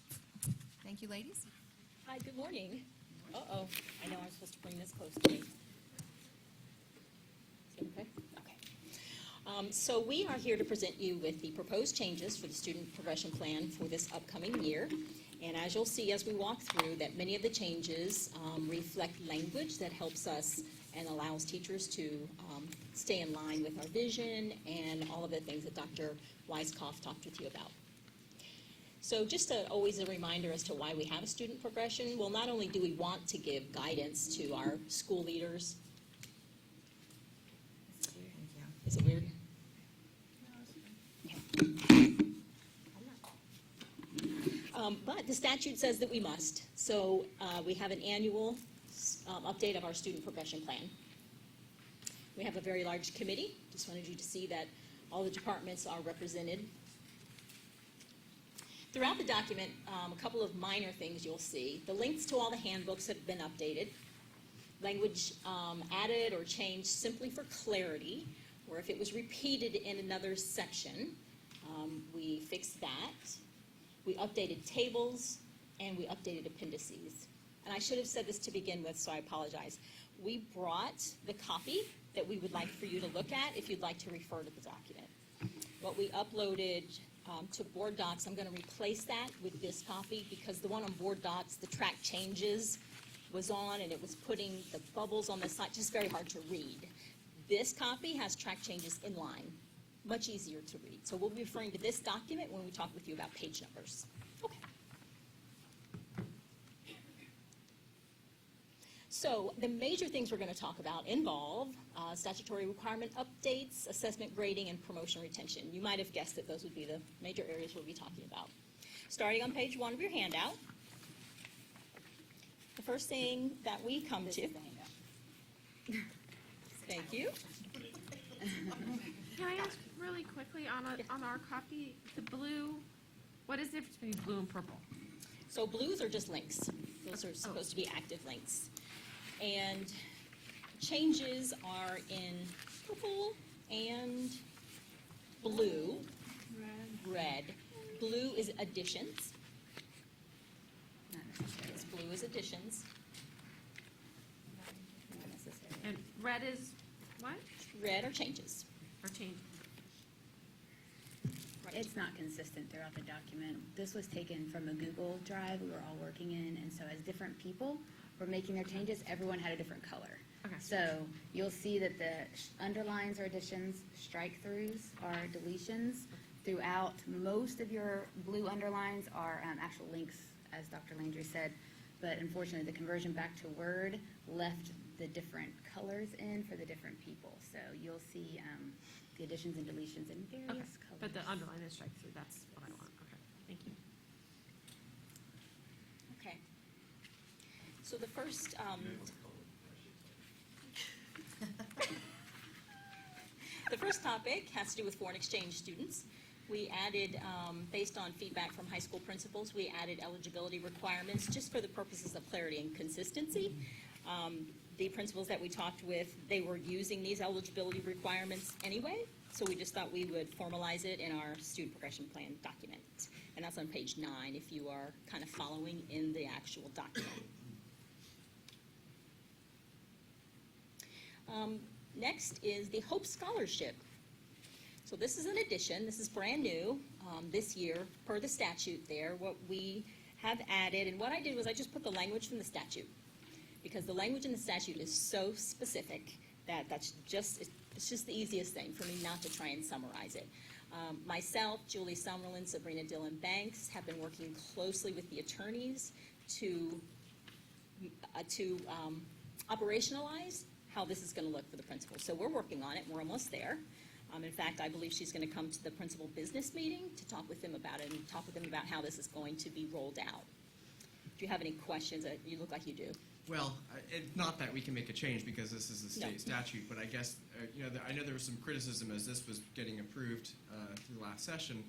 Thank you, ladies. Hi, good morning. Uh-oh, I know I'm supposed to bring this close to me. Is it okay? Okay. So we are here to present you with the proposed changes for the student progression plan for this upcoming year. And as you'll see as we walk through, that many of the changes reflect language that helps us and allows teachers to stay in line with our vision and all of the things that Dr. Weisskopf talked with you about. So just always a reminder as to why we have a student progression. Well, not only do we want to give guidance to our school leaders. Is it weird? But the statute says that we must. So we have an annual update of our student progression plan. We have a very large committee. Just wanted you to see that all the departments are represented. Throughout the document, a couple of minor things you'll see. The links to all the handbooks have been updated. Language added or changed simply for clarity, or if it was repeated in another section, we fixed that. We updated tables, and we updated appendices. And I should have said this to begin with, so I apologize. We brought the copy that we would like for you to look at if you'd like to refer to the document. What we uploaded to Board Docs, I'm going to replace that with this copy because the one on Board Docs, the track changes was on and it was putting the bubbles on the side, just very hard to read. This copy has track changes in line, much easier to read. So we'll be referring to this document when we talk with you about page numbers. Okay. So the major things we're going to talk about involve statutory requirement updates, assessment grading, and promotion retention. You might have guessed that those would be the major areas we'll be talking about. Starting on page 1 of your handout, the first thing that we come to. Thank you. Can I ask really quickly on our copy, the blue, what is the difference between blue and purple? So blues are just links. Those are supposed to be active links. And changes are in purple and blue. Red. Blue is additions. Yes, blue is additions. And red is what? Red are changes. Or change? It's not consistent throughout the document. This was taken from a Google Drive we were all working in, and so as different people were making their changes, everyone had a different color. Okay. So you'll see that the underlines are additions, strike-throughs are deletions. Throughout, most of your blue underlines are actual links, as Dr. Landry said, but unfortunately, the conversion back to Word left the different colors in for the different people. So you'll see the additions and deletions in various Okay. colors. But the underline is strike through, that's what I want. Okay, thank you. Okay. So the first, the first topic has to do with foreign exchange students. We added, based on feedback from high school principals, we added eligibility requirements just for the purposes of clarity and consistency. The principals that we talked with, they were using these eligibility requirements anyway, so we just thought we would formalize it in our student progression plan document. And that's on page 9 if you are kind of following in the actual document. Next is the Hope Scholarship. So this is an addition. This is brand new this year per the statute there. What we have added, and what I did was I just put the language from the statute because the language in the statute is so specific that it's just the easiest thing for me not to try and summarize it. Myself, Julie Summerlin, Sabrina Dillon Banks have been working closely with the attorneys to operationalize how this is going to look for the principal. So we're working on it. We're almost there. In fact, I believe she's going to come to the principal business meeting to talk with them about it and talk with them about how this is going to be rolled out. Do you have any questions? You look like you do. Well, it's not that we can make a change because this is a state statute, but I guess, I know there was some criticism as this was getting approved through last session.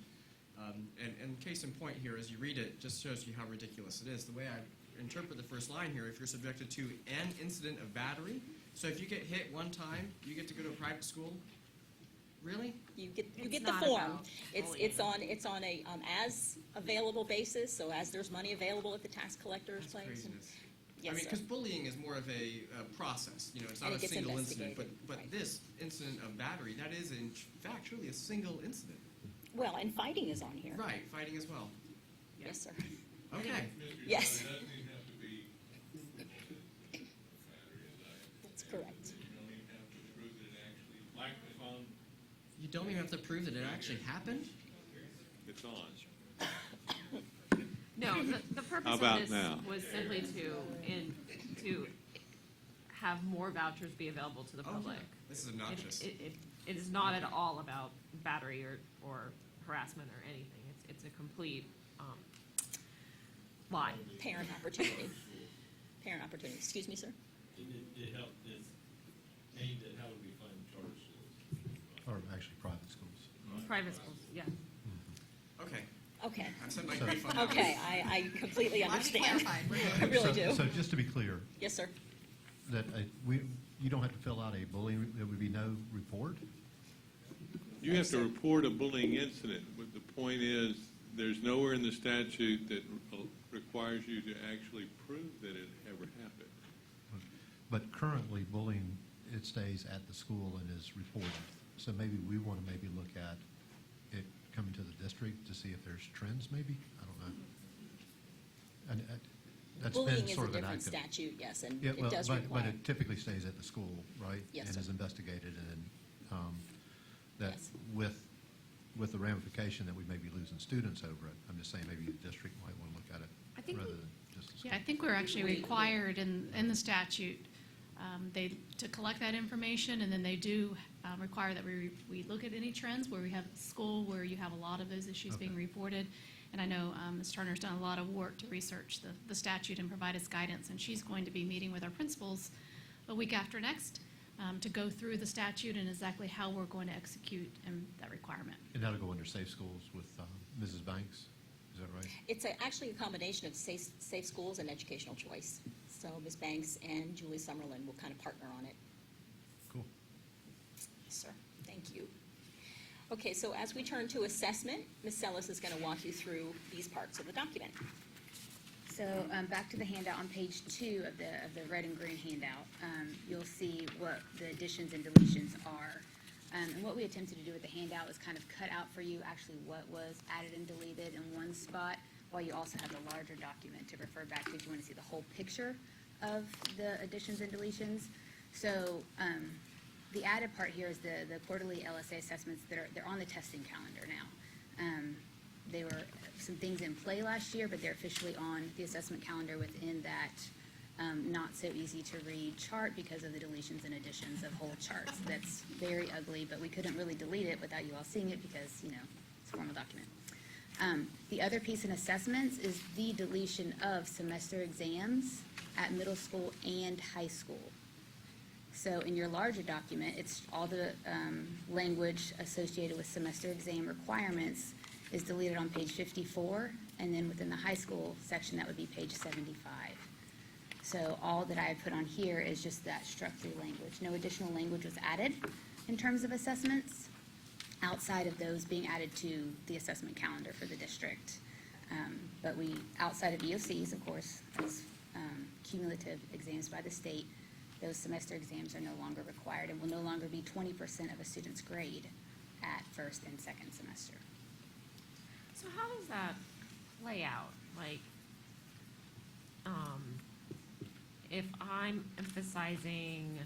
And case in point here, as you read it, just shows you how ridiculous it is. The way I interpret the first line here, if you're subjected to an incident of battery, So if you get hit one time, you get to go to a private school? Really? You get It's the not form. about It's on a, as available basis, so as there's money available at the tax collector's That's place. craziness. Yes, I mean, sir. because bullying is more of a process, you know, it's And not it a gets single incident. But investigated, right. this incident of battery, that is in fact truly a single incident. Well, and fighting is on here. Right, fighting as well. Yes, sir. Okay. Yes. It doesn't even have to be battery, That's correct. you don't even have to prove that it actually, like if on, You don't even have to prove that it actually happened? it's on. No, the purpose How of about this now? was simply to have more vouchers be available to the Oh, public. yeah. This is obnoxious. It is not at all about battery or harassment or anything. It's a complete lie. Parent opportunity. Parent opportunity. Excuse me, sir? It helped, it's aimed at how would we fund charter schools? Or actually private schools. Private schools, yeah. Okay, Okay. I've said my grief on that. Okay, I completely Glad we understand. clarified. I really do. So just to be clear, Yes, sir. that you don't have to fill out a bullying, there would be no report? You have to report a bullying incident, but the point is, there's nowhere in the statute that requires you to actually prove that it ever happened. But currently bullying, it stays at the school and is reported. So maybe we want to maybe look at it coming to the district to see if there's trends maybe? I don't know. And that's Bullying been is a sort of an different active. statute, yes, and Yeah, it well, does but require. it typically stays at the school, right? Yes, And sir. is investigated and that Yes. with the ramification that we may be losing students over it. I'm just saying maybe the district might want to look at I it think rather we- than just the school. Yeah, I think we're actually required in the statute, to collect that information, and then they do require that we look at any trends where we have school, where you have a lot of those issues being Okay. reported. And I know Ms. Turner's done a lot of work to research the statute and provide us guidance, and she's going to be meeting with our principals a week after next to go through the statute and exactly how we're going to execute that requirement. And that'll go under safe schools with Mrs. Banks, is that right? It's actually a combination of safe schools and educational choice. So Ms. Banks and Julie Summerlin will kind of partner on it. Cool. Yes, sir. Thank you. Okay, so as we turn to assessment, Ms. Sellis is going to walk you through these parts of the document. So back to the handout on page 2 of the red and green handout, you'll see what the additions and deletions are. And what we attempted to do with the handout was kind of cut out for you actually what was added and deleted in one spot, while you also have the larger document to refer back to if you want to see the whole picture of the additions and deletions. So the added part here is the quarterly LSA assessments that they're on the testing calendar now. They were some things in play last year, but they're officially on the assessment calendar within that not so easy to read chart because of the deletions and additions of whole charts. That's very ugly, but we couldn't really delete it without you all seeing it because, you know, it's a formal document. The other piece in assessments is the deletion of semester exams at middle school and high school. So in your larger document, it's all the language associated with semester exam requirements is deleted on page 54, and then within the high school section, that would be page 75. So all that I have put on here is just that struck-through language. No additional language was added in terms of assessments, outside of those being added to the assessment calendar for the district. But we, outside of EOCs, of course, as cumulative exams by the state, those semester exams are no longer required and will no longer be 20% of a student's grade at first and second semester. So how does that play out? Like, if I'm emphasizing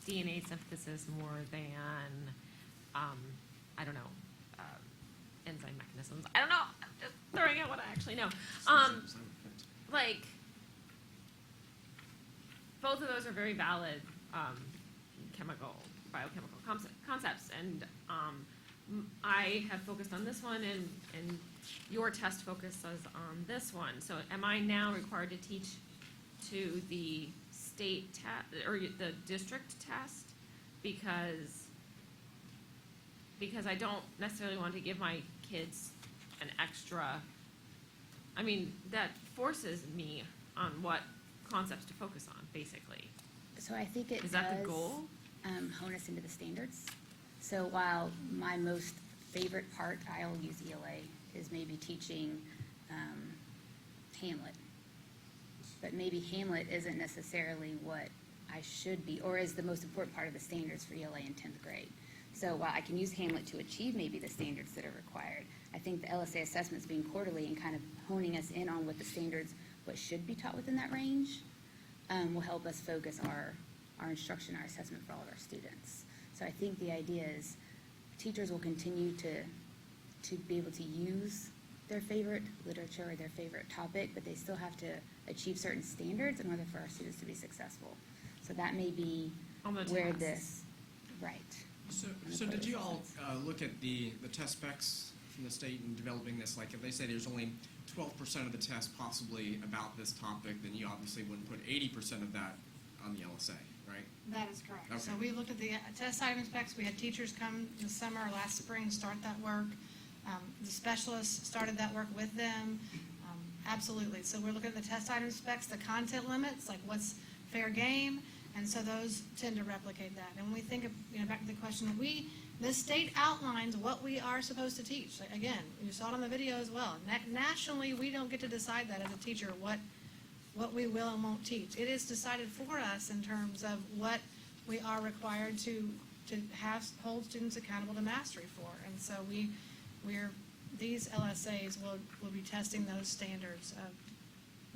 DNA synthesis more than, I don't know, enzyme mechanisms. I don't know. I'm just throwing out what I actually know. Like, both of those are very valid biochemical concepts, and I have focused on this one, and your test focuses on this one. So am I now required to teach to the state test or the district test because I don't necessarily want to give my kids an extra, I mean, that forces me on what concepts to focus on, basically. So I think it Is that the does, goal? hone us into the standards. So while my most favorite part, I'll use ELA, is maybe teaching Hamlet. But maybe Hamlet isn't necessarily what I should be, or is the most important part of the standards for ELA in 10th grade. So while I can use Hamlet to achieve maybe the standards that are required, I think the LSA assessments being quarterly and kind of honing us in on what the standards, what should be taught within that range, will help us focus our instruction, our assessment for all of our students. So I think the idea is teachers will continue to be able to use their favorite literature or their favorite topic, but they still have to achieve certain standards in order for our students to be successful. So that may be On the where tests. this, right. So did you all look at the test specs from the state in developing this? Like, if they say there's only 12% of the test possibly about this topic, then you obviously wouldn't put 80% of that on the LSA, right? That is correct. So Okay. we looked at the test item specs. We had teachers come this summer or last spring, start that work. The specialists started that work with them. Absolutely. So we're looking at the test item specs, the content limits, like what's fair game. And so those tend to replicate that. And when we think of, back to the question, the state outlines what we are supposed to teach. Like, again, you saw it on the video as well. Nationally, we don't get to decide that as a teacher, what we will and won't teach. It is decided for us in terms of what we are required to hold students accountable to mastery for. And so these LSAs will be testing those standards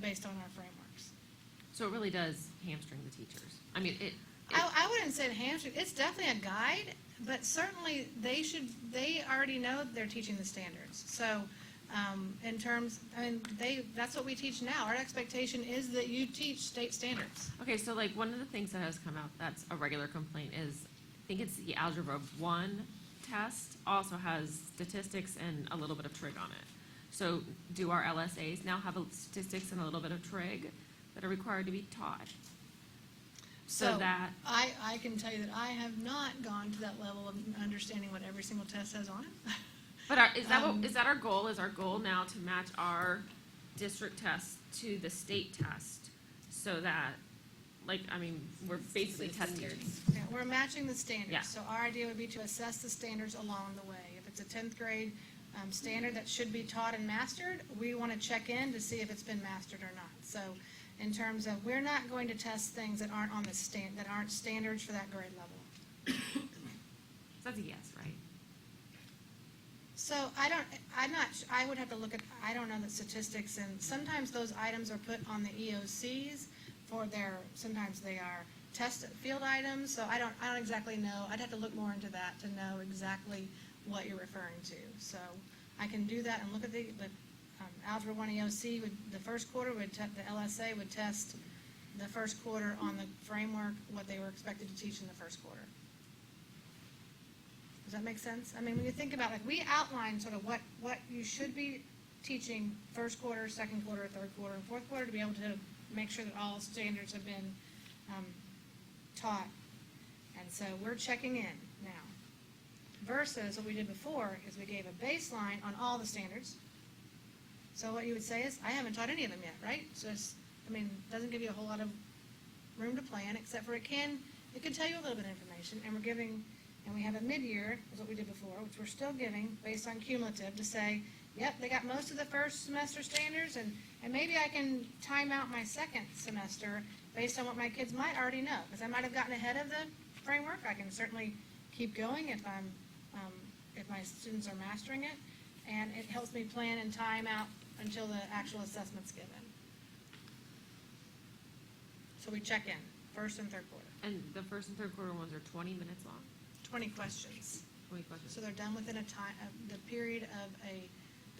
based on our frameworks. So it really does hamstring the teachers. I mean, I wouldn't say hamstring. It's definitely a guide, but certainly they already know they're teaching the standards. So in terms, that's what we teach now. Our expectation is that you teach state standards. okay, so like one of the things that has come out that's a regular complaint is, I think it's the Algebra 1 test also has statistics and a little bit of trig on it. So do our LSAs now have statistics and a little bit of trig that are required to be taught? So that, I can tell you that I have not gone to that level of understanding what every single test has on it. but is that our goal? Is our goal now to match our district test to the state test so that, we're basically testing. Yeah, we're matching the standards. Yeah. So our idea would be to assess the standards along the way. If it's a 10th grade standard that should be taught and mastered, we want to check in to see if it's been mastered or not. So in terms of, we're not going to test things that aren't on the that aren't standards for that grade level. So that's a yes, right? So I would have to look at, I don't know the statistics, and sometimes those items are put on the EOCs for sometimes they are test field items, so I don't exactly know. I'd have to look more into that to know exactly what you're referring to. So I can do that and look at the Algebra 1 EOC, the first quarter the LSA would test the first quarter on the framework, what they were expected to teach in the first quarter. Does that make sense? When you think about, we outline sort of what you should be teaching first quarter, second quarter, third quarter, and fourth quarter to be able to make sure that all standards have been taught. And so we're checking in now. Versus what we did before is we gave a baseline on all the standards. So what you would say is, I haven't taught any of them yet, right? So it doesn't give you a whole lot of room to plan, except for it can tell you a little bit of information, and we have a mid-year, is what we did before, which we're still giving based on cumulative to say, yep, they got most of the first semester standards, and maybe I can time out my second semester based on what my kids might already know, because I might have gotten ahead of the framework. I can certainly keep going if my students are mastering it, and it helps me plan and time out until the actual assessment's given. So we check in, first and third quarter, And the first and third quarter ones are 20 minutes long? 20 questions. 20 questions? So they're done within the period of a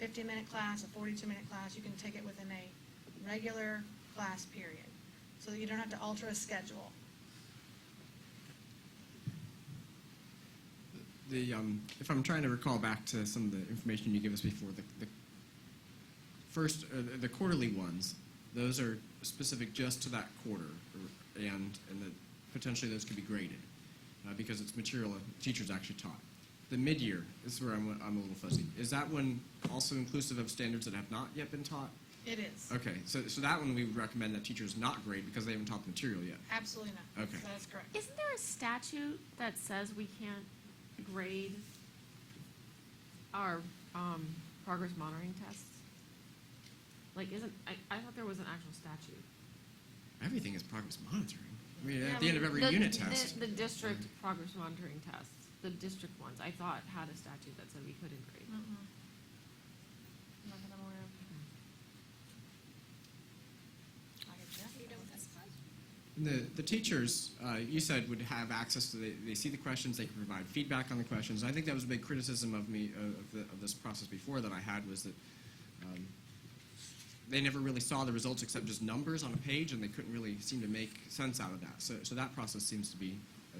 50-minute class, a 42-minute class. You can take it within a regular class period, so that you don't have to alter a schedule. If I'm trying to recall back to some of the information you gave us before, the first, the quarterly ones, those are specific just to that quarter, and that potentially those could be graded because it's material that teachers actually taught. The mid-year is where I'm a little fuzzy. Is that one also inclusive of standards that have not yet been taught? It is. Okay, so that one we would recommend that teachers not grade because they haven't taught the material yet. Absolutely not. Okay. That is correct. Isn't there a statute that says we can't grade our progress monitoring tests? Like, I thought there was an actual statute. Everything is progress monitoring. I mean, Yeah, at the end of every unit test. The district progress monitoring tests, the district ones, I thought had a statute that said we couldn't grade. Mm-mm. Not that I'm aware of. I can check. The teachers, you said, would have access to, they see the questions, they can provide feedback on the questions. I think that was a big criticism of me, of this process before that I had, was that they never really saw the results except just numbers on a page, and they couldn't really seem to make sense out of that. So that process seems to be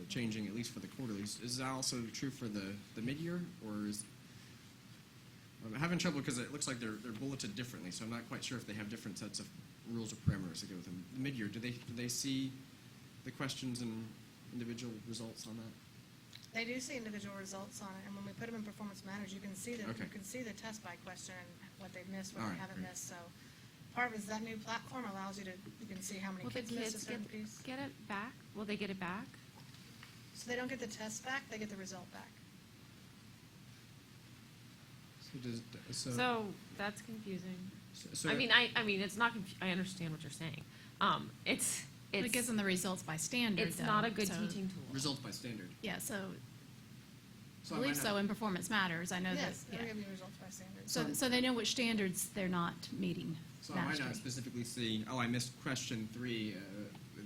changing, at least for the quarterlies. Is that also true for the mid-year, or is... I'm having trouble because it looks like they're bulleted differently, so I'm not quite sure if they have different sets of rules or parameters to go with them. Mid-year, do they see the questions and individual results on that? They do see individual results on it, and when we put them in performance managers, you can see the, Okay. you can see the test by question and what they've missed, what All they right, haven't great. missed, so. Part of it is that new platform allows you to, you can see how many Will the kids missed a kids certain piece. get it back? Will they get it back? So they don't get the test back, they get the result back. So that's confusing. so- I mean, it's not, I understand what you're saying. It's, It gives them the results by standard, it's not though, a good so- teaching tool. Results by standard. Yeah, so, So I I believe might so not- in Performance Matters, I know that, Yes, yeah. they'll give you results by standard. So they know which standards they're not meeting So I might not nationally. specifically see, oh, I missed question 3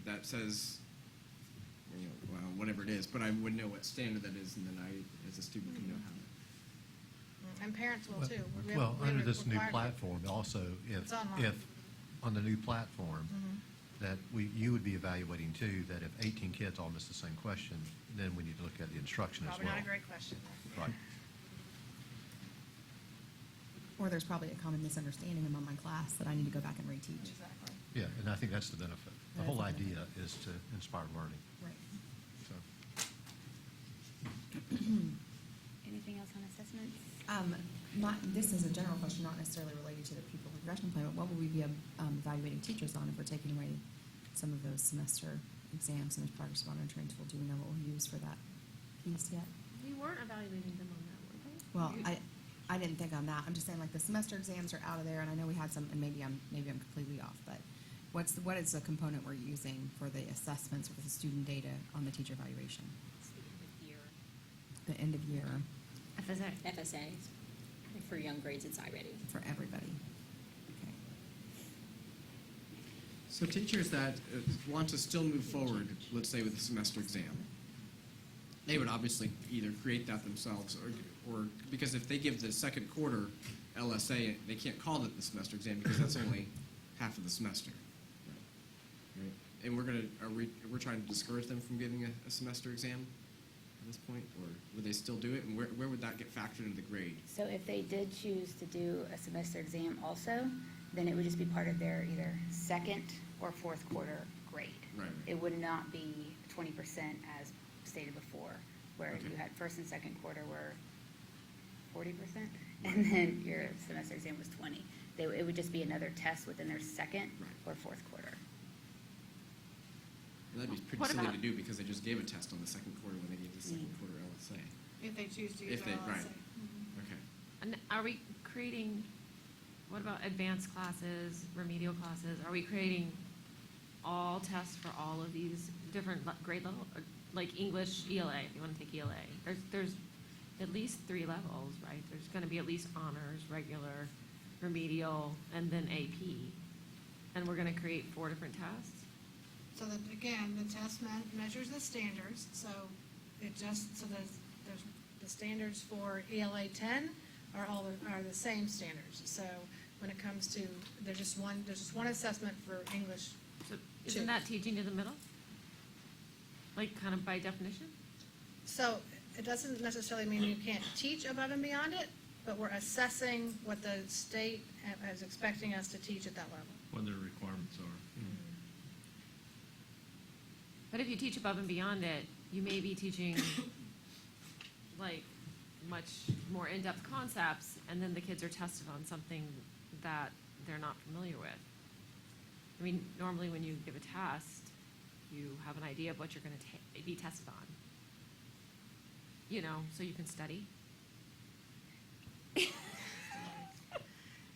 that says, you know, well, whatever it is, but I would know what standard that is, and then I, as a student, can know how to. And parents will too. We have- Well, we have under a this new requirement. platform, also, It's online. if, on the new platform, that you would be evaluating too, that if 18 kids all miss the same question, then we need to look at the instruction as Probably well. not a great question. Right. Or there's probably a common misunderstanding among my class that I need to go back and reteach. Exactly. Yeah, and I think that's the benefit. The That is whole the benefit. idea is to inspire learning, Right. so. Anything else on assessments? This is a general question, not necessarily related to the pupil progression plan, but what will we be evaluating teachers on if we're taking away some of those semester exams and progress monitoring tool? Do we know what we'll use for that piece yet? We weren't evaluating them on that, were they? Well, I didn't think on that. I'm just saying, like, the semester exams are out of there, and I know we had some, and maybe I'm completely off, but what is the component we're using for the assessments or the student data on the teacher evaluation? The end of year FSA. FSA, for young grades, it's iReady. for everybody. Okay. So teachers that want to still move forward, let's say with a semester exam, they would obviously either create that themselves or because if they give the second quarter LSA, they can't call it the semester exam because that's only half of the semester. Right. And we're trying to discourage them from giving a semester exam at this point, or would they still do it? And where would that get factored into the grade? So if they did choose to do a semester exam also, then it would just be part of their either second or fourth quarter grade. Right. It would not be 20% as stated before, where Okay. you had first and second quarter were 40%, and then your semester exam was 20. It would just be another test within their second Right. or fourth quarter. And that'd be pretty What silly about- to do because they just gave a test on the second quarter when they gave the second Mm. quarter LSA. If they choose to use If their they, LSA. right. Okay. And are we creating, what about advanced classes, remedial classes? Are we creating all tests for all of these different grade level, or like English, ELA, if you want to take ELA? There's at least 3 levels, right? There's going to be at least honors, regular, remedial, and then AP. And we're going to create 4 different tests? So that, again, the test measures the standards, so the standards for ELA 10 are the same standards. So when it comes to, there's just one assessment for English. So isn't that teaching to the middle? Like, kind of by definition? So it doesn't necessarily mean you can't teach above and beyond it, but we're assessing what the state is expecting us to teach at that level. What their requirements are. But if you teach above and beyond it, you may be teaching like much more in-depth concepts, and then the kids are tested on something that they're not familiar with. I mean, normally when you give a test, you have an idea of what you're going to be tested on. You know, so you can study.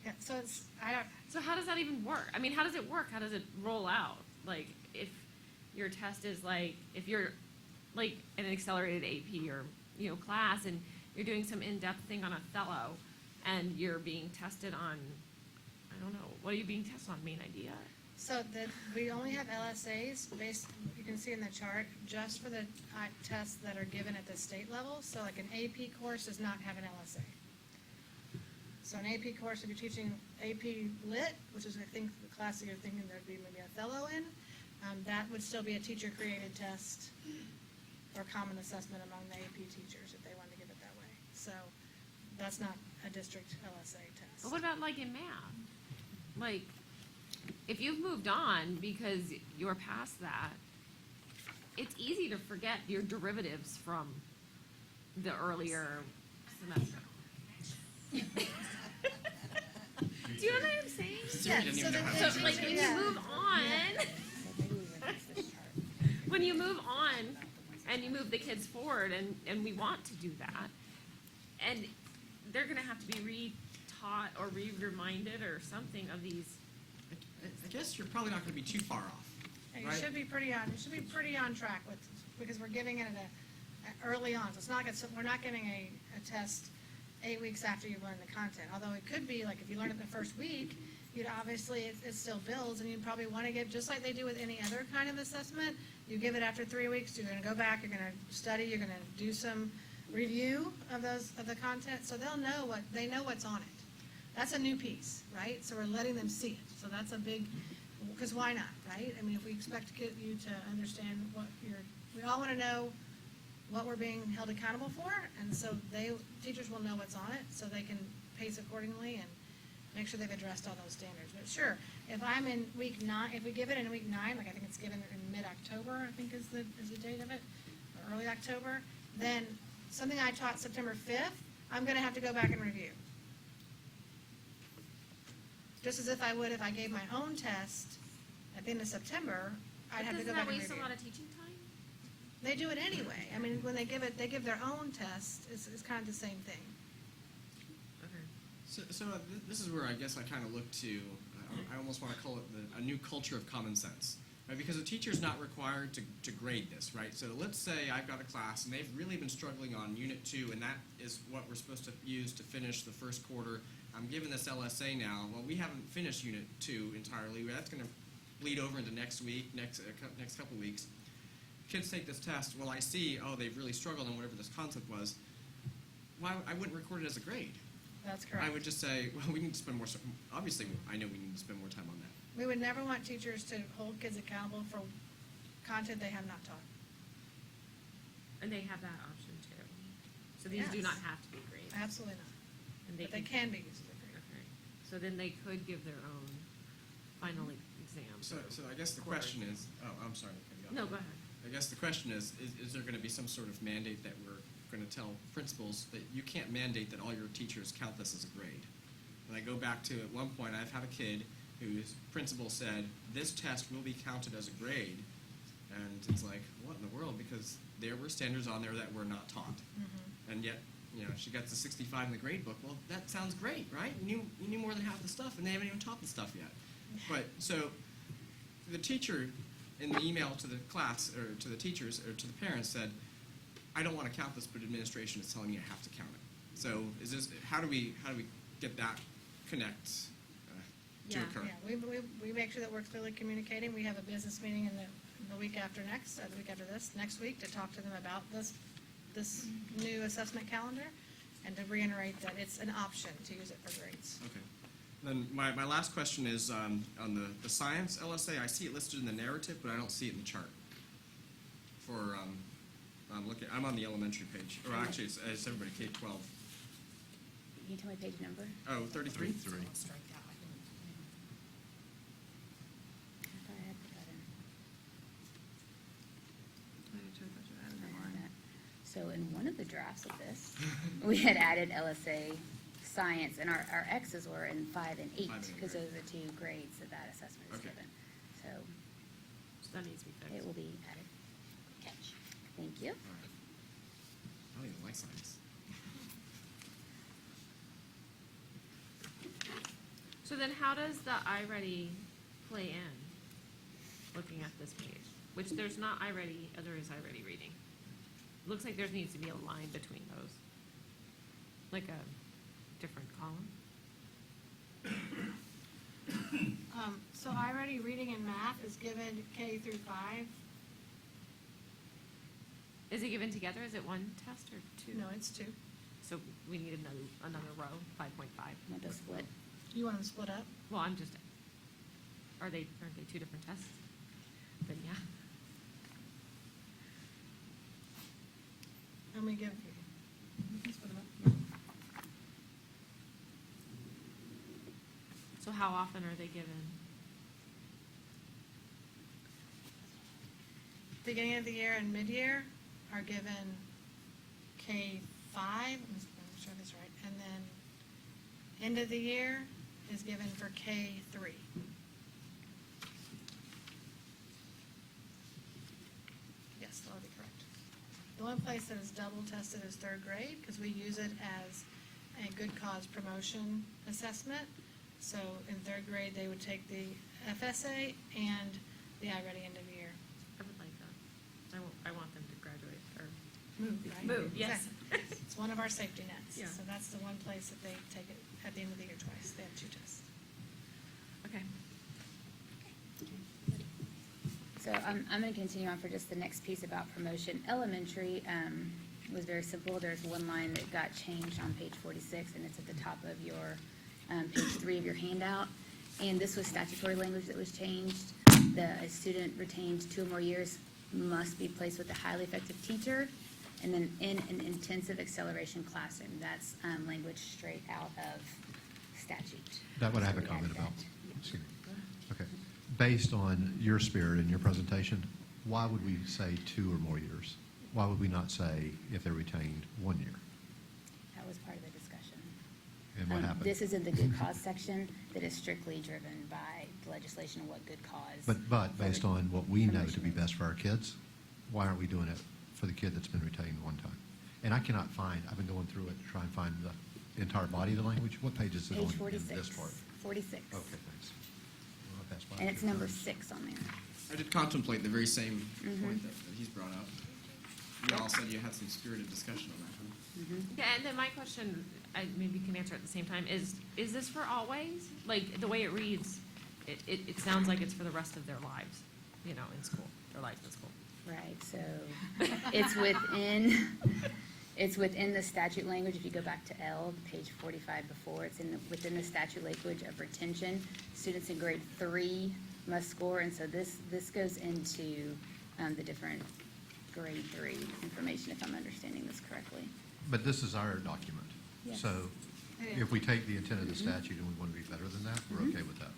Yeah, so it's, I don't, So how does that even work? I mean, how does it work? How does it roll out? Like, if your test is like, if you're like in an accelerated AP or, you know, class and you're doing some in-depth thing on Othello and you're being tested on, I don't know, what are you being tested on? Main idea? so we only have LSAs based, you can see in the chart, just for the tests that are given at the state level. So like an AP course does not have an LSA. So an AP course, if you're teaching AP Lit, which is I think the class that you're thinking there'd be maybe Othello in, that would still be a teacher-created test or common assessment among the AP teachers if they wanted to give it that way. So that's not a district LSA test. But what about like in math? Like, if you've moved on because you're past that, it's easy to forget your derivatives from the earlier semester. Do you know what I'm saying? Siri didn't even know how to So do like it. when you move on, when you move on and you move the kids forward and we want to do that, and they're gonna have to be re-taught or re-reminded or something of these. I guess you're probably not going to be too far off, And right? you should be pretty on track with, because we're giving it early on. So it's not, we're not giving a test 8 weeks after you've learned the content. Although it could be, like, if you learn it in the first week, you'd obviously, it still builds, and you'd probably want to give, just like they do with any other kind of assessment, you give it after 3 weeks, you're going to go back, you're going to study, you're going to do some review of the content, so they know what's on it. That's a new piece, right? So we're letting them see it. So that's a big, because why not, right? I mean, if we expect to get you to understand we all want to know what we're being held accountable for, and so teachers will know what's on it, so they can pace accordingly and make sure they've addressed all those standards. But sure, if I'm in week 9, if we give it in week 9, like I think it's given in mid-October, I think is the date of it, or early October, then something I taught September 5th, I'm going to have to go back and review. Just as if I would if I gave my own test at the end of September, I'd have to go Doesn't back that and waste review. a lot of teaching time? They do it anyway. I mean, when they give their own test, it's kind of the same thing. Okay. So this is where I guess I kind of look to, I almost want to call it a new culture of common sense, right? Because a teacher's not required to grade this, right? So let's say I've got a class and they've really been struggling on Unit 2, and that is what we're supposed to use to finish the first quarter. I'm given this LSA now. Well, we haven't finished Unit 2 entirely. That's going to bleed over into next week, next couple weeks. Kids take this test. Well, I see, they've really struggled on whatever this concept was. Why I wouldn't record it as a grade. That's correct. I would just say, well, we need to spend more. Obviously, I know we need to spend more time on that. We would never want teachers to hold kids accountable for content they have not taught. And they have that option too. So these do Yes. not have to be graded. Absolutely not. And But they can be used as a grade. Okay. So then they could give their own final exam. So I guess the question is, I'm sorry. No, go ahead. I guess the question is there going to be some sort of mandate that we're going to tell principals that you can't mandate that all your teachers count this as a grade? And I go back to, at one point, I've had a kid whose principal said, this test will be counted as a grade. And it's like, what in the world? Because there were standards on there that were not taught. Mm-hmm. And yet, she got the 65 in the grade book. Well, that sounds great, right? You knew more than half the stuff, and they haven't even taught the stuff yet. But, so, the teacher in the email to the class, or to the teachers, or to the parents said, I don't want to count this, but administration is telling me I have to count it. So, how do we get that connect to occur? Yeah, we make sure that we're clearly communicating. We have a business meeting in the week after next week, to talk to them about this new assessment calendar, and to reiterate that it's an option to use it for grades. Okay. Then my last question is on the science LSA. I see it listed in the narrative, but I don't see it in the chart. I'm on the elementary page. Or actually, it's everybody K-12. Can you tell me page number? Oh, 33? 33. I thought I had put that in. I had that. So in one of the drafts of this, we had added LSA science, and our X's were in 5 and 8, 5 and 8, because right. those are 2 grades that that assessment is Okay. given. So So that needs to be fixed. it will be added. Catch. Thank you. All right. I don't even like science. So then how does the iReady play in, looking at this page? Which there's not iReady, there is iReady reading. Looks like there needs to be a line between those. Like a different column. So iReady reading and math is given K through 5. Is it given together? Is it one test or 2? No, it's 2. So we need another row, 5.5. Want to split? You want them split up? Well, I'm just, aren't they 2 different tests? Then yeah. Let me give you can split them up. So how often are they given? Beginning of the year and mid-year are given K5, let me make sure that's right, and then end of the year is given for K3. Yes, that'll be correct. The one place that is double tested is 3rd grade, because we use it as a good cause promotion assessment. So in 3rd grade, they would take the FSA and the iReady end of year. I would like that. I want them to graduate or Move, right? move, yes. Exactly. It's one of our safety nets. Yeah. So that's the one place that they take it at the end of the year twice. They have 2 tests. Okay. So I'm going to continue on for just the next piece about promotion. Elementary was very simple. There's one line that got changed on page 46, and it's at the top of your page 3 of your handout. And this was statutory language that was changed. A student retained 2 or more years must be placed with a highly effective teacher, and then in an intensive acceleration classroom. That's language straight out of statute. That would I have So a we comment added about. that. Excuse me. Okay. Based on your spirit and your presentation, why would we say 2 or more years? Why would we not say if they're retained 1 year? That was part of the discussion. And what happened? This is in the good cause section that is strictly driven by the legislation and what good cause. But based on what we know to be promotion is. best for our kids, why aren't we doing it for the kid that's been retained one time? And I cannot find, I've been going through it to try and find the entire body of the language. What page is it on Page in 46. this part? 46. Okay, thanks. Well, I passed by And it it's a few number times. 6 on there. I did contemplate the very same Mm-hmm. point that he's brought up. You all said you had some spirited discussion on that, huh? Yeah, and then my question, I maybe can answer at the same time, is this for always? Like, the way it reads, it sounds like it's for the rest of their lives, in school, their lives in school. Right, so it's within the statute language. If you go back to L, page 45 before, it's within the statute language of retention. Students in grade 3 must score, and so this goes into the different grade 3 information, if I'm understanding this correctly. But this is our document. Yes. So It if we take the intent of the statute and we want to be better than that, we're okay with that.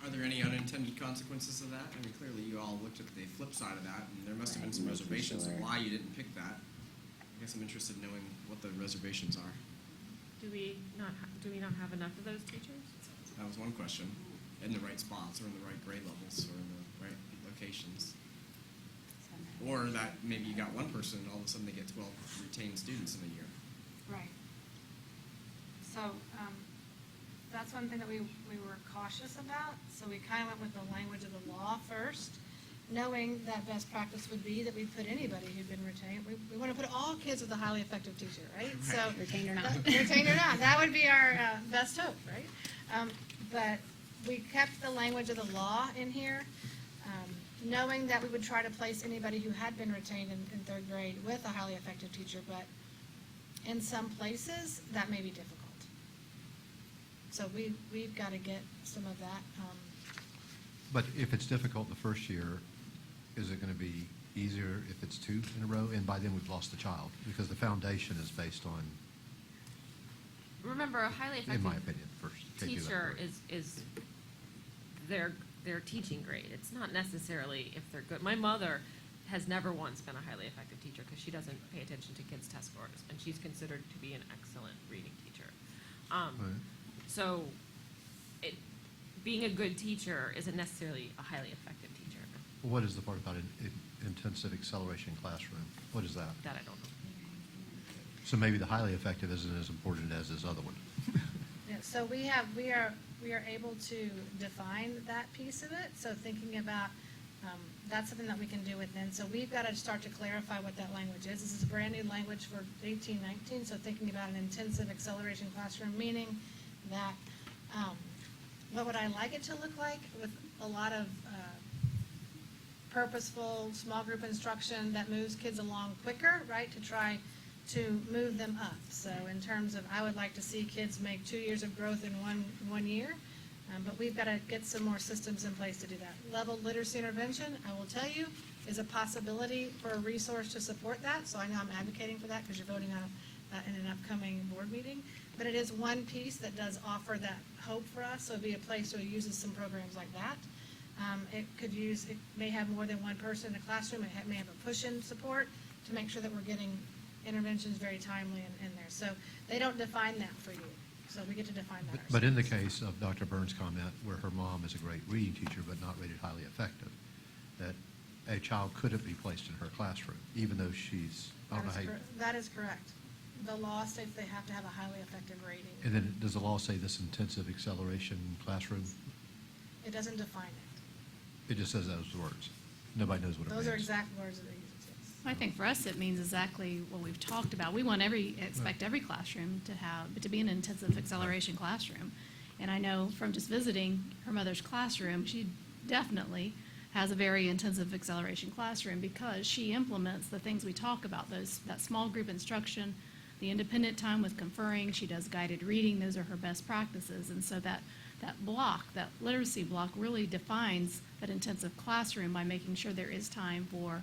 Are there any unintended consequences of that? I mean, clearly you all looked at the flip side of that, and there must have been some Right, making reservations of sure. why you didn't pick that. I guess I'm interested in knowing what the reservations are. Do we not have enough of those teachers? That was one question. In the right spots, or in the right grade levels, or in the right locations. Or that maybe you got one person and all of a sudden they get 12 retained students in a year. Right. So, that's one thing that we were cautious about. So we kind of went with the language of the law first, knowing that best practice would be that we put anybody who'd been retained. We want to put all kids with a highly effective teacher, right? So Retained or not. Retained or not, that would be our best hope, right? But we kept the language of the law in here, knowing that we would try to place anybody who had been retained in 3rd grade with a highly effective teacher, but in some places, that may be difficult. So we've got to get some of that. But if it's difficult the first year, is it going to be easier if it's 2 in a row? And by then we've lost the child because the foundation is based on, Remember, a highly in my effective opinion, first. Can't do that teacher first. is their teaching grade. It's not necessarily if they're good. My mother has never once been a highly effective teacher because she doesn't pay attention to kids' test scores, and she's considered to be an excellent reading teacher. Right. So, being a good teacher isn't necessarily a highly effective teacher. What is the part about intensive acceleration classroom? What is that? That I don't know. So maybe the highly effective isn't as important as this other one. Yeah, so we are able to define that piece of it, so thinking about, that's something that we can do within, so we've got to start to clarify what that language is. This is a brand-new language for 18-19, so thinking about an intensive acceleration classroom, meaning that, what would I like it to look like with a lot of purposeful, small group instruction that moves kids along quicker, right, to try to move them up. So in terms of, I would like to see kids make 2 years of growth in one year, but we've got to get some more systems in place to do that. Level literacy intervention, I will tell you, is a possibility for a resource to support that, so I know I'm advocating for that because you're voting on it in an upcoming board meeting. But it is one piece that does offer that hope for us, so it'd be a place where it uses some programs like that. It may have more than one person in a classroom, may have a push-in support to make sure that we're getting interventions very timely in there. So they don't define that for you, so we get to define that ourselves. But in the case of Dr. Burns' comment, where her mom is a great reading teacher but not rated highly effective, that a child couldn't be placed in her classroom, even though she's, I don't know how you. That is correct. The law states they have to have a highly effective rating. And then does the law say this intensive acceleration classroom? It doesn't define it. It just says those words. Nobody knows what it means. Those are exact words that they use, yes. I think for us, it means exactly what we've talked about. We want expect every classroom to be an intensive acceleration classroom. And I know from just visiting her mother's classroom, she definitely has a very intensive acceleration classroom because she implements the things we talk about, that small group instruction, the independent time with conferring, she does guided reading, those are her best practices. And so that block, that literacy block really defines that intensive classroom by making sure there is time for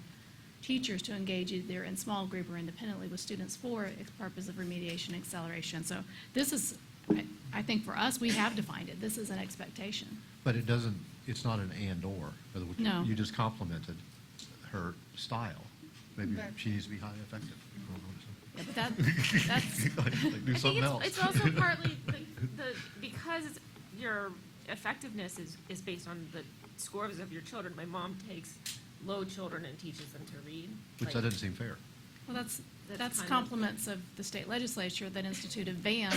teachers to engage either in small group or independently with students for the purpose of remediation and acceleration. So this is, I think for us, we have defined it. This is an expectation. But it doesn't, it's not an and/or. In other words, No. You just complimented her style. Maybe Right. she needs to be highly effective. Yeah, but that's, Like, do something else. It's also partly because your effectiveness is based on the scores of your children. My mom takes low children and teaches them to read. Which Like, that doesn't seem fair. well, that's kind of- compliments of the state legislature that instituted VAM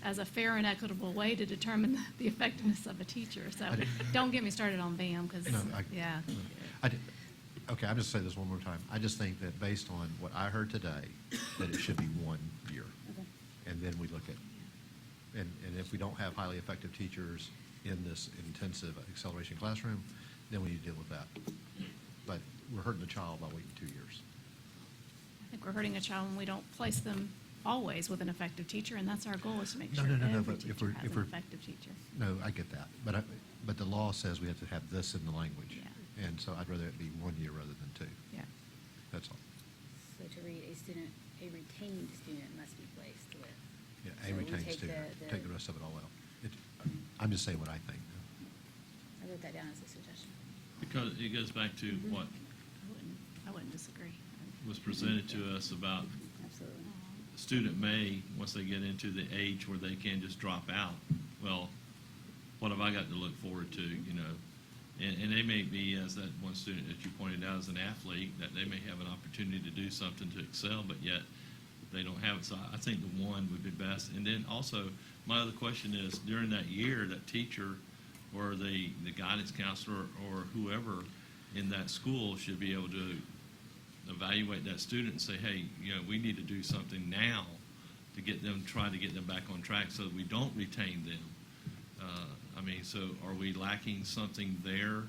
as a fair and equitable way to determine the effectiveness of a teacher. So I didn't- don't get me started on VAM because, No, yeah. Okay, I'll just say this one more time. I just think that based on what I heard today, that it should be 1 year. Okay. And then we look at, and if we don't have highly effective teachers in this intensive acceleration classroom, then we need to deal with that. But we're hurting the child by waiting 2 years. I think we're hurting a child when we don't place them always with an effective teacher, and that's our goal, is to make No, sure no, no, every but if teacher we're- has if an we're- effective teacher. No, I get that. But the law says we have to have this in the language. Yeah. And so I'd rather it be 1 year rather than 2. Yeah. That's all. So to read, a retained student must be placed with. Yeah, So a we retained take student. the- Take the rest of it all out. I'm just saying what I think. I wrote that down as a suggestion. Because it goes back to what I wouldn't disagree. was presented to us about Absolutely. the student may, once they get into the age where they can just drop out, well, what have I got to look forward to, you know? And they may be, as that one student that you pointed out, as an athlete, that they may have an opportunity to do something to excel, but yet they don't have it. So I think the 1 would be best. And then also, my other question is, during that year, that teacher or the guidance counselor or whoever in that school should be able to evaluate that student and say, hey, you know, we need to do something now to get them, try to get them back on track so that we don't retain them. So are we lacking something there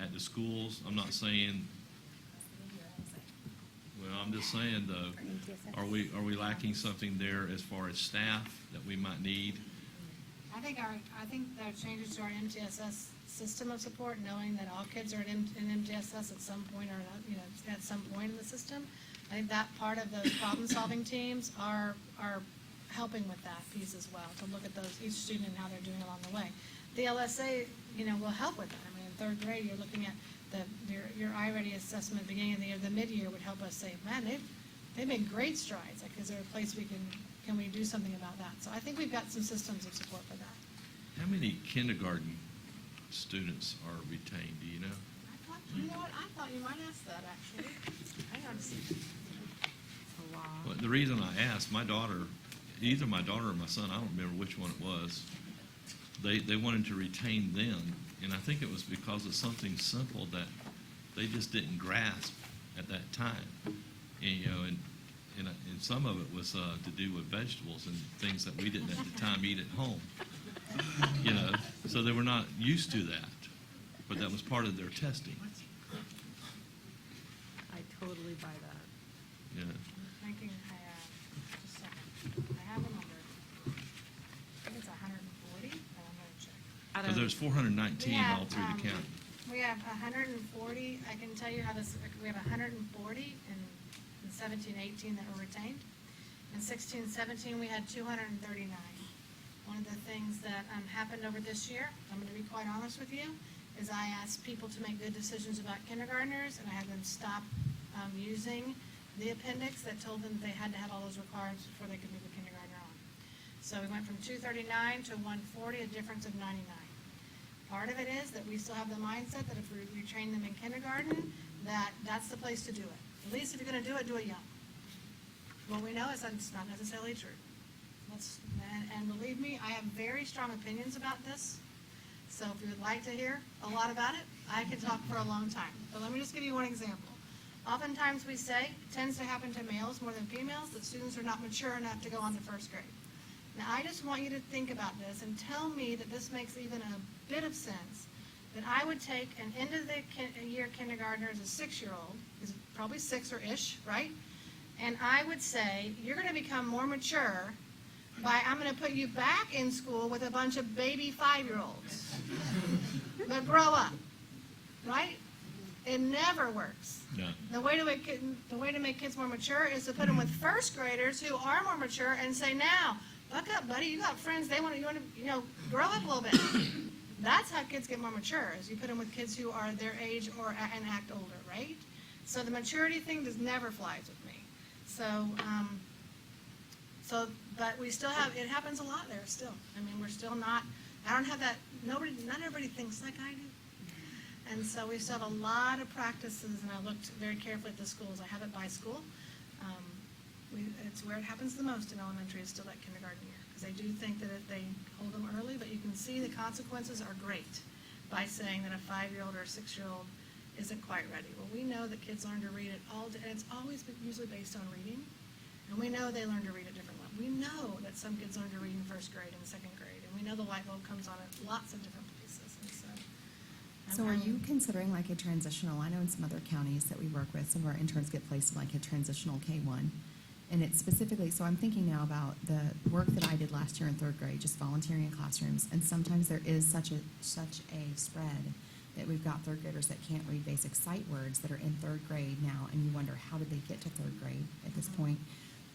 at the schools? I'm not saying, well, I'm just saying though, Or MTSS. are we lacking something there as far as staff that we might need? I think there are changes to our MTSS system of support, knowing that all kids are in MTSS at some point or, at some point in the system. I think that part of those problem-solving teams are helping with that piece as well, to look at each student and how they're doing along the way. The LSA, will help with that. I mean, in 3rd grade, you're looking at your iReady assessment beginning of the year, the mid-year would help us say, man, they've made great strides. Like, is there a place can we do something about that? So I think we've got some systems of support for that. How many kindergarten students are retained, do you know? You know what, I thought you might ask that, actually. Hang on a second. A lot. Well, the reason I asked, my daughter, either my daughter or my son, I don't remember which one it was, they wanted to retain them, and I think it was because of something simple that they just didn't grasp at that time. And, you know, and some of it was to do with vegetables and things that we didn't at the time eat at home. You know, so they were not used to that, but that was part of their testing. I totally buy that. Yeah. Thinking, just a second. I have a number. I think it's 140, but I'm gonna check. Out Because of- there's 419 We have, all through the county. We have 140, I can tell you how this, we have 140 in 17, 18 that were retained. In 16, 17, we had 239. One of the things that happened over this year, I'm going to be quite honest with you, is I asked people to make good decisions about kindergartners, and I had them stop using the appendix that told them they had to have all those requirements before they could move a kindergartner on. So we went from 239 to 140, a difference of 99. Part of it is that we still have the mindset that if we train them in kindergarten, that's the place to do it. At least if you're going to do it young. What we know is that it's not necessarily true. And believe me, I have very strong opinions about this. So if you would like to hear a lot about it, I could talk for a long time. But let me just give you one example. Oftentimes we say, it tends to happen to males more than females, that students are not mature enough to go on to first grade. Now, I just want you to think about this and tell me that this makes even a bit of sense, that I would take an end of the year kindergartner as a 6-year-old, is probably 6 or ish, right? And I would say, you're going to become more mature by, I'm going to put you back in school with a bunch of baby 5-year-olds. But grow up, right? It never works. No. The way to make kids more mature is to put them with first graders who are more mature and say, now, buck up, buddy, you got friends, you want to, grow up a little bit. That's how kids get more mature, is you put them with kids who are their age and act older, right? So the maturity thing never flies with me. But we still have, it happens a lot there still. I mean, we're still not, I don't have that, not everybody thinks like I do. And so we still have a lot of practices, and I looked very carefully at the schools. I have it by school. It's where it happens the most in elementary, is still that kindergarten year, because they do think that if they hold them early, but you can see the consequences are great by saying that a 5-year-old or a 6-year-old isn't quite ready. Well, we know that kids learn to read it all day, and it's always usually based on reading, and we know they learn to read at different levels. We know that some kids learn to read in first grade and second grade, and we know the light bulb comes on at lots of different places, and so. So are you considering like a transitional, I know in some other counties that we work with, some of our interns get placed in like a transitional K-1. And it's specifically, so I'm thinking now about the work that I did last year in third grade, just volunteering in classrooms. And sometimes there is such a spread that we've got third graders that can't read basic sight words that are in third grade now. And you wonder, how did they get to third grade at this point?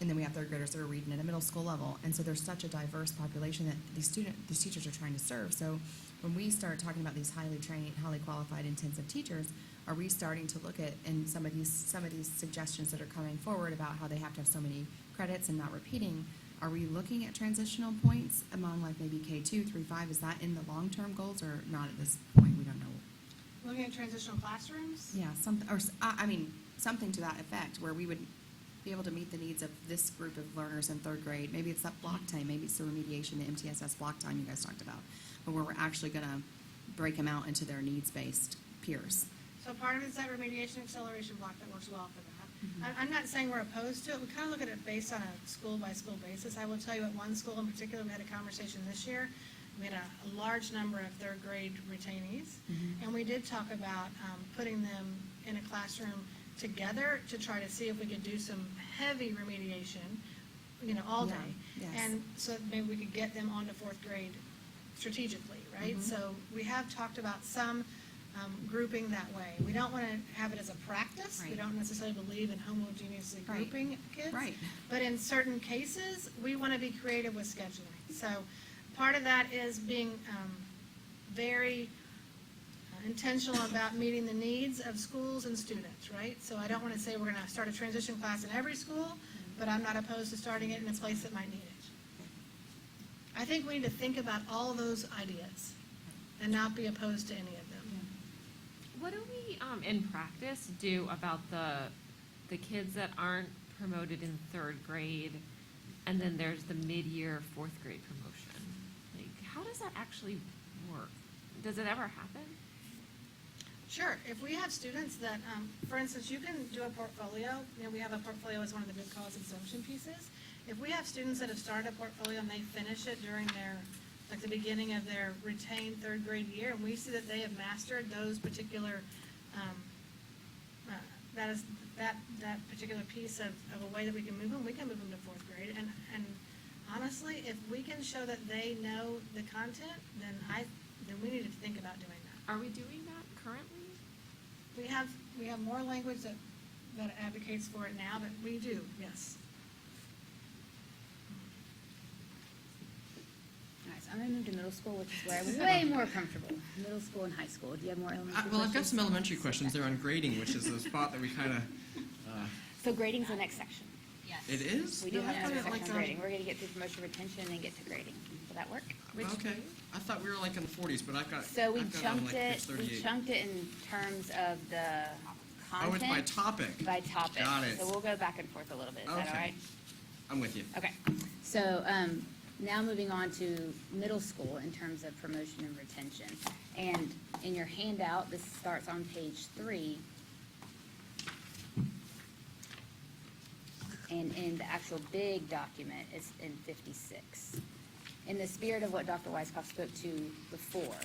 And then we have third graders that are reading at a middle school level. And so there's such a diverse population that these teachers are trying to serve. So when we start talking about these highly trained, highly qualified, intensive teachers, are we starting to look at, and some of these suggestions that are coming forward about how they have to have so many credits and not repeating, are we looking at transitional points among like maybe K2, 3, 5? Is that in the long-term goals or not at this point? We don't know. Looking at transitional classrooms? Yeah, something to that effect, where we would be able to meet the needs of this group of learners in third grade. Maybe it's that block time, maybe it's the remediation, the MTSS block time you guys talked about, but where we're actually going to break them out into their needs-based peers. So part of it is that remediation acceleration block that works well for that. I'm not saying we're opposed to it. We kind of look at it based on a school-by-school basis. I will tell you at one school in particular, we had a conversation this year. We had a large number of third grade retainees, and we did talk about putting them in a classroom together to try to see if we could do some heavy remediation, all day. Yes. And so that maybe we could get them onto fourth grade strategically, right? So we have talked about some grouping that way. We don't want to have it as a practice. We Right. don't necessarily believe in homogeneously Right. grouping kids. Right. But in certain cases, we want to be creative with scheduling. So part of that is being very intentional about meeting the needs of schools and students, right? So I don't want to say we're going to start a transition class in every school, but I'm not opposed to starting it in a place that might need it. I think we need to think about all those ideas and not be opposed to any of them. What do we, in practice, do about the kids that aren't promoted in third grade, and then there's the mid-year fourth grade promotion? Like, how does that actually work? Does it ever happen? Sure, if we have students that, for instance, you can do a portfolio, we have a portfolio as one of the good cause assumption pieces. If we have students that have started a portfolio and they finish it during their, like the beginning of their retained third grade year, and we see that they have mastered those particular, that particular piece of a way that we can move them, we can move them to fourth grade. And honestly, if we can show that they know the content, then we need to think about doing that. Are we doing that currently? We have more language that advocates for it now, but we do, yes. All right, so I'm gonna move to middle school, which is where I'm way more comfortable. Middle school and high school. Do you have more elementary questions? Well, I've got some elementary questions there on grading, which is the spot that we kind of, So grading's the next section. it is? We do have I another thought it, section on grading. We're gonna get through promotion retention and then get to grading. Will that work? Okay, I thought we were like in the 40s, but I've got, So we I've got on chunked like it, page we 38. chunked it in terms of the Oh, it's content. by topic. By topic. Got it. So we'll go back and forth a little bit. Is that all Okay. right? I'm with you. Okay. So now moving on to middle school in terms of promotion and retention. And in your handout, this starts on page 3. And in the actual big document, it's in 56. In the spirit of what Dr. Weisskopf spoke to before,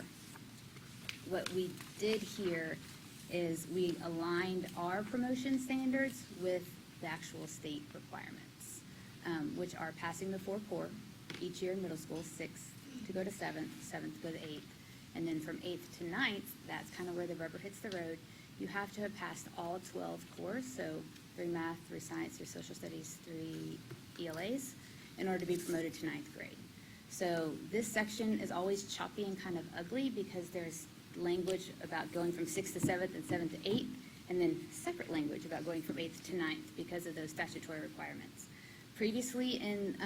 what we did here is we aligned our promotion standards with the actual state requirements, which are passing the 4 core each year in middle school, 6th to go to 7th, 7th to go to 8th. And then from 8th to 9th, that's kind of where the rubber hits the road. You have to have passed all 12 cores, so 3 math, 3 science, 3 social studies, 3 ELAs, in order to be promoted to 9th grade. So this section is always choppy and kind of ugly because there's language about going from 6th to 7th and 7th to 8th, and then separate language about going from 8th to 9th because of those statutory requirements. Previously in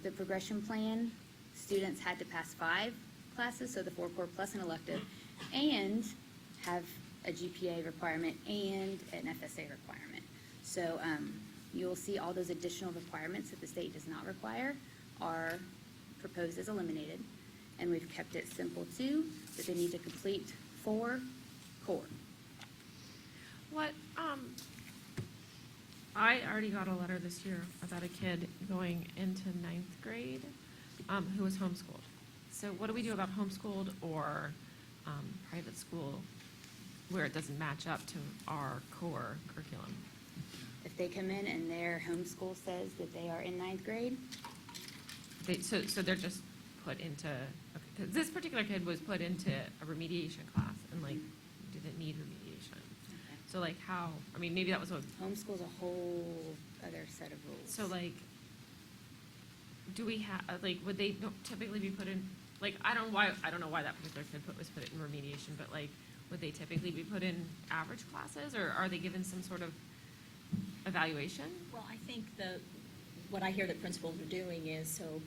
the progression plan, students had to pass 5 classes, so the 4 core plus an elective, and have a GPA requirement and an FSA requirement. So you'll see all those additional requirements that the state does not require are proposed as eliminated. And we've kept it simple too, that they need to complete 4 core. What, I already got a letter this year about a kid going into 9th grade, who was homeschooled. So what do we do about homeschooled or, private school where it doesn't match up to our core curriculum? If they come in and their homeschool says that they are in 9th grade, So they're just put into, okay, 'cause this particular kid was put into a remediation class and like didn't need remediation. So like how, I mean, maybe that was what, homeschool's a whole other set of rules. so like, do we have, like, would they typically be put in, like, I don't know why that particular kid was put in remediation, but like, would they typically be put in average classes or are they given some sort of evaluation? Well, I think what I hear that principals are doing is, so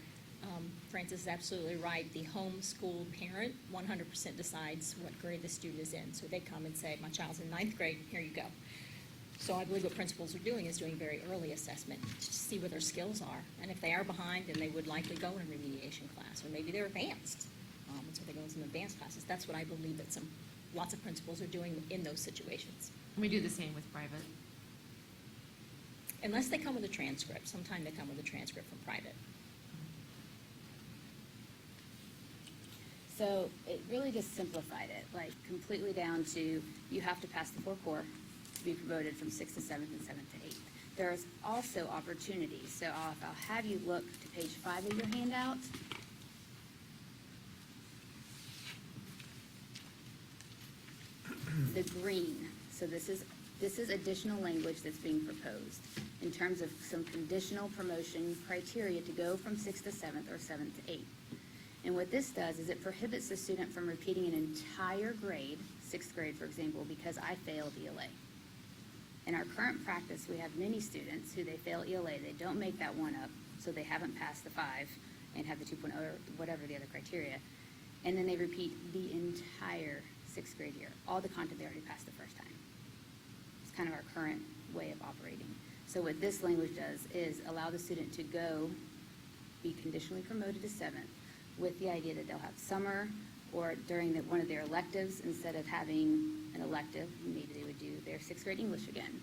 Francis is absolutely right, the homeschool parent 100% decides what grade the student is in. So they come and say, my child's in 9th grade, here you go. So I believe what principals are doing is doing very early assessment to see where their skills are. And if they are behind, then they would likely go in a remediation class, or maybe they're advanced. So they go in some advanced classes. That's what I believe that lots of principals are doing in those situations. We do the same with private. Unless they come with a transcript. Sometimes they come with a transcript from private. So it really just simplified it, like completely down to you have to pass the 4 core to be promoted from 6th to 7th and 7th to 8th. There's also opportunities. So I'll have you look to page 5 of your handout. The green. So this is additional language that's being proposed in terms of some conditional promotion criteria to go from 6th to 7th or 7th to 8th. And what this does is it prohibits the student from repeating an entire grade, 6th grade, for example, because I failed ELA. In our current practice, we have many students who they fail ELA, they don't make that one up, so they haven't passed the 5 and have the 2.0 or whatever the other criteria. And then they repeat the entire 6th grade year, all the content they already passed the first time. It's kind of our current way of operating. So what this language does is allow the student to go be conditionally promoted to 7th with the idea that they'll have summer or during one of their electives, instead of having an elective, maybe they would do their 6th grade English again.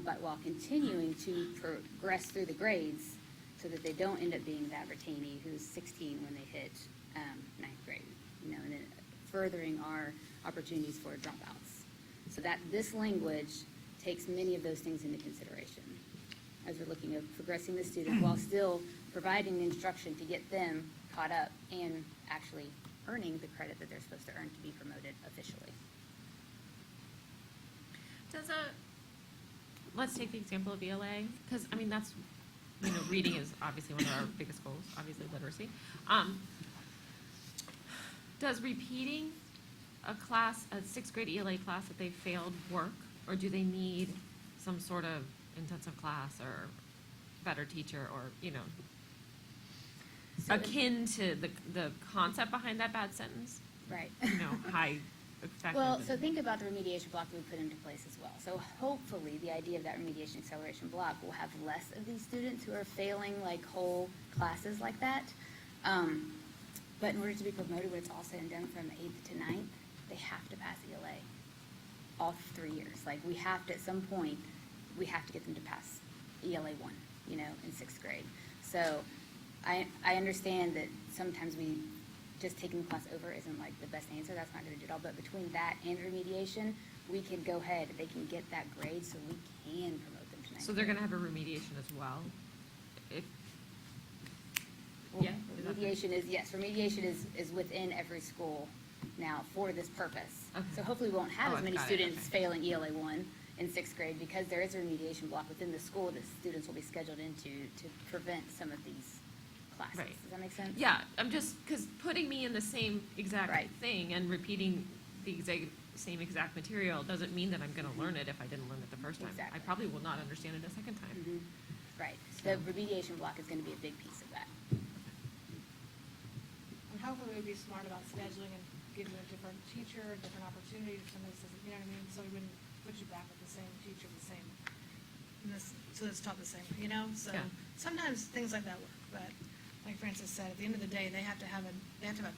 But while continuing to progress through the grades so that they don't end up being that retainee who's 16 when they hit 9th grade, and then furthering our opportunities for dropouts. So that this language takes many of those things into consideration as we're looking at progressing the student while still providing the instruction to get them caught up and actually earning the credit that they're supposed to earn to be promoted officially. Let's take the example of ELA, because, I mean, that's, reading is obviously one of our biggest goals, obviously literacy. Does repeating a 6th grade ELA class that they failed work, or do they need some sort of intensive class or better teacher or, So akin to the concept behind that bad sentence? Right. High effective. Well, so think about the remediation block that we put into place as well. So hopefully, the idea of that remediation acceleration block will have less of these students who are failing like whole classes like that. But in order to be promoted, when it's all said and done from 8th to 9th, they have to pass ELA all 3 years. Like, we have to, at some point, we have to get them to pass ELA 1, in 6th grade. So I understand that sometimes just taking the class over isn't like the best answer. That's not going to do it all. But between that and remediation, we can go ahead. They can get that grade, so we can promote them to 9th. So they're going to have a remediation as well? Well, remediation is, yes, remediation is within every school now for this purpose. Okay. So hopefully we won't have Oh, as many got it, students okay. failing ELA 1 in 6th grade, because there is a remediation block within the school that students will be scheduled into to prevent some of these classes. Right. Does that make sense? Yeah, I'm just, because putting me in the same exact Right. thing and repeating the same exact material doesn't mean that I'm going to learn it if I didn't learn it the first time. Exactly. I probably will not understand it a second time. Mhm. Right. The remediation block is going to be a big piece of that. And hopefully we'd be smart about scheduling and give you a different teacher, a different opportunity if somebody says, you know what I mean? So we wouldn't put you back with the same teacher, so it's taught the same, So Yeah. sometimes things like that work, but like Francis said, at the end of the day, they have to have a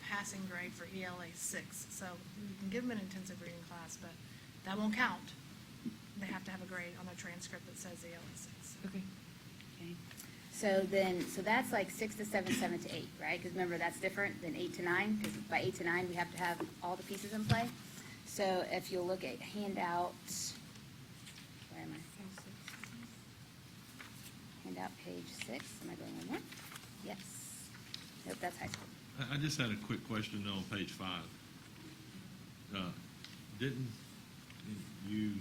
passing grade for ELA 6. So you can give them an intensive reading class, but that won't count. They have to have a grade on their transcript that says ELA 6. Okay. Okay. So that's like 6 to 7, 7 to 8, right? Because remember, that's different than 8 to 9, because by 8 to 9, we have to have all the pieces in play. So if you'll look at handout, where am I? Handout page 6, am I going one more? Yes. Nope, that's high school. I just had a quick question on page 5. Didn't you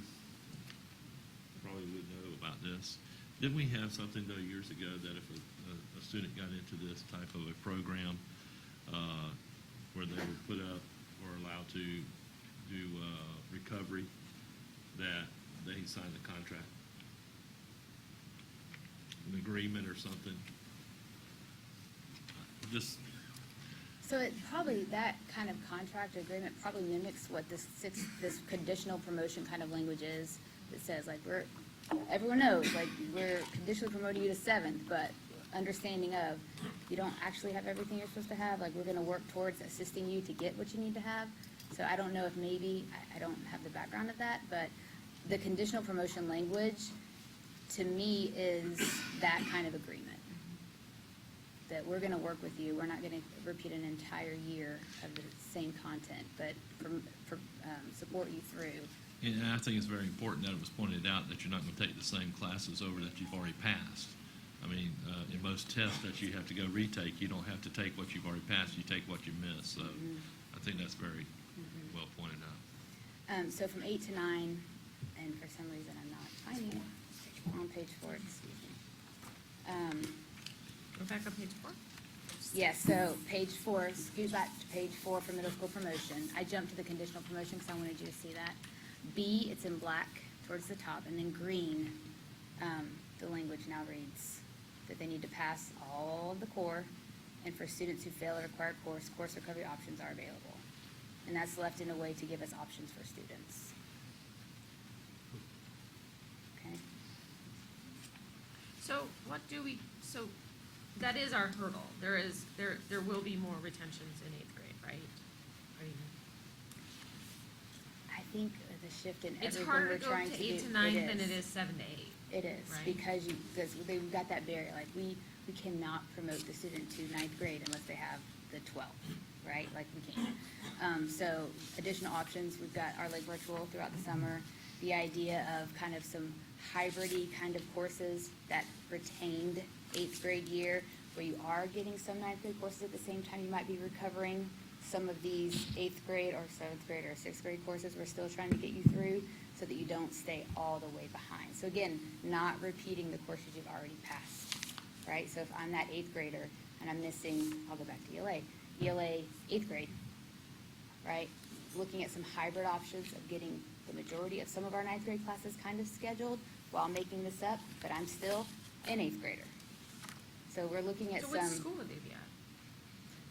probably would know about this? Didn't we have something though years ago that if a student got into this type of a program where they were put up or allowed to do recovery, that they signed a contract, an agreement or something? Just So it probably, that kind of contract or agreement probably mimics what this conditional promotion kind of language is. That says, like, everyone knows, like, we're conditionally promoting you to 7th, but understanding of, you don't actually have everything you're supposed to have, like, we're gonna work towards assisting you to get what you need to have. So I don't know if maybe, I don't have the background of that, but the conditional promotion language, to me, is that kind of agreement. That we're gonna work with you, we're not gonna repeat an entire year of the same content, but support you through. And I think it's very important that it was pointed out that you're not going to take the same classes over that you've already passed. I mean, in most tests that you have to go retake, you don't have to take what you've already passed, you take what you missed. So I think that's very well pointed out. So from 8 to 9, and for some reason I'm not finding it, on page 4, excuse me. Go back on page 4. Yes, so page 4, scoot back to page 4 for middle school promotion. I jumped to the conditional promotion because I wanted you to see that. B, it's in black towards the top, and then green, the language now reads that they need to pass all of the core, and for students who fail a required course, course recovery options are available. And that's left in a way to give us options for students. Okay? So what do we, so that is our hurdle. There will be more retentions in 8th grade, right? I mean, I think the shift in it's everything harder we're to go trying to to do. 8 to 9 than is. it is 7 to 8. It is, Right. because they've got that barrier, like, we cannot promote the student to 9th grade unless they have the 12th, right? Like, we can't. So, additional options, we've got our like virtual throughout the summer, the idea of kind of some hybrid-y kind of courses that retained 8th grade year, where you are getting some 9th grade courses at the same time, you might be recovering some of these 8th grade or 7th grade or 6th grade courses we're still trying to get you through, so that you don't stay all the way behind. So again, not repeating the courses you've already passed, right? So if I'm that 8th grader and I'm missing, I'll go back to ELA 8th grade, right? Looking at some hybrid options of getting the majority of some of our 9th grade classes kind of scheduled while making this up, but I'm still an 8th grader. So we're looking at So some. what school would they be at?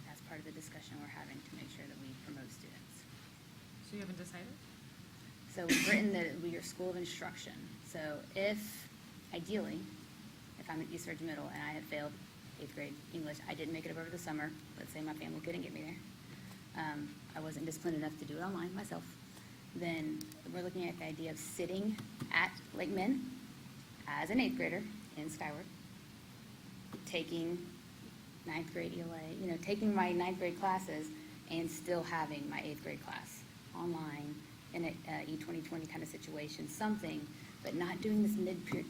That's part of the discussion we're having to make sure that we promote students. So you haven't decided? So we've written that we are school of instruction. So if, ideally, if I'm at East Ridge Middle and I have failed 8th grade English, I didn't make it up over the summer, let's say my family couldn't get me there, I wasn't disciplined enough to do it online myself, then we're looking at the idea of sitting at Lake Min as an 8th grader in Skyward, taking 9th grade ELA, taking my 9th grade classes and still having my 8th grade class online in a E2020 kind of situation, something, but not doing this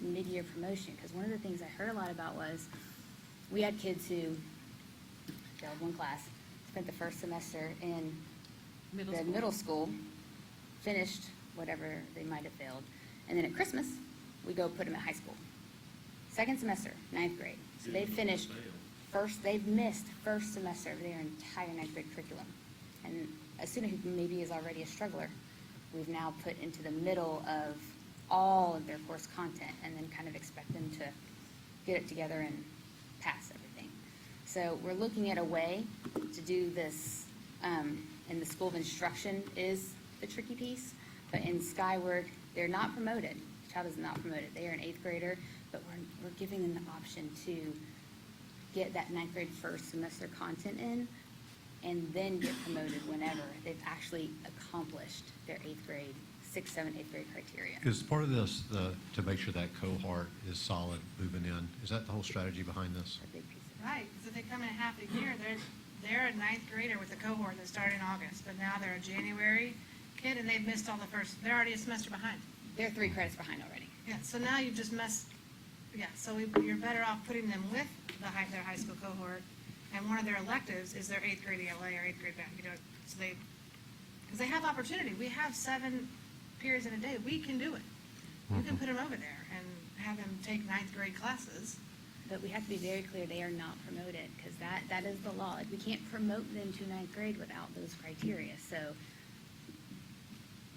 mid-year promotion. Because one of the things I heard a lot about was we had kids who failed one class, spent the first semester in middle school, finished whatever they might have failed, and then at Christmas, we go put them at high school. Second semester, 9th grade. So they finished they've missed first semester of their entire 9th grade curriculum. And a student who maybe is already a struggler, we've now put into the middle of all of their course content and then kind of expect them to get it together and pass everything. So we're looking at a way to do this, and the school of instruction is the tricky piece, but in Skyward, they're not promoted. The child is not promoted. They are an 8th grader, but we're giving them the option to get that 9th grade first semester content in and then get promoted whenever they've actually accomplished their 8th grade, 6th, 7th, 8th grade criteria. Is part of this to make sure that cohort is solid moving in? Is that the whole strategy behind this? A big piece of it. Right, because if they come in half a year, they're a 9th grader with a cohort that started in August, but now they're a January kid and they've missed all the first, they're already a semester behind. They're 3 credits behind already. Yeah, so now you've just messed, so you're better off putting them with their high school cohort, and one of their electives is their 8th grade ELA or 8th grade, so because they have opportunity. We have 7 periods in a day. We can do it. You can put them over there and have them take 9th grade classes. But we have to be very clear, they are not promoted, because that is the law. Like, we can't promote them to 9th grade without those criteria. So,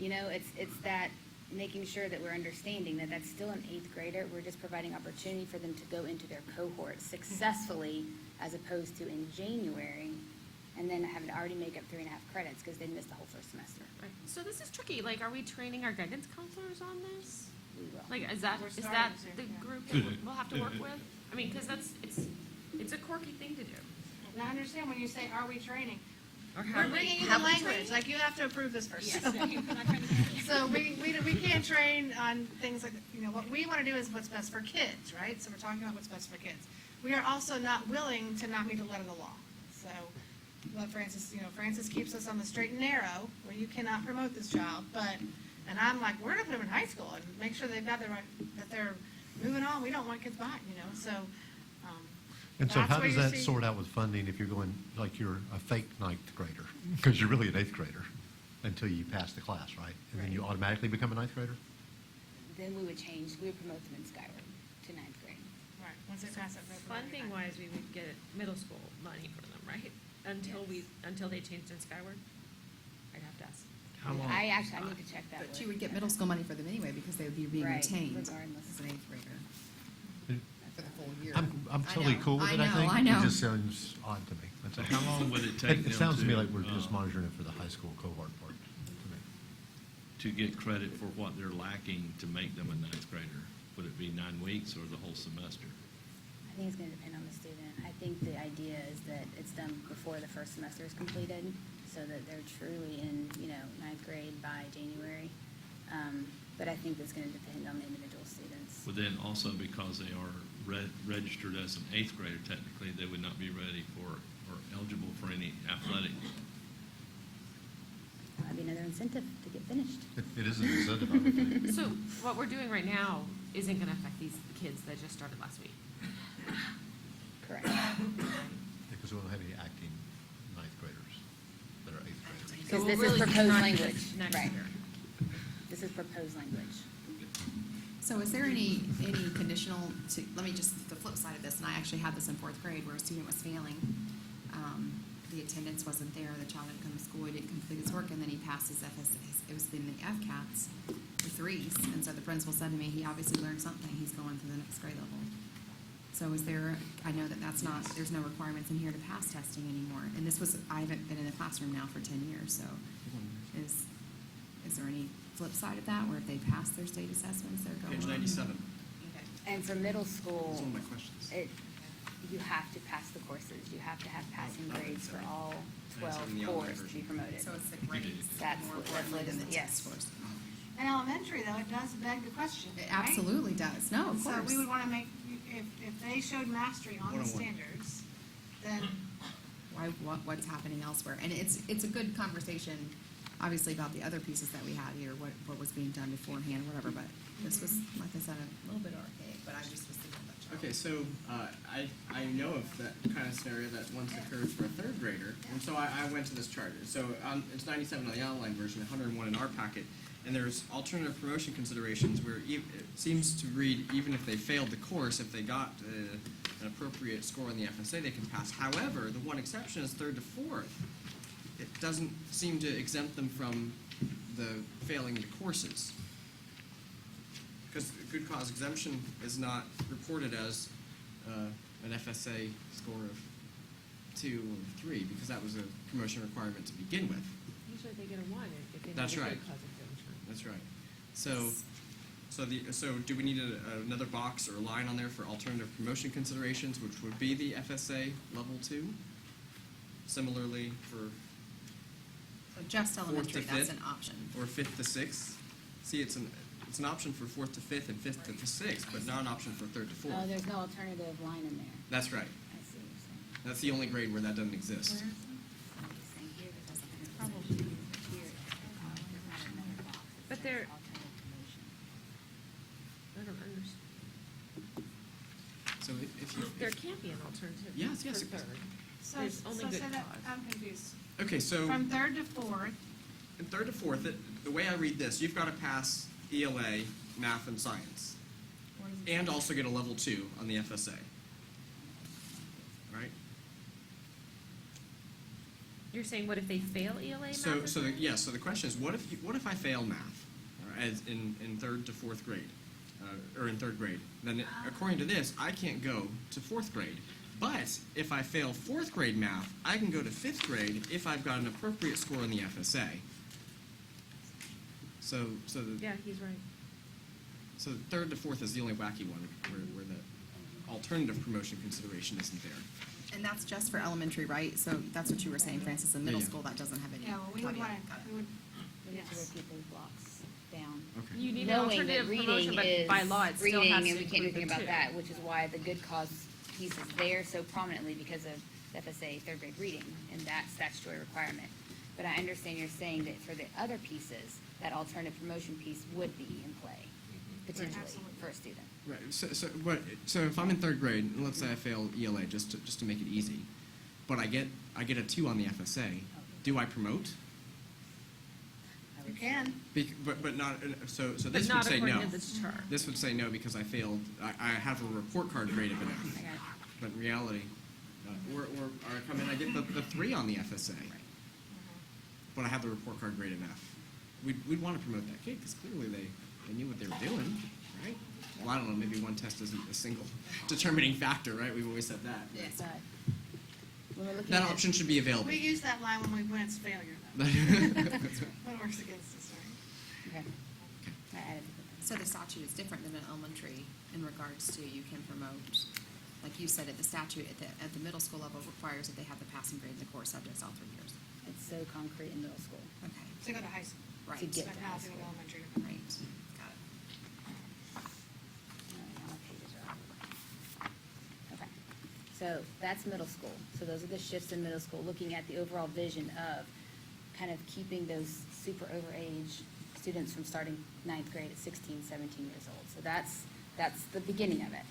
it's that making sure that we're understanding that that's still an 8th grader. We're just providing opportunity for them to go into their cohort successfully, as opposed to in January, and then having to already make up 3.5 credits because they missed the whole first semester. Right. So this is tricky. Like, are we training our guidance counselors on this? We will. Like, is that We're the starting to, yeah. group that we'll have to work with? I mean, because it's a quirky thing to do. Now, I understand when you say, are we training? Or We're bringing you the language, like, you have to approve this first. So we can't train on things like, what we want to do is what's best for kids, right? So we're talking about what's best for kids. We are also not willing to not meet the letter of the law. So what Francis keeps us on the straight and narrow, where you cannot promote this child, and I'm like, we're gonna put them in high school and make sure they've got that they're moving on. We don't want kids behind, so. And so That's how where does you that see- sort out with funding if you're going, like you're a fake 9th grader? Because you're really an 8th grader until you pass the class, right? And then you Right. automatically become a 9th grader? Then we would promote them in Skyward to 9th grade. Right. once they pass that February. Funding wise, we would get middle school money for them, right? Until they changed in Skyward? I'd have to ask. How long? I need to check that. But with- you would get middle school money for them anyway because they would be being Right, retained regardless. as an eighth grader for the full year. I'm I totally know, cool with it, I think. I know. It just sounds odd to me. That's So all. how long would it take them It sounds to me to, like we're just uh, monitoring it for the high school cohort part to me. to get credit for what they're lacking to make them a ninth grader? Would it be 9 weeks or the whole semester? I think it's gonna depend on the student. I think the idea is that it's done before the first semester is completed, so that they're truly in, ninth grade by January. But I think that's gonna depend on the individual students. But then also because they are registered as an eighth grader, technically, they would not be ready for or eligible for any athletic. Might be another incentive to get finished. It is an incentive, I would think. So what we're doing right now isn't gonna affect these kids that just started last week. Correct. Because we don't have any acting ninth graders that are eighth graders. Because we'll this is really proposed not language, next right. year. This is proposed language. So is there any conditional, let me just, the flip side of this, and I actually had this in fourth grade where a student was failing. The attendance wasn't there, the child didn't come to school, he didn't complete his work, and then he passed his it was in the FCATs with 3s, and so the principal said to me, he obviously learned something, he's going to the next grade level. So is there, I know that that's not, there's no requirements in here to pass testing anymore, and this was, I haven't been in the classroom now for 10 years, so is there any flip side of that, where if they pass their state assessments, they're going Page on? 97. Okay. And for middle school, That's one of my questions. you have to pass the courses. You have to have passing grades for all 12 in the online cores to be version. promoted. So it's the grades That's more what- importantly than the yes. test scores. In elementary, though, it does beg the question, It right? absolutely does, no, of So course. we would want to make, if they showed mastery on the One-on-one. standards, then What's happening elsewhere. And it's a good conversation, obviously, about the other pieces that we had here, what was being done beforehand, whatever, but this was, like I said, a little bit archaic, but I just was thinking about child. Okay, so I know of that kind of scenario that once occurred for a third grader, and so I went to this chart. So it's 97 on the online version, 101 in our packet, and there's alternative promotion considerations where it seems to read even if they failed the course, if they got an appropriate score on the FSA, they can pass. However, the one exception is third to fourth. It doesn't seem to exempt them from the failing the courses. Because good cause exemption is not reported as an FSA score of 2 or 3, because that was a promotion requirement to begin with. Usually they get a 1 if they That's make a right. good cause exemption. That's right. So do we need another box or a line on there for alternative promotion considerations, which would be the FSA level 2? Similarly for, So just elementary, to that's fifth? an option. or 5th to 6th? See, it's an option for 4th to 5th and 5th to 6th, but not an option for 3rd to 4th. Oh, there's no alternative line in there. That's right. I see what you're saying. That's the only grade where that doesn't exist. I'm just saying here, it doesn't have a position. Here, there's not another box. It But says there- alternative promotion. I don't understand. So if you, There can't be an alternative Yes, for yes. third. So, There's only so good say that, cause. I'm confused. okay, so From third to fourth, in 3rd to 4th, the way I read this, you've got to pass ELA, math, and science, what is it? and also get a level 2 on the FSA. Right? You're saying what if they fail ELA math? So or science? so the question is, what if I fail math, as in 3rd to 4th grade, or in 3rd grade? Then according to this, I can't go to 4th grade. But if I fail 4th grade math, I can go to 5th grade if I've got an appropriate score in the FSA. So Yeah, he's right. So 3rd to 4th is the only wacky one where the alternative promotion consideration isn't there. And that's just for elementary, right? So that's what you were saying, Francis, in middle Yeah. school, that doesn't have any Yeah, well, we would caveat. want Got it. to, we would, We need to yes. repeat those blocks down. Okay. You need an Knowing alternative that promotion, reading but is by law, it still reading, has to and we can't do include anything the about two. that, which is why the good cause piece is there so prominently because of FSA third grade reading and that statutory requirement. But I understand you're saying that for the other pieces, that alternative promotion piece would be in play, potentially, Absolutely. for a student. Right. So if I'm in 3rd grade, and let's say I fail ELA just to make it easy, but I get a 2 on the FSA, do I promote? I You can. But not, so But this would not say no. according to this chart. This would say no because I failed, I have a report card grade of an F. I got it. But in reality, or I come in, I get the 3 on the FSA. But I have the report card grade of F. We'd want to promote that kid because clearly they knew what they were doing, right? Well, I don't know, maybe one test isn't a single determining factor, right? We've always said that. But when we're looking That at option should be available. We use that line when it's failure, though. When it works against us, right? Okay. I added it. So the statute is different than an elementary in regards to you can promote, like you said, the statute at the middle school level requires that they have the passing grade in the core subjects all 3 years. It's so concrete in middle school. Okay, To go to high school. right. To get Like to now, high if you go to school. elementary. Right, got it. Now my pages are out. Okay, so that's middle school. So those are the shifts in middle school, looking at the overall vision of kind of keeping those super overage students from starting 9th grade at 16, 17 years old. So that's the beginning of it.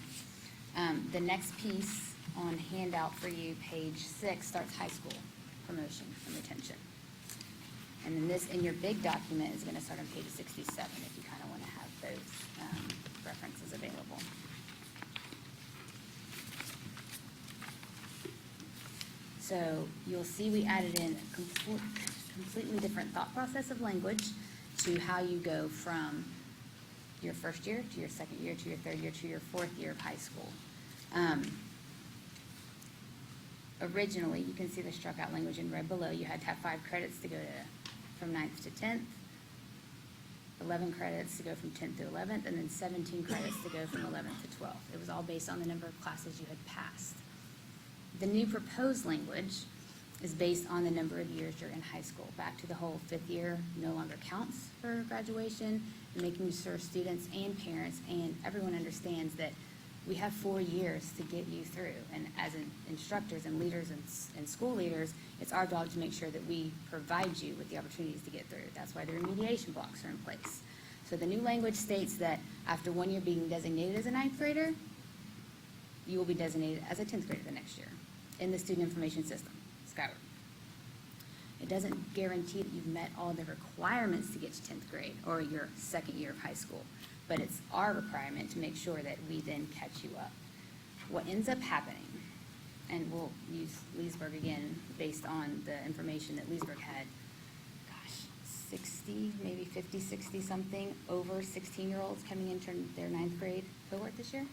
The next piece on handout for you, page 6, starts high school promotion and retention. And then this, in your big document, is going to start on page 67 if you kind of want to have those references available. So you'll see we added in a completely different thought process of language to how you go from your first year to your second year to your third year to your fourth year of high school. Originally, you can see the struck out language in red below. You had to have 5 credits to go from 9th to 10th, 11 credits to go from 10th to 11th, and then 17 credits to go from 11th to 12th. It was all based on the number of classes you had passed. The new proposed language is based on the number of years you're in high school. Back to the whole 5th year no longer counts for graduation, and making sure students and parents and everyone understands that we have 4 years to get you through. And as instructors and leaders and school leaders, it's our job to make sure that we provide you with the opportunities to get through. That's why the remediation blocks are in place. So the new language states that after 1 year being designated as a 9th grader, you will be designated as a 10th grader the next year in the student information system, Skyward. It doesn't guarantee that you've met all the requirements to get to 10th grade or your second year of high school, but it's our requirement to make sure that we then catch you up. What ends up happening, and we'll use Leesburg again based on the information that Leesburg had, 60, maybe 50, 60 something over 16-year-olds coming into their 9th grade cohort this year.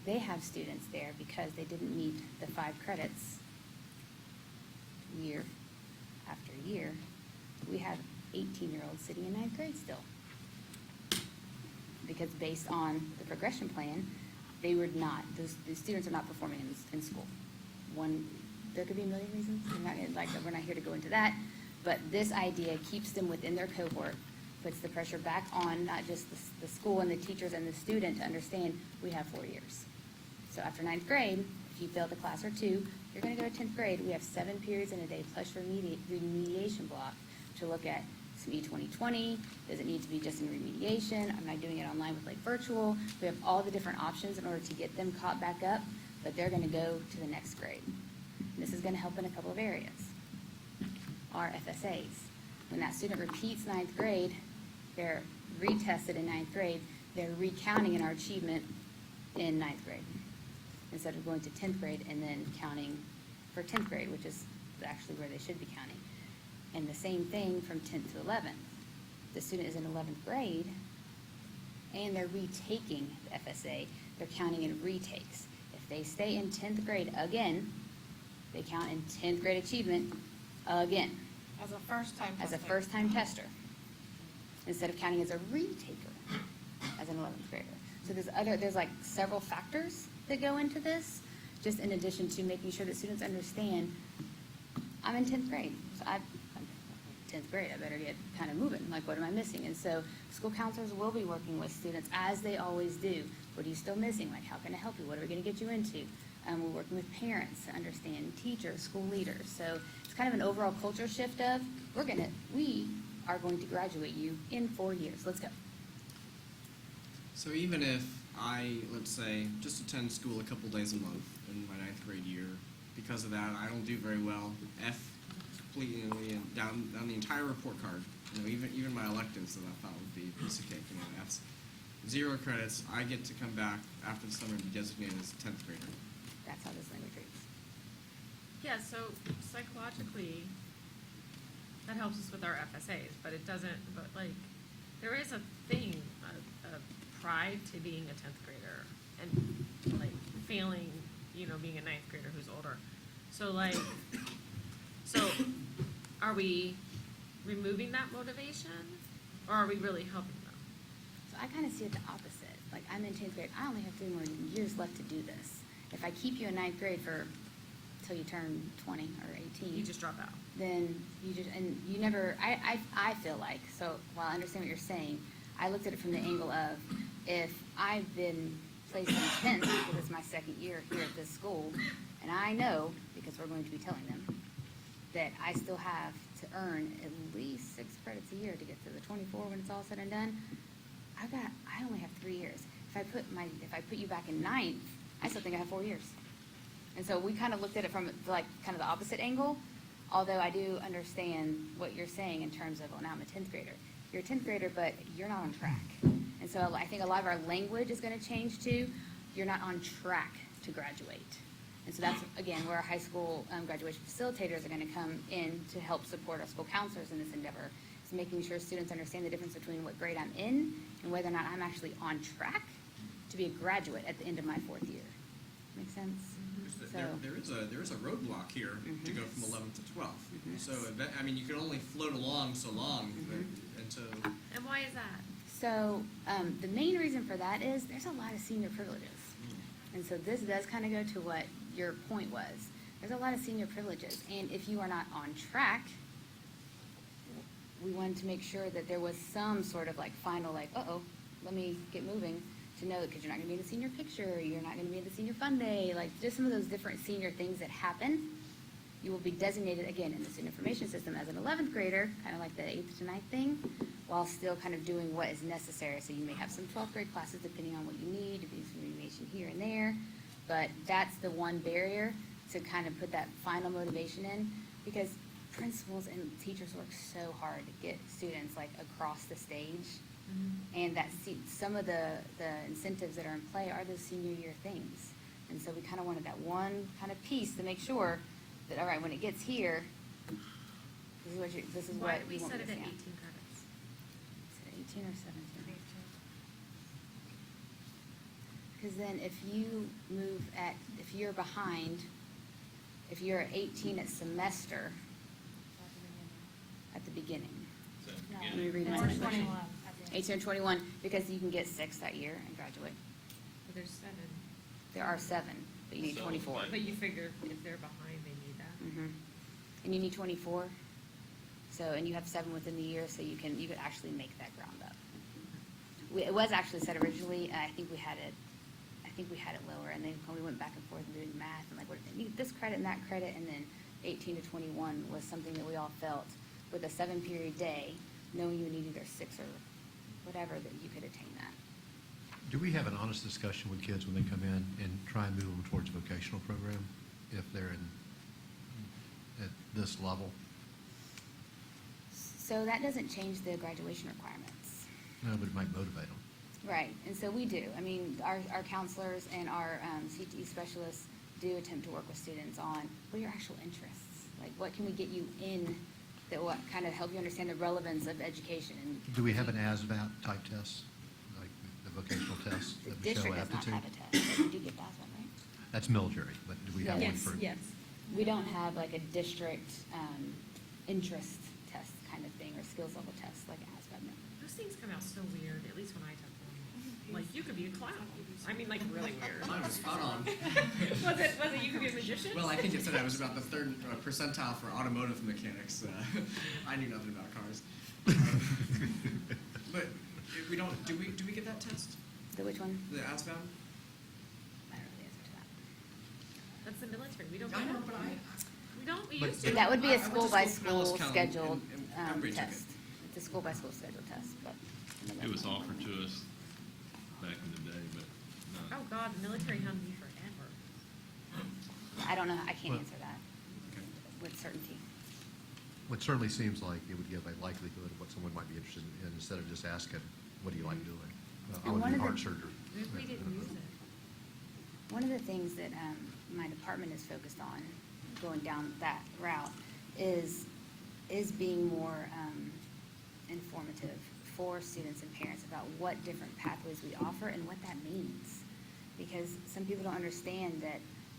They have students there because they didn't meet the 5 credits year after year. We have 18-year-olds sitting in 9th grade still. Because based on the progression plan, they were not, the students are not performing in school. There could be a million reasons. We're not here to go into that. But this idea keeps them within their cohort, puts the pressure back on not just the school and the teachers and the student to understand we have 4 years. So after 9th grade, if you failed a class or 2, you're going to go to 10th grade. We have 7 periods in a day plus remediation block to look at some E2020. Does it need to be just in remediation? Am I doing it online with like virtual? We have all the different options in order to get them caught back up, but they're going to go to the next grade. And this is going to help in a couple of areas. Our FSAs. When that student repeats 9th grade, they're retested in 9th grade, they're recounting in our achievement in 9th grade, instead of going to 10th grade and then counting for 10th grade, which is actually where they should be counting. And the same thing from 10th to 11th. The student is in 11th grade, and they're retaking the FSA, they're counting in retakes. If they stay in 10th grade again, they count in 10th grade achievement again. As a first-time As a tester. first-time tester, instead of counting as a retaker, as an 11th grader. So there's like several factors that go into this, just in addition to making sure that students understand, I'm in 10th grade, so I'm 10th grade, I better get kind of moving, like what am I missing? And so school counselors will be working with students, as they always do. What are you still missing? Like, how can I help you? What are we gonna get you into? We're working with parents to understand, teachers, school leaders. So it's kind of an overall culture shift of, we are going to graduate you in 4 years. Let's go. So even if I, let's say, just attend school a couple days a month in my 9th grade year, because of that, I don't do very well, F completely and down the entire report card, You know, even my electives that I thought would be a piece of cake, you know, that's 0 credits. I get to come back after the summer and be designated as a 10th grader. That's how this language reads. Yeah, so psychologically, that helps us with our FSAs, but it doesn't, but like, there is a thing, a pride to being a 10th grader and like failing, you know, being a 9th grader who's older. So like, so are we removing that motivation or are we really helping them? So I kind of see it the opposite. Like, I'm in 10th grade, I only have 3 more years left to do this. If I keep you in 9th grade for, till you turn 20 or 18. You just drop out. Then you just, and you never, I feel like, so while I understand what you're saying, I looked at it from the angle of, if I've been placed in 10th because it's my second year here at this school, and I know, because we're going to be telling them, that I still have to earn at least 6 credits a year to get to the 24 when it's all said and done, I only have 3 years. If I put you back in 9th, I still think I have 4 years. And so we kind of looked at it from like kind of the opposite angle, although I do understand what you're saying in terms of, well, now I'm a 10th grader. You're a 10th grader, but you're not on track. And so I think a lot of our language is going to change too. You're not on track to graduate. And so that's, again, where our high school graduation facilitators are going to come in to help support our school counselors in this endeavor. Is making sure students understand the difference between what grade I'm in and whether or not I'm actually on track to be a graduate at the end of my 4th year. Make sense? There is a roadblock here to go from 11th to 12th. So, I mean, you can only float along so long, and so. And why is that? So the main reason for that is there's a lot of senior privileges. And so this does kind of go to what your point was. There's a lot of senior privileges. And if you are not on track, we wanted to make sure that there was some sort of like final, like, uh-oh, let me get moving, to know, because you're not going to be in the senior picture, you're not going to be in the senior fun day, like just some of those different senior things that happen. You will be designated, again, in the student information system as an 11th grader, kind of like the 8th to 9th thing, while still kind of doing what is necessary. So you may have some 12th grade classes depending on what you need, to do some remediation here and there, but that's the one barrier to kind of put that final motivation in, because principals and teachers work so hard to get students like across the stage. And that some of the incentives that are in play are those senior year things. And so we kind of wanted that one kind of piece to make sure that, all right, when it gets here, this is Why what did we you want set me it to at see 18 credits? Is it 18 or 17? Because then if you're behind, if you're at 18 at semester, at the beginning. Let me read my Or language. 21. 18 or 21, because you can get 6 that year and graduate. But there's 7. There are 7, but you need So, 24. But you figure if they're behind, they need that. And you need 24. So, and you have 7 within the year, so you could actually make that ground up. It was actually set originally, I think we had it lower, and then when we went back and forth and doing math, and like, what they need this credit and that credit, and then 18 to 21 was something that we all felt with a 7-period day, knowing you need either 6 or whatever, that you could attain that. Do we have an honest discussion with kids when they come in and try and move them towards a vocational program if they're at this level? So that doesn't change the graduation requirements. No, but it might motivate them. Right, and so we do. I mean, our counselors and our CTE specialists do attempt to work with students on what are your actual interests? Like, what can we get you in that will kind of help you understand the relevance of education? And Do we have an ASVAB type test, like the vocational test the that would show district does not aptitude? have a test, but we do get that one, right? That's military, but do we have one Yes, for? Yes. We don't have like a district interest test kind of thing, or skills level test like ASVAB. No. Those things come out so weird, at least when I took them. Like, you could be a clown. I mean, like, really weird. Mine was spot on. Was it you could be a magician? Well, I think it said I was about the 3rd percentile for automotive mechanics. I knew nothing about cars. But we don't. Do we get that test? The which one? The ASVAB? I don't know the answer to that. That's the military. We don't I get know, that. but We don't, we But- used to. That would be I a went to school by school in Pinellas school County, scheduled and Embry took it. test. It's a school by school scheduled test, but. It was offered to us back in the day, but Oh, not. God, the military hounded me forever. I don't know, I can't Well- answer that Okay. with certainty. It certainly seems like it would give a likelihood of what someone might be interested in, instead of just asking, what do you like doing? I And want one to do of heart the- surgery. What if we didn't use it? One of the things that my department is focused on, going down that route, is being more informative for students and parents about what different pathways we offer and what that means. Because some people don't understand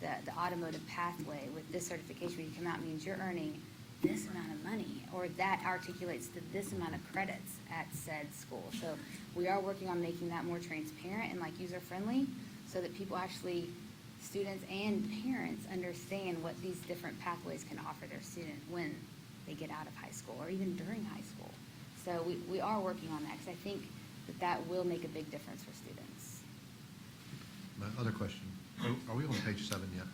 that the automotive pathway with this certification, when you come out, means you're earning this amount of money, or that articulates to this amount of credits at said school. So we are working on making that more transparent and like user-friendly, so that people actually, students and parents, understand what these different pathways can offer their student when they get out of high school, or even during high school. So we are working on that, because I think that will make a big difference for students. My other question, are we on page 7 yet?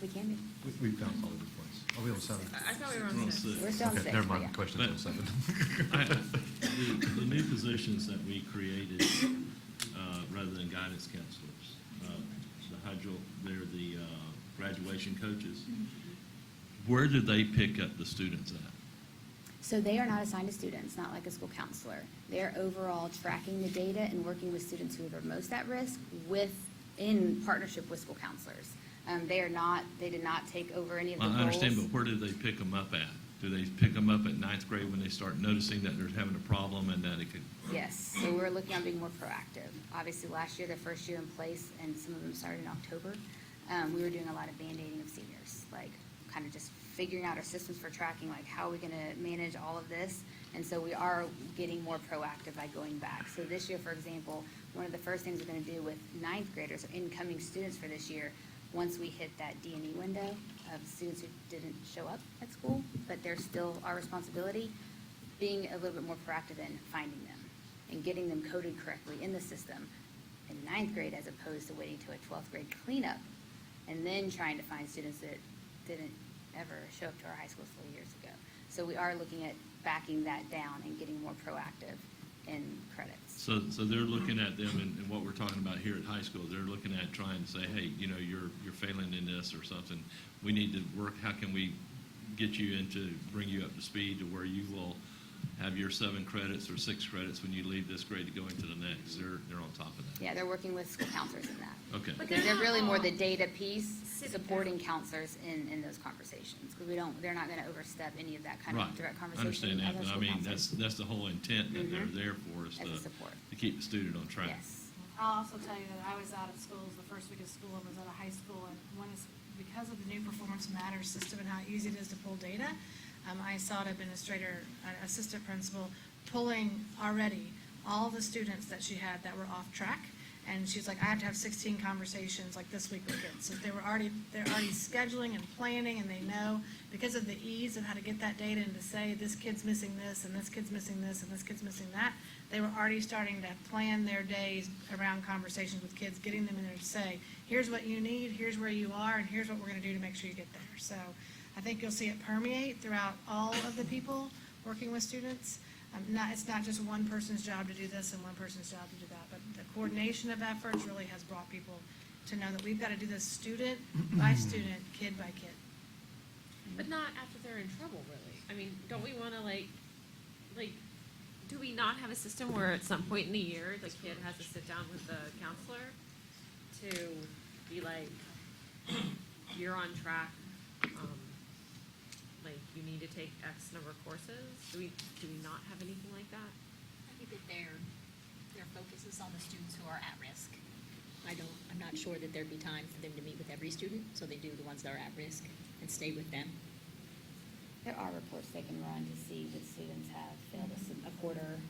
We can be. We've bounced all over the place. Are we on 7? I thought we were We're on on 6. We're still on Okay, six, never but mind, yeah. the question's on 7. The new positions that we created, rather than guidance counselors, they're the graduation coaches. Where do they pick up the students at? So they are not assigned to students, not like a school counselor. They're overall tracking the data and working with students who are most at risk in partnership with school counselors. They did not take over any of the I roles. understand, but where do they pick them up at? Do they pick them up at 9th grade when they start noticing that they're having a problem and that it could? Yes, so we're looking on being more proactive. Obviously, last year, their first year in place, and some of them started in October, we were doing a lot of band-aiding of seniors, like kind of just figuring out our systems for tracking, like how are we going to manage all of this? And so we are getting more proactive by going back. So this year, for example, one of the first things we're going to do with 9th graders, or incoming students for this year, once we hit that D&E window of students who didn't show up at school, but they're still our responsibility, being a little bit more proactive in finding them and getting them coded correctly in the system in 9th grade, as opposed to waiting to a 12th grade cleanup and then trying to find students that didn't ever show up to our high school 4 years ago. So we are looking at backing that down and getting more proactive in credits. So they're looking at them, and what we're talking about here at high school, they're looking at trying to say, hey, you're failing in this or something. We need to work, how can we get you bring you up to speed to where you will have your 7 credits or 6 credits when you leave this grade to go into the next. They're on top of that. Yeah, they're working with school counselors in that. Okay. But Because they're not really more the all data piece, sitting supporting down. counselors in those conversations. Because they're not going to overstep any of that kind Right. of direct I conversation. understand that, other but I school mean, counselors. that's the whole intent that they're Mhm. there for, is As a support. to keep the student on track. Yes. I'll also tell you that I was out of schools the first week of school and was at a high school, and one is because of the new Performance Matters system and how easy it is to pull data. I saw an administrator, an assistant principal, pulling already all the students that she had that were off track. And she's like, I have to have 16 conversations like this week with kids. So they're already scheduling and planning, and they know because of the ease of how to get that data and to say this kid's missing this and this kid's missing this and this kid's missing that. They were already starting to plan their days around conversations with kids, getting them in there to say, here's what you need, here's where you are, and here's what we're going to do to make sure you get there. So I think you'll see it permeate throughout all of the people working with students. It's not just one person's job to do this and one person's job to do that, but the coordination of efforts really has brought people to know that we've got to do this student by student, kid by kid. But not after they're in trouble, really. I mean, don't we want to do we not have a system where at some point in the year, the kid has to sit down with the counselor to be like, you're on track, you need to take X number of courses? Do we not have anything like that? I think that their focus is on the students who are at risk. I'm not sure that there'd be time for them to meet with every student, so they do the ones that are at risk and stay with them. There are reports they can run to see that students have failed a quarter,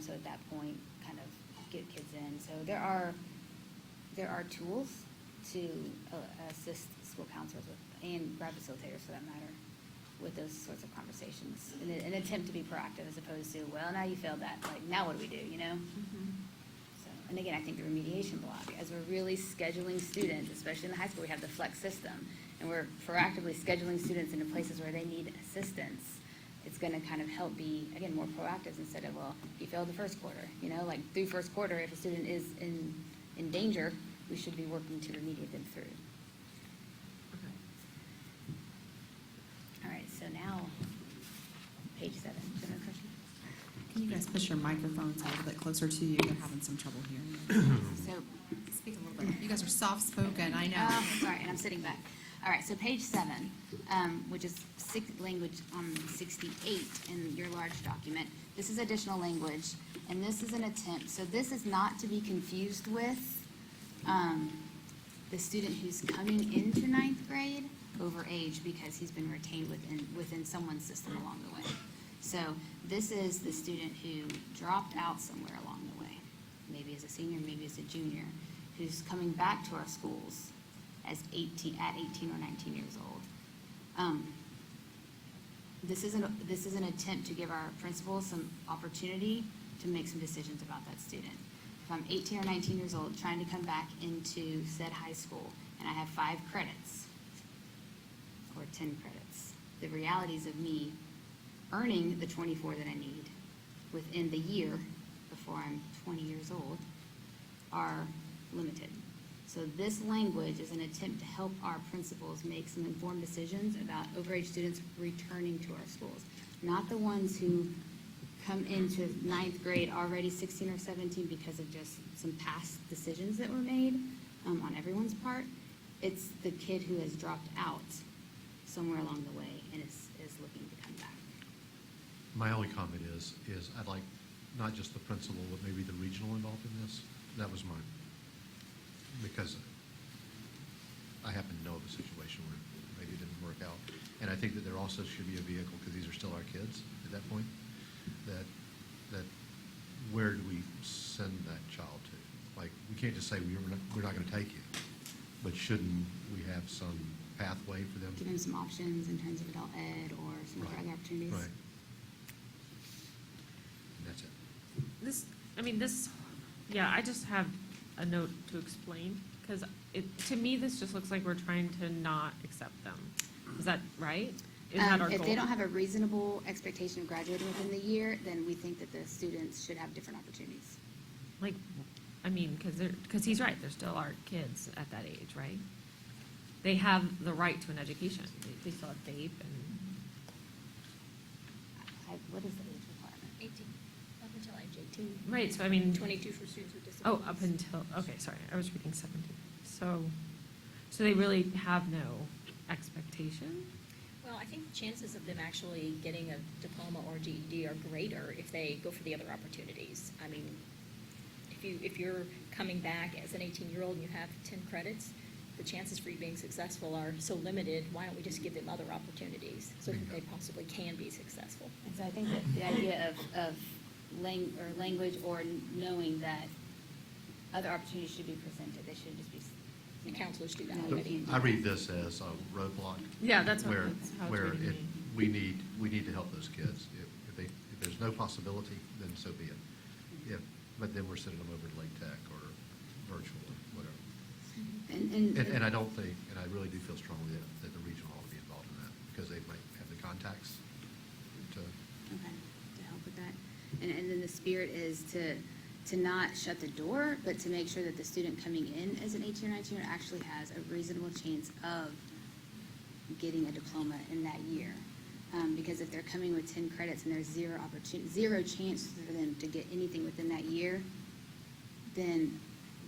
so at that point, kind of get kids in. So there are tools to assist school counselors and grad facilitators, for that matter, with those sorts of conversations, in an attempt to be proactive as opposed to, well, now you failed that, like, now what do we do, So, and again, I think the remediation block, as we're really scheduling students, especially in the high school, we have the flex system, and we're proactively scheduling students into places where they need assistance. It's going to kind of help be, again, more proactive instead of, well, you failed the first quarter, like through first quarter, if a student is in danger, we should be working to remediate them through. Okay. All right, so now Can you guys push your microphones a little bit closer to you? They're having some trouble hearing you. So, Speak a little bit. You guys are soft-spoken, I know. oh, sorry, and I'm sitting back. All right, so page 7, which is language on 68 in your large document. This is additional language, and this is an attempt. So this is not to be confused with the student who's coming into ninth grade over age because he's been retained within someone's system along the way. So this is the student who dropped out somewhere along the way, maybe as a senior, maybe as a junior, who's coming back to our schools at 18 or 19 years old. This is an attempt to give our principals some opportunity to make some decisions about that student. If I'm 18 or 19 years old, trying to come back into said high school, and I have 5 credits or 10 credits, the realities of me earning the 24 that I need within the year before I'm 20 years old are limited. So this language is an attempt to help our principals make some informed decisions about overage students returning to our schools. Not the ones who come into ninth grade already 16 or 17 because of just some past decisions that were made on everyone's part. It's the kid who has dropped out somewhere along the way and is looking to come back. My only comment is I'd like not just the principal, but maybe the regional involved in this. That was mine. Because I happen to know of a situation where maybe it didn't work out. And I think that there also should be a vehicle, because these are still our kids at that point, that where do we send that child to? Like, we can't just say, we're not going to take you. But shouldn't we have some pathway for them? Give them some options in terms of adult ed or some other opportunities. Right. And that's it. Yeah, I just have a note to explain, because to me, this just looks like we're trying to not accept them. Is that right? Is that our goal? If they don't have a reasonable expectation of graduating within the year, then we think that the students should have different opportunities. Like, I mean, because he's right, they're still our kids at that age, right? They have the right to an education. They still have vape and. What is the age requirement? 18, up until age 18. Right, so I mean. 22 for students with disabilities. Oh, up until, okay, sorry, I was reading 17. So they really have no expectation? Well, I think the chances of them actually getting a diploma or GED are greater if they go for the other opportunities. I mean, if you're coming back as an 18-year-old and you have 10 credits, the chances for you being successful are so limited, why don't we just give them other opportunities so that they possibly can be successful? And so I think that the idea of language or knowing that other opportunities should be presented, they shouldn't just be. The counselors do that No, already. I read this as a roadblock. Yeah, that's what- Where, that's how it's where reading we need to help those kids. If there's no possibility, then so be it. But then we're sending them over to Lake Tech or virtual or whatever. And I don't think, and I really do feel strongly that the regional ought to be involved in that, because they might have the contacts to. Okay, to help with that. And then the spirit is to not shut the door, but to make sure that the student coming in as an 18 or 19 actually has a reasonable chance of getting a diploma in that year. Because if they're coming with 10 credits and there's zero chance for them to get anything within that year, then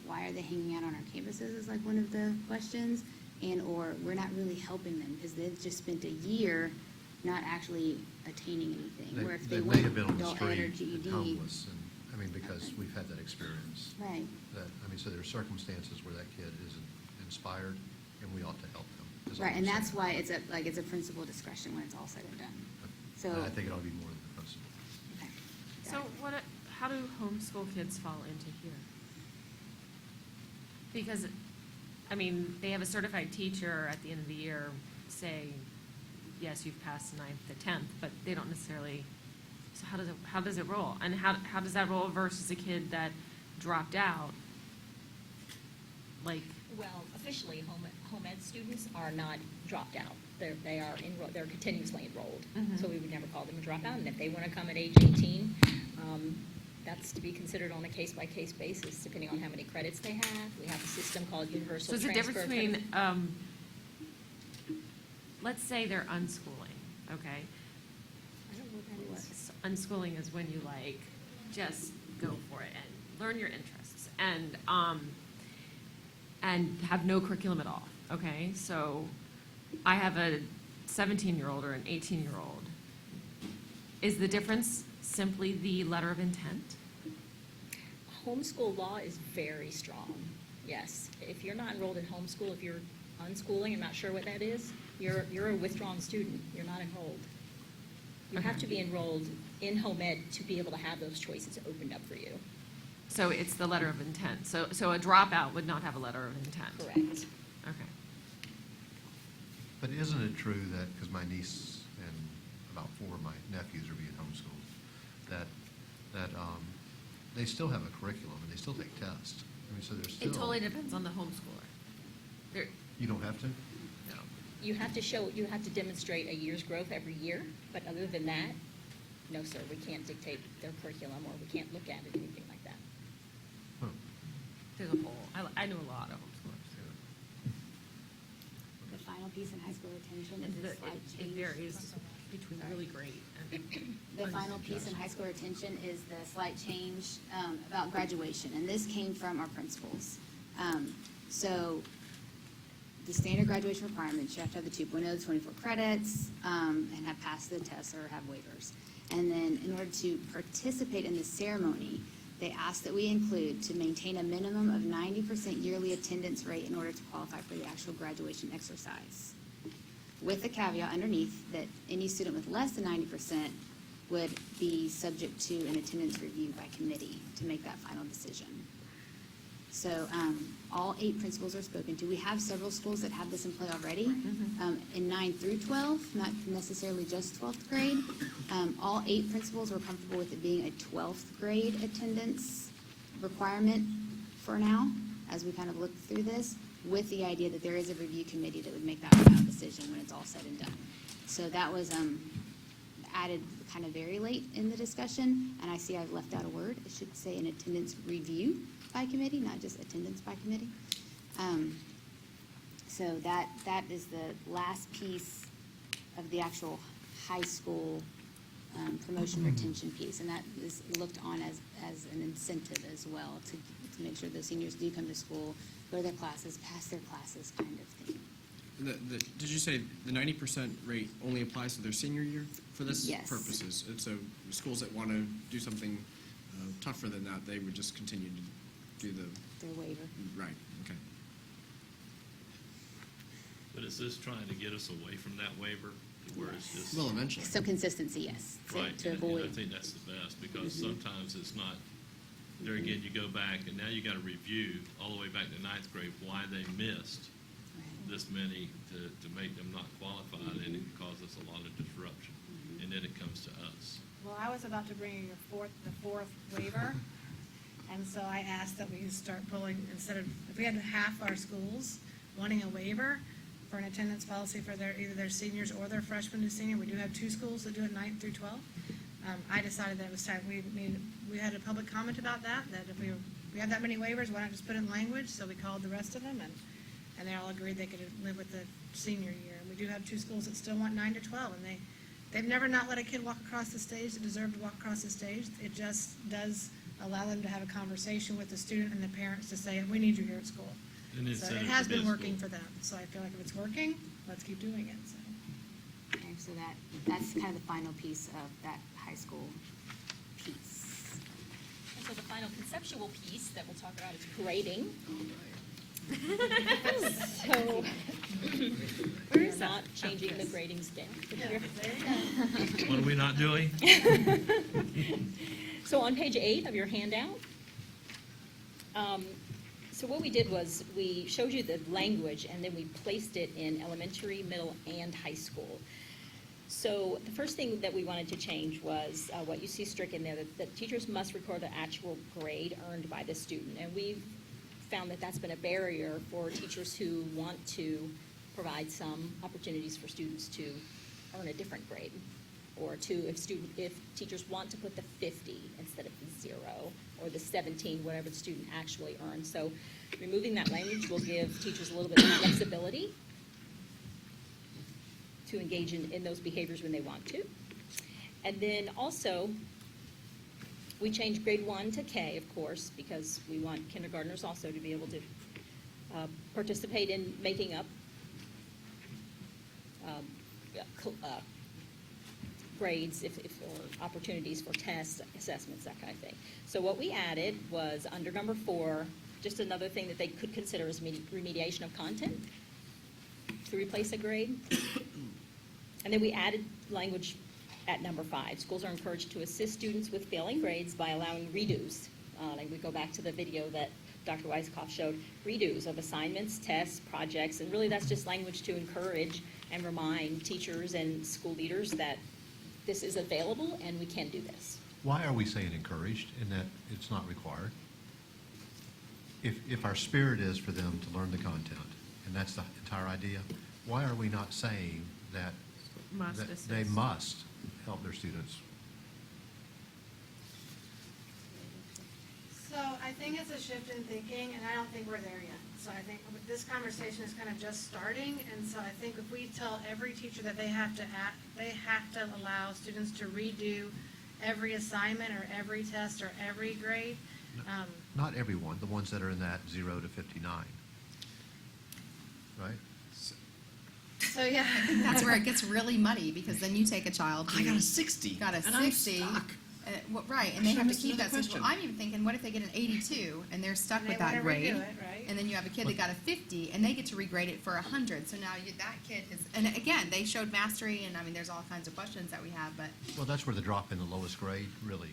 why are they hanging out on our campuses is like one of the questions. Or we're not really helping them because they've just spent a year not actually attaining anything. Where if They they may want have been on the adult ed or street GED. and homeless, and, because we've had that experience. Right. So there are circumstances where that kid isn't inspired, and we ought to help them. is all Right, I'm and that's saying. why it's a principal discretion when it's all said and done. So. I think it ought to be more than the principal. Okay. So how do homeschool kids fall into here? Because, I mean, they have a certified teacher at the end of the year say, yes, you've passed the 9th to 10th, but they don't necessarily, so how does it roll? And how does that roll versus a kid that dropped out? Like, Well, officially, home ed students are not dropped out. They're continuously enrolled. Mhm. So we would never call them a dropout. And if they want to come at age 18, that's to be considered on a case-by-case basis, depending on how many credits they have. We have a system called so universal there's a transfer. difference between, let's say they're unschooling, okay? I don't know Unschooling is when you like just go for it and learn your interests and have no curriculum at all. Okay, so I have a 17-year-old or an 18-year-old. Is the difference simply the letter of intent? Homeschool law is very strong, yes. If you're not enrolled in homeschool, if you're unschooling, I'm not sure what that is, you're a withdrawn student, you're not enrolled. You have to be enrolled in home ed to be able to have those choices opened up for you. So it's the letter of intent. So a dropout would not have a letter of intent? Correct. Okay. But isn't it true that, because my niece and about 4 of my nephews are being homeschooled, that they still have a curriculum and they still take tests? I mean, so there's still. It totally depends on the homeschooler. There, You don't have to? no. You have to demonstrate a year's growth every year, but other than that, no, sir, we can't dictate their curriculum, or we can't look at it, anything like that. Huh. There's a whole, I know a lot of homeschoolers. The final piece in high school retention And is a slight it change. varies between really great and. The final piece in high school retention is the slight change about graduation, and this came from our principals. So the standard graduation requirements, you have to have the 2.0, 24 credits, and have passed the tests or have waivers. And then in order to participate in the ceremony, they asked that we include to maintain a minimum of 90% yearly attendance rate in order to qualify for the actual graduation exercise. With the caveat underneath that any student with less than 90% would be subject to an attendance review by committee to make that final decision. So all 8 principals are spoken to. We have several schools that have this in play already, in 9 through 12, not necessarily just 12th grade. All 8 principals were comfortable with it being a 12th grade attendance requirement for now, as we kind of look through this, with the idea that there is a review committee that would make that final decision when it's all said and done. So that was added kind of very late in the discussion, and I see I've left out a word. It should say an attendance review by committee, not just attendance by committee. So that is the last piece of the actual high school promotion retention piece, and that is looked on as an incentive as well to make sure the seniors do come to school, go to their classes, pass their classes, kind of thing. Did you say the 90% rate only applies to their senior year for this Yes. purposes? And so schools that want to do something tougher than that, they would just continue to do Their waiver. right, okay. But is this trying to get us away from that waiver, to where it's just? Well, eventually. Some consistency, yes, Right, to and I avoid. think that's the best, because sometimes it's not, there again, you go back, and now you gotta review all the way back to 9th grade, why they missed this many to make them not qualified, and it causes us a lot of disruption, and then it comes to us. Well, I was about to bring you the fourth waiver, and so I asked that we start pulling, instead of, if we had half our schools wanting a waiver for an attendance policy for either their seniors or their freshman to senior, we do have 2 schools that do it 9th through 12th. I decided that it was time, we had a public comment about that if we have that many waivers, why not just put it in language? So we called the rest of them, and they all agreed they could live with the senior year. And we do have 2 schools that still want 9 to 12, and they've never not let a kid walk across the stage that deserved to walk across the stage. It just does allow them to have a conversation with the student and the parents to say, we need you here at school. And then So send it it has to been this working school. for them. So I feel like if it's working, let's keep doing it, so. Okay, so that's kind of the final piece of that high school piece. And so the final conceptual piece that we'll talk about is grading. So, we're not changing the grading scale. What are we not doing? So on page 8 of your handout, so what we did was we showed you the language and then we placed it in elementary, middle, and high school. So the first thing that we wanted to change was what you see stricken there, that teachers must record the actual grade earned by the student. And we've found that that's been a barrier for teachers who want to provide some opportunities for students to earn a different grade, or if teachers want to put the 50 instead of the 0, or the 17, whatever the student actually earned. So removing that language will give teachers a little bit of flexibility to engage in those behaviors when they want to. And then also, we changed grade 1 to K, of course, because we want kindergartners also to be able to participate in making up grades or opportunities for tests, assessments, that kind of thing. So what we added was under number 4, just another thing that they could consider as remediation of content to replace a grade. And then we added language at number 5. Schools are encouraged to assist students with failing grades by allowing redos. Like we go back to the video that Dr. Weiss showed, redos of assignments, tests, projects, and really that's just language to encourage and remind teachers and school leaders that this is available and we can do this. Why are we saying encouraged in that it's not required? If our spirit is for them to learn the content, and that's the entire idea, why are we not saying that Must that they assist. must help their students? So I think it's a shift in thinking, and I don't think we're there yet. So I think this conversation is kind of just starting, and so I think if we tell every teacher that they have to allow students to redo every assignment or every test or every grade. Not everyone, the ones that are in that 0 to 59, right? So, yeah. That's where it gets really muddy, because then you take a child I got who a 60. got a and I'm 60. stuck. Right, I and they should've have to missed keep another that. Well, question. I'm even thinking, what if they get an 82 and they're stuck And with they that wanna grade? redo it, right? And then you have a kid that got a 50 and they get to regrade it for 100. So now that kid is, and again, they showed mastery, and I mean, there's all kinds of questions that we have, but Well, that's where the drop in the lowest grade really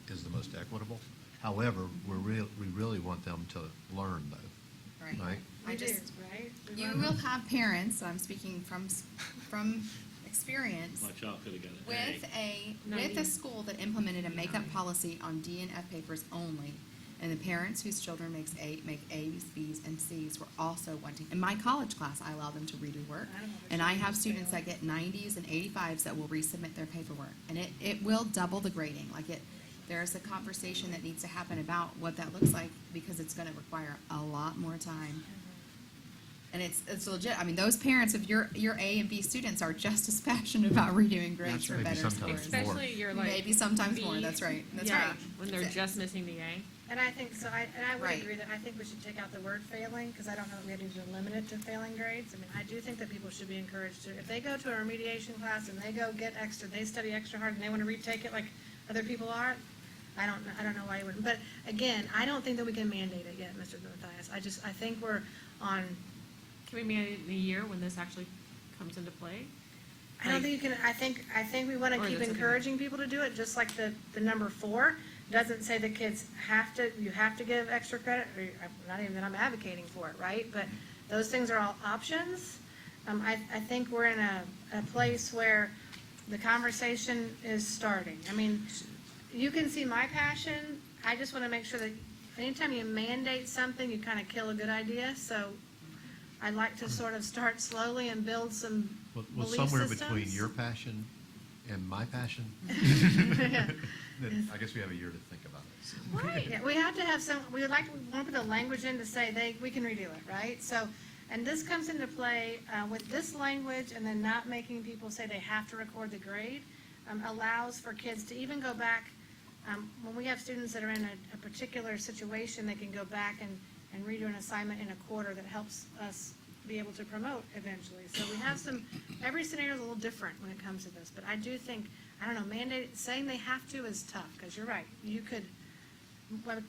is the most equitable. However, we really want them to learn, though, right. right? I We just, do, right? We you wanna- will have parents. I'm speaking from experience. My child could have got an With a school that implemented a makeup policy on D and F papers only, and the parents whose children make A's, B's, and C's were also wanting. In my college class, I allow them to redo work, I don't know if and it's I have really students that get 90s and 85s that will resubmit their paperwork, and it will double the grading. There's a conversation that needs to happen about what that looks like, because it's going to require a lot more time. And it's legit. I mean, those parents of your A and B students are just as passionate about redoing grades That's for maybe better sometimes scores. more. Especially you're like. Maybe sometimes more. B- That's right. That's yeah, right. when they're just missing the A. And I think, so I would Right. agree that I think we should take out the word failing, because I don't know that we have to limit it to failing grades. I mean, I do think that people should be encouraged to, if they go to a remediation class and they go get extra, they study extra hard and they want to retake it like other people are, I don't know why you wouldn't. But again, I don't think that we can mandate it yet, Mr. Mathias. I think we're on, Can we mandate it in a year when this actually comes into play? I don't think you can, I think we want to Or keep that's okay. encouraging people to do it, just like the number 4 doesn't say the kids you have to give extra credit, or not even that I'm advocating for it, right? But those things are all options. I think we're in a place where the conversation is starting. I mean, you can see my passion. I just want to make sure that anytime you mandate something, you kind of kill a good idea. So I'd like to sort of start slowly and build some Well, belief somewhere systems. between your passion and my passion, then I guess we have a year to think about it. Right, yeah, we have to have some, we want to put the language in to say we can redo it, right? So, and this comes into play with this language, and then not making people say they have to record the grade, allows for kids to even go back, when we have students that are in a particular situation, they can go back and redo an assignment in a quarter that helps us be able to promote eventually. So we have every scenario is a little different when it comes to this, but I do think, I don't know, saying they have to is tough, because you're right. You could,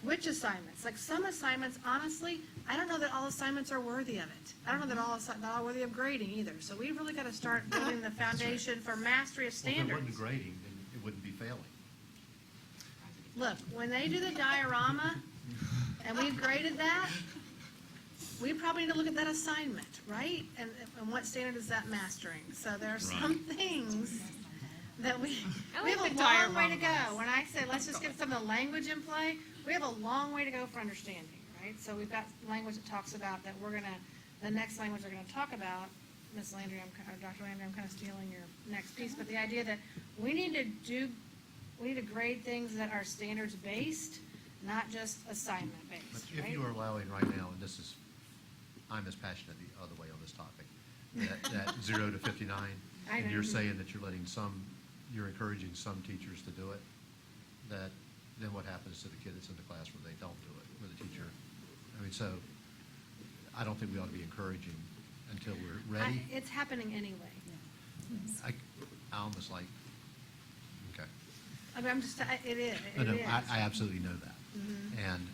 which assignments? Like some assignments, honestly, I don't know that all assignments are worthy of it. I don't know that all are worthy of grading either. So we really got to start building the foundation for mastery of Well, if it standards. wasn't grading, then it wouldn't be failing. Look, when they do the diorama, and we've graded that, we probably need to look at that assignment, right? And what standard is that mastering? So there are some things that we I have like a the long way diorama. to go. When I say, let's just get some of the language in play, we have a long way to go for understanding, right? So we've got language that talks about that the next language we're gonna talk about, Ms. Landry, or Dr. Landry, I'm kind of stealing your next piece, but the idea that we need to grade things that are standards based, not just assignment But based, if right? you are allowing right now, and I'm as passionate the other way on this topic, that 0 to 59, I and know. you're saying that you're letting some you're encouraging some teachers to do it, that then what happens to the kid that's in the class where they don't do it, where the teacher, I mean, so I don't think we ought to be encouraging until we're ready. It's happening anyway. I almost like, okay. I mean, I'm just, it is, No, it no, is. I absolutely know that. Mhm. And,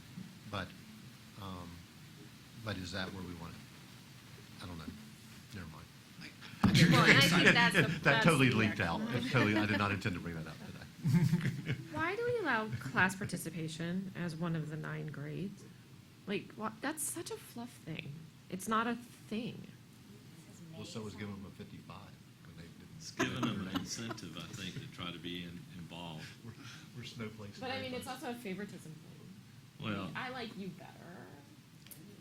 but is that where we want it? I don't know. Never mind. Well, and I think that's the- That that's totally the leaked out. It totally, I did not intend to bring that up today. Why do we allow class participation as one of the 9 grades? Like, that's such a fluff thing. It's not a thing. Well, so was giving them a 55 when they didn't. It's giving them an incentive, I think, to try to be involved. We're snowflakes. But I mean, it's also a favoritism thing. Well, I like you better,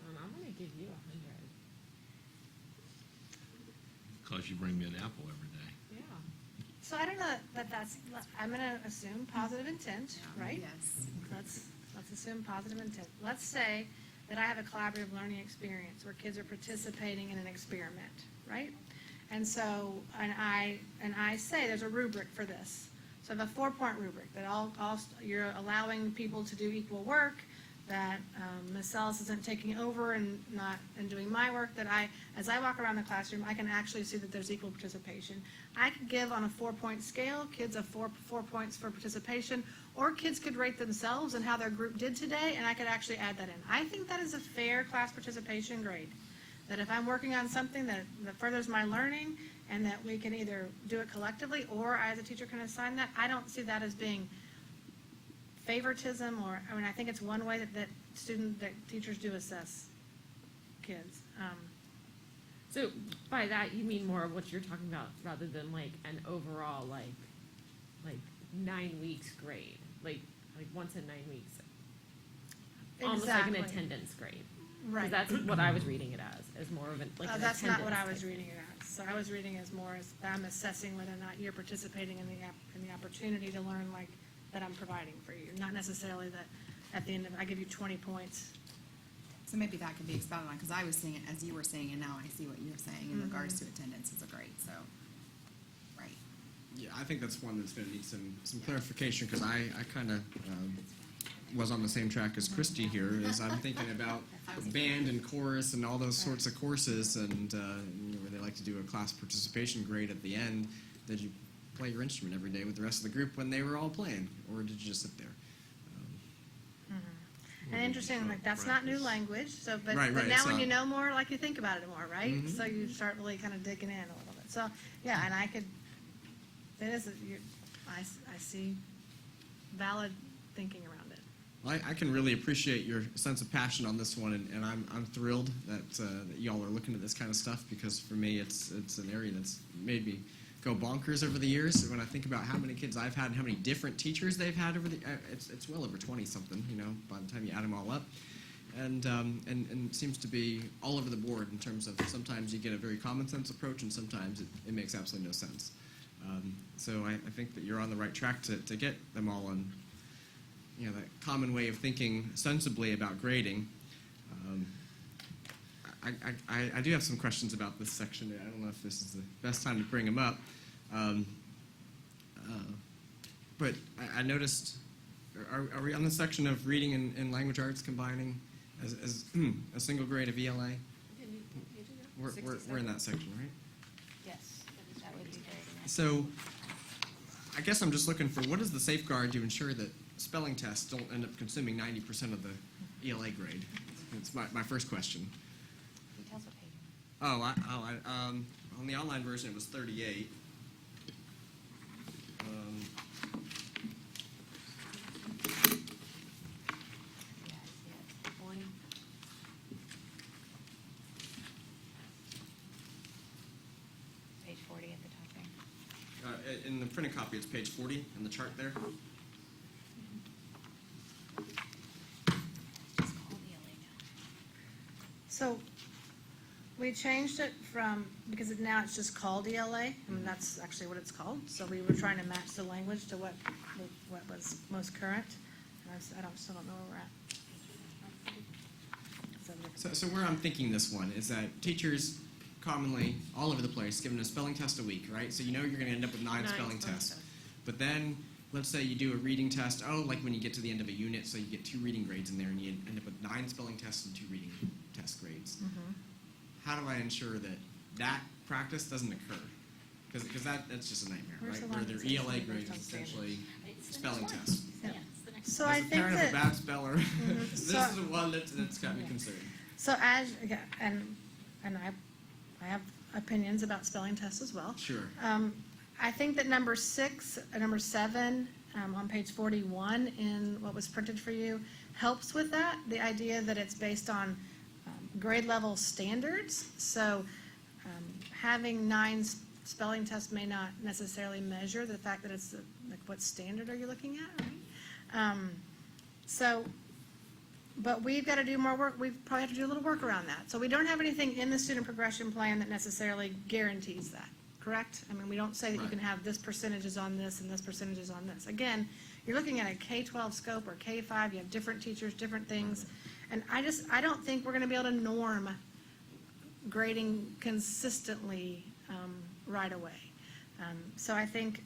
and I'm gonna give you 100. because you bring me an apple every day. Yeah. So I don't know that that's, I'm gonna assume positive intent, right? Yes. Let's assume positive intent. Let's say that I have a collaborative learning experience where kids are participating in an experiment, right? And so, and I say there's a rubric for this. So I have a 4-point rubric that you're allowing people to do equal work, that Ms. Ellis isn't taking over and doing my work, that as I walk around the classroom, I can actually see that there's equal participation. I could give on a 4-point scale, kids have four points for participation, or kids could rate themselves and how their group did today, and I could actually add that in. I think that is a fair class participation grade. That if I'm working on something that furthers my learning, and that we can either do it collectively, or I as a teacher can assign that, I don't see that as being favoritism, or, I mean, I think it's one way that teachers do assess kids. So by that, you mean more of what you're talking about, rather than like an overall, like 9 weeks grade, like once in 9 weeks. Almost like an Exactly. attendance grade. Right. Because that's what I was reading it as more of an, like an That's not what I attendance was type. reading it as. So I was reading as more as I'm assessing whether or not you're participating in the opportunity to learn like that I'm providing for you. Not necessarily that at the end of, I give you 20 points. So maybe that could be expounded on, because I was seeing it as you were saying, and now I see what you're saying in regards to attendance is a grade, so, right. Yeah, I think that's one that's going to need some clarification, because I kind of was on the same track as Christy here, as I'm thinking about band and chorus and all those sorts of courses, and where they like to do a class participation grade at the end. Did you play your instrument every day with the rest of the group when they were all playing, or did you just sit there? And interesting, like, that's not new language, so, but Right, now it's when not. you know more, like, you think about it more, right? Mhm. So you start really kind of digging in a little bit. So, yeah, and I see valid thinking around it. Well, I can really appreciate your sense of passion on this one, and I'm thrilled that y'all are looking at this kind of stuff, because for me, it's an area that's made me go bonkers over the years. When I think about how many kids I've had and how many different teachers they've had over it's well over 20-something, by the time you add them all up. And it seems to be all over the board in terms of sometimes you get a very common sense approach, and sometimes it makes absolutely no sense. So I think that you're on the right track to get them all on, that common way of thinking sensibly about grading. I do have some questions about this section. I don't know if this is the best time to bring them up. But I noticed, are we on the section of reading and language arts combining as a single grade of ELA? We're in that section, right? Yes, that would be great. So I guess I'm just looking for, what is the safeguard to ensure that spelling tests don't end up consuming 90% of the ELA grade? That's my first question. Can you tell us what page? On the online version, it was 38. Yeah, I see it. 40. Page 40 at the top there. In the printed copy, it's page 40 in the chart there. It's called ELA now. So we changed it because now it's just called ELA. I mean, that's actually what it's called. So we were trying to match the language to what was most current. And still don't know where we're at. So where I'm thinking this one is that teachers commonly, all over the place, given a spelling test a week, right? So you're going to end up with 9 spelling tests. But then, let's say you do a reading test, like when you get to the end of a unit, so you get 2 reading grades in there, and you end up with 9 spelling tests and 2 reading test grades. How do I ensure that that practice doesn't occur? Because that's just a nightmare, Where's right? the Where line their that says ELA based grades on is essentially It's the next spelling one. tests. Yeah, it's the next So one. I As a think parent of a that, bad speller, this So- is one that's got me concerned. so and I have opinions about spelling tests as well. Sure. I think that number 7, on page 41 in what was printed for you helps with that, the idea that it's based on grade level standards. So having 9 spelling tests may not necessarily measure the fact that it's, like, what standard are you looking at, right? But we've got to do more work. We probably have to do a little work around that. So we don't have anything in the student progression plan that necessarily guarantees that, correct? I mean, we don't say that you Right. can have this percentages on this and this percentages on this. Again, you're looking at a K-12 scope or K-5, you have different teachers, different things. And I don't think we're going to be able to norm grading consistently right away. So I think,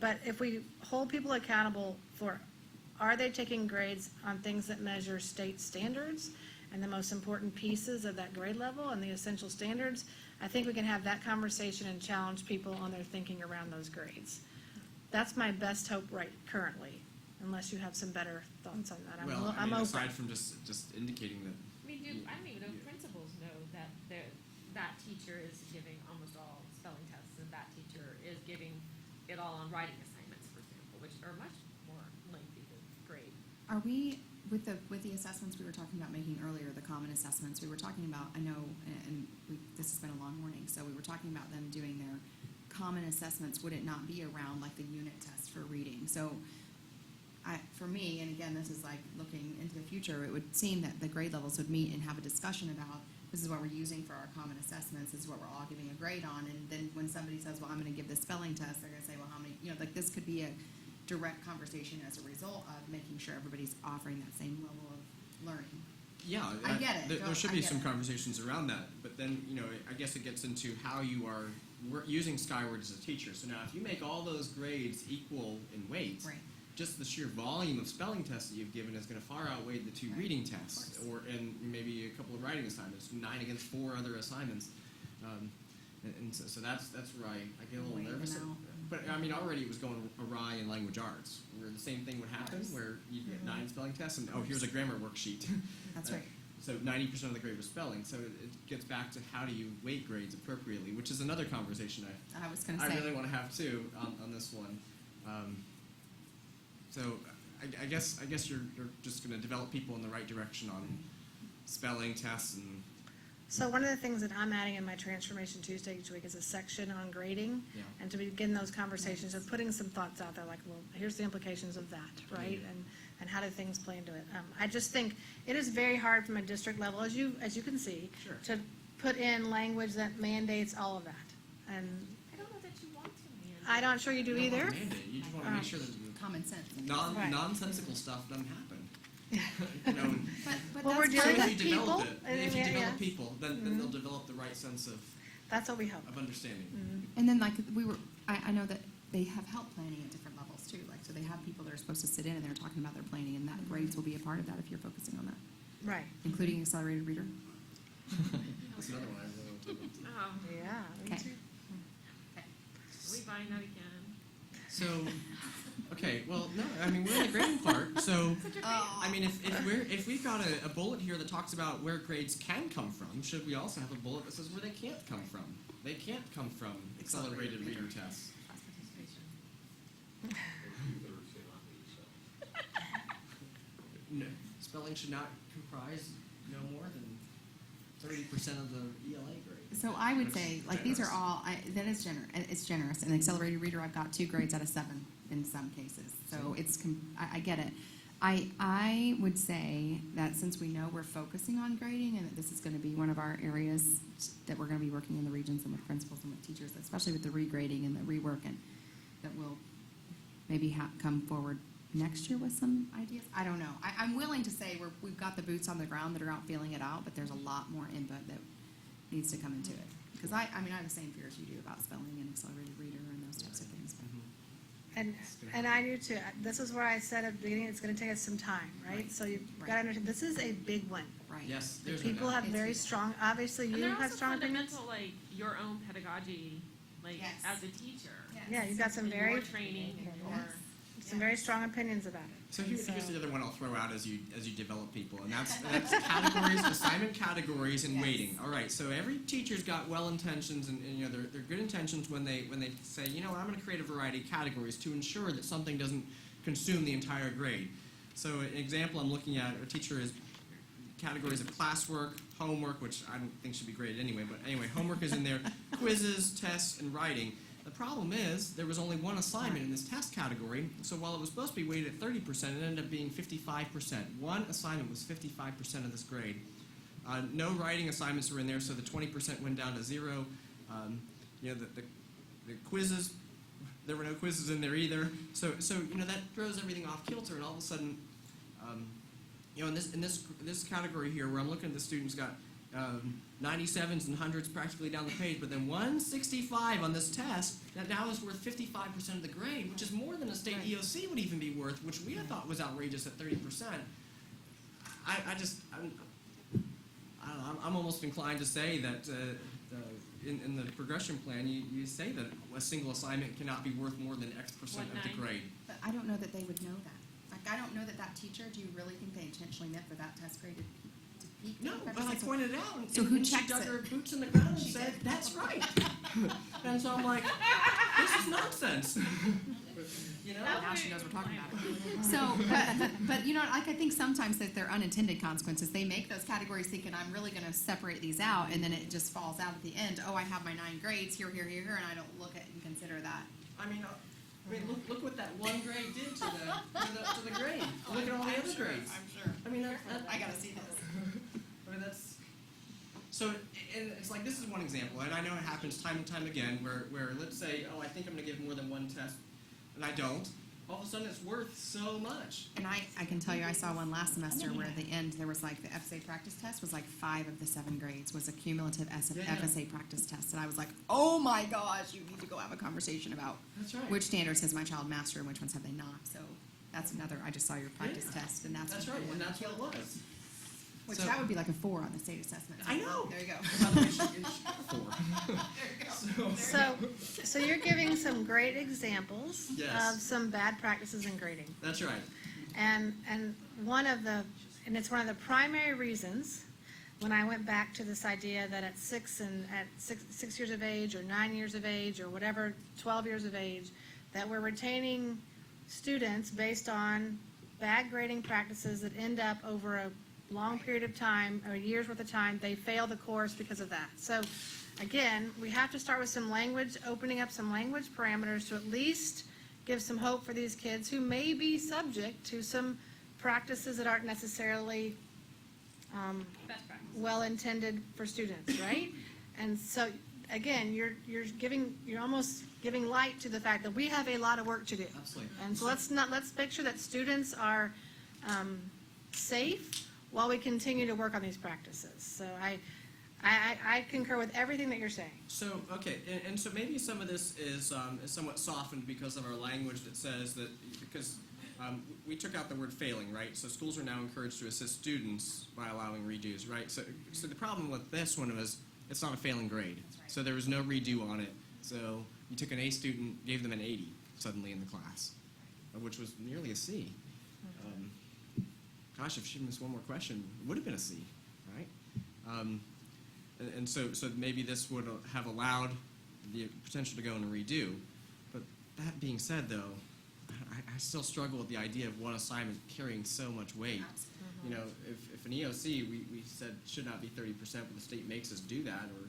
but if we hold people accountable for, are they taking grades on things that measure state standards and the most important pieces of that grade level and the essential standards, I think we can have that conversation and challenge people on their thinking around those grades. That's my best hope currently, unless you have some better thoughts on that. Well, I I'm mean, open. aside from just indicating that, I don't even know if principals know that that teacher is giving almost all spelling tests, and that teacher is giving it all on writing assignments, for example, which are much more lengthy to grade. Are we, with the assessments we were talking about making earlier, the common assessments, we were talking about, I know, this has been a long morning, so we were talking about them doing their common assessments. Would it not be around like the unit test for reading? So for me, and again, this is like looking into the future, it would seem that the grade levels would meet and have a discussion about, this is what we're using for our common assessments, this is what we're all giving a grade on, and then when somebody says, well, I'm gonna give this spelling test, they're gonna say, well, how many, like this could be a direct conversation as a result of making sure everybody's offering that same level of learning. yeah. I get it. There should I be get some it. conversations around that, but then, I guess it gets into how you are using Skyward as a teacher. So now, if you make all those grades equal in weight, Right. just the sheer volume of spelling tests that you've given is going to far outweigh the 2 Right, reading of tests, course. and maybe a couple of writing assignments, 9 against 4 other assignments. And so that's where I get a little Weighing them nervous. out. But I mean, already it was going awry in language arts, where the same thing would happen, course. where you get Mhm. 9 spelling tests, and here's a grammar worksheet. That's right. So 90% of the grade was spelling. So it gets back to how do you weight grades appropriately, which is another conversation I was gonna I say. really want to have too on this one. So I guess you're just going to develop people in the right direction on spelling tests and So one of the things that I'm adding in my Transformation Tuesday each week is a section on grading. Yeah. And to begin those conversations of putting some thoughts out there, like, well, here's the implications of that, right? And how do things play into it? I just think it is very hard from a district level, as you can see, Sure. to put in language that mandates all of that. And I don't know that you want to mandate. I'm not sure you do you don't either. want to mandate. You just want to make sure that the Common sense. Right. nonsensical stuff doesn't happen. But Well, we're that's dealing part of if with you develop people, it, if you yeah. develop people, then they'll develop the right sense of That's what we hope. understanding. And then, like, I know that they have help planning at different levels too. Like, so they have people that are supposed to sit in and they're talking about their planning, and that grades will be a part of that if you're focusing on that, Right. including accelerated reader. That's another one I really want to talk about. Oh, Yeah. me Okay. too. are we buying that again? So, okay, well, no, I mean, we're in the grading part, so, I mean, if we've got a bullet here that talks about where grades can come from, should we also have a bullet that says where they can't come from? They can't come from accelerated reader tests. Class participation. No, spelling should not comprise no more than 30% of the ELA grade. So I would That's say, like, these are generous. all, that is it's generous. An accelerated reader, I've got 2 grades out of 7 in some cases. So I get it. I would say that since we know we're focusing on grading and that this is going to be one of our areas that we're going to be working in the regions and with principals and with teachers, especially with the regrading and the rework, and that we'll maybe come forward next year with some ideas. I don't know. I'm willing to say we've got the boots on the ground that are out feeling it out, but there's a lot more input that needs to come into it. Because I mean, I have the same fears you do about spelling and accelerated reader and those types of things. But And I do too. This is where I said at the beginning, it's gonna take us some time, right? So you've gotta understand, this is a big one. Right. Yes, there's no People doubt. have very strong, obviously And you they're have also strong opinions. fundamental, like, your own pedagogy, like, Yes. as a teacher. Yeah, you've got some And very, your training and your. some very strong opinions about it. So here's the other one I'll throw out as you develop people, and that's categories, assignment categories, and Yes. weighting. All right, so every teacher's got well intentions, and you know they're good intentions when they say, you know what, I'm going to create a variety of categories to ensure that something doesn't consume the entire grade. So an example I'm looking at, a teacher is categories of classwork, homework, which I don't think should be graded anyway, but anyway, homework is in there, quizzes, tests, and writing. The problem is, there was only one assignment in this test category, so while it was supposed to be weighted at 30%, it ended up being 55%. One assignment was 55% of this grade. No writing assignments were in there, so the 20% went down to zero. You know, the quizzes, there were no quizzes in there either. So you know, that throws everything off kilter, and all of a sudden, you know, in this category here, where I'm looking at the students got 97s and 100s practically down the page, but then 165 on this test that now is worth 55% of the grade, which is more than a state EOC would even be worth, which we thought was outrageous at 30%. I'm almost inclined to say that in the progression plan, you say that a single assignment cannot be worth more than X% of the 1.9. grade. But I don't know that they would know that. Like, I don't know that teacher, do you really think they intentionally meant for that test grade to peak? No, but I pointed it out, and, So who and she checks dug it? her boots in the ground and said, "That's right." And so I'm like, "This is nonsense." You know? Now she knows we're talking about it. So, but you know, like I think sometimes that they're unintended consequences. They make those categories thinking I'm really going to separate these out, and then it just falls out at the end. Oh, I have my 9 grades here, here, here, and I don't look at and consider that. I mean, look what that one grade did to the grade. Look at all the other grades. I'm sure. I mean, I got to see this. I mean, that's so. And it's like this is one example, and I know it happens time and time again. Where let's say, oh, I think I'm going to give more than one test, and I don't. All of a sudden, it's worth so much. And I can tell you, I saw one last semester where at the end there was like the FSA practice test was like 5 of the 7 grades was a cumulative FSA practice test, and I was like, oh my gosh, you need to go have a conversation about That's right. which standards has my child mastered and which ones have they not. So that's another. I just saw your practice test, and that's That's right, and that's what it was. Which So- that would be like a 4 on the state assessment. I know. There you go. So you're giving some great examples Yes. of some bad practices in grading. That's right. And it's one of the primary reasons when I went back to this idea that at 6 years of age or 9 years of age or whatever, 12 years of age, that we're retaining students based on bad grading practices that end up over a long period of time, or a year's worth of time, they fail the course because of that. So again, we have to start with some language, opening up some language parameters to at least give some hope for these kids who may be subject to some practices that aren't necessarily Best practice. well-intended for students, right? And so, again, you're almost giving light to the fact that we have a lot of work to do. Absolutely. And so let's make sure that students are safe while we continue to work on these practices. So I concur with everything that you're saying. So, okay, and so maybe some of this is somewhat softened because of our language that says that, because we took out the word failing, right? So schools are now encouraged to assist students by allowing redos, right? So the problem with this one was it's not a failing grade. So there was no redo on it. So you took an A student, gave them an 80 suddenly in the class, which was nearly a C. Gosh, if she missed one more question, it would have been a C, right? And so maybe this would have allowed the potential to go in a redo. But that being said, though, I still struggle with the idea of one assignment carrying so much weight. You know, if an EOC, we said should not be 30%, but the state makes us do that, or,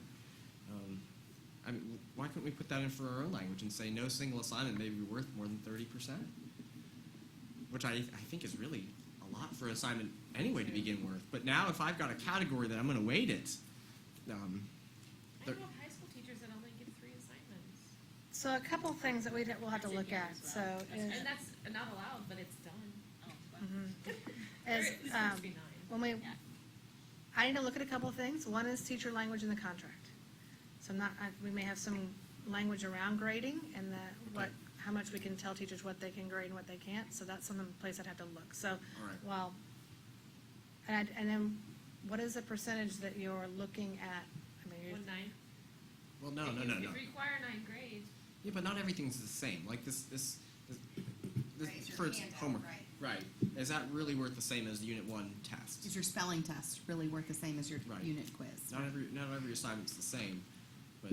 I mean, why couldn't we put that in for our own language and say no single assignment may be worth more than 30%? Which I think is really a lot for an assignment anyway to begin with. But now if I've got a category that I'm going to weight it, I know high school teachers that only give 3 assignments. So a couple things that we'll have to look at, so. And that's not allowed, but it's done. Is, It's supposed to be 9. I need to look at a couple things. One is teacher language in the contract. So we may have some language around grading and what how much we can tell teachers what they can grade and what they can't, so that's some place I'd have to look, so, All right. well, and then, what is the percentage that you're looking at? I mean, you're- 1/9. Well, no. If you require 9 grades, Yeah, but not everything's the same. Like this Right, it's your for its handout, homework. right. Right. Is that really worth the same as the Unit 1 test? Is your spelling test really worth the same as your Right. unit quiz? Not every assignment's the same, but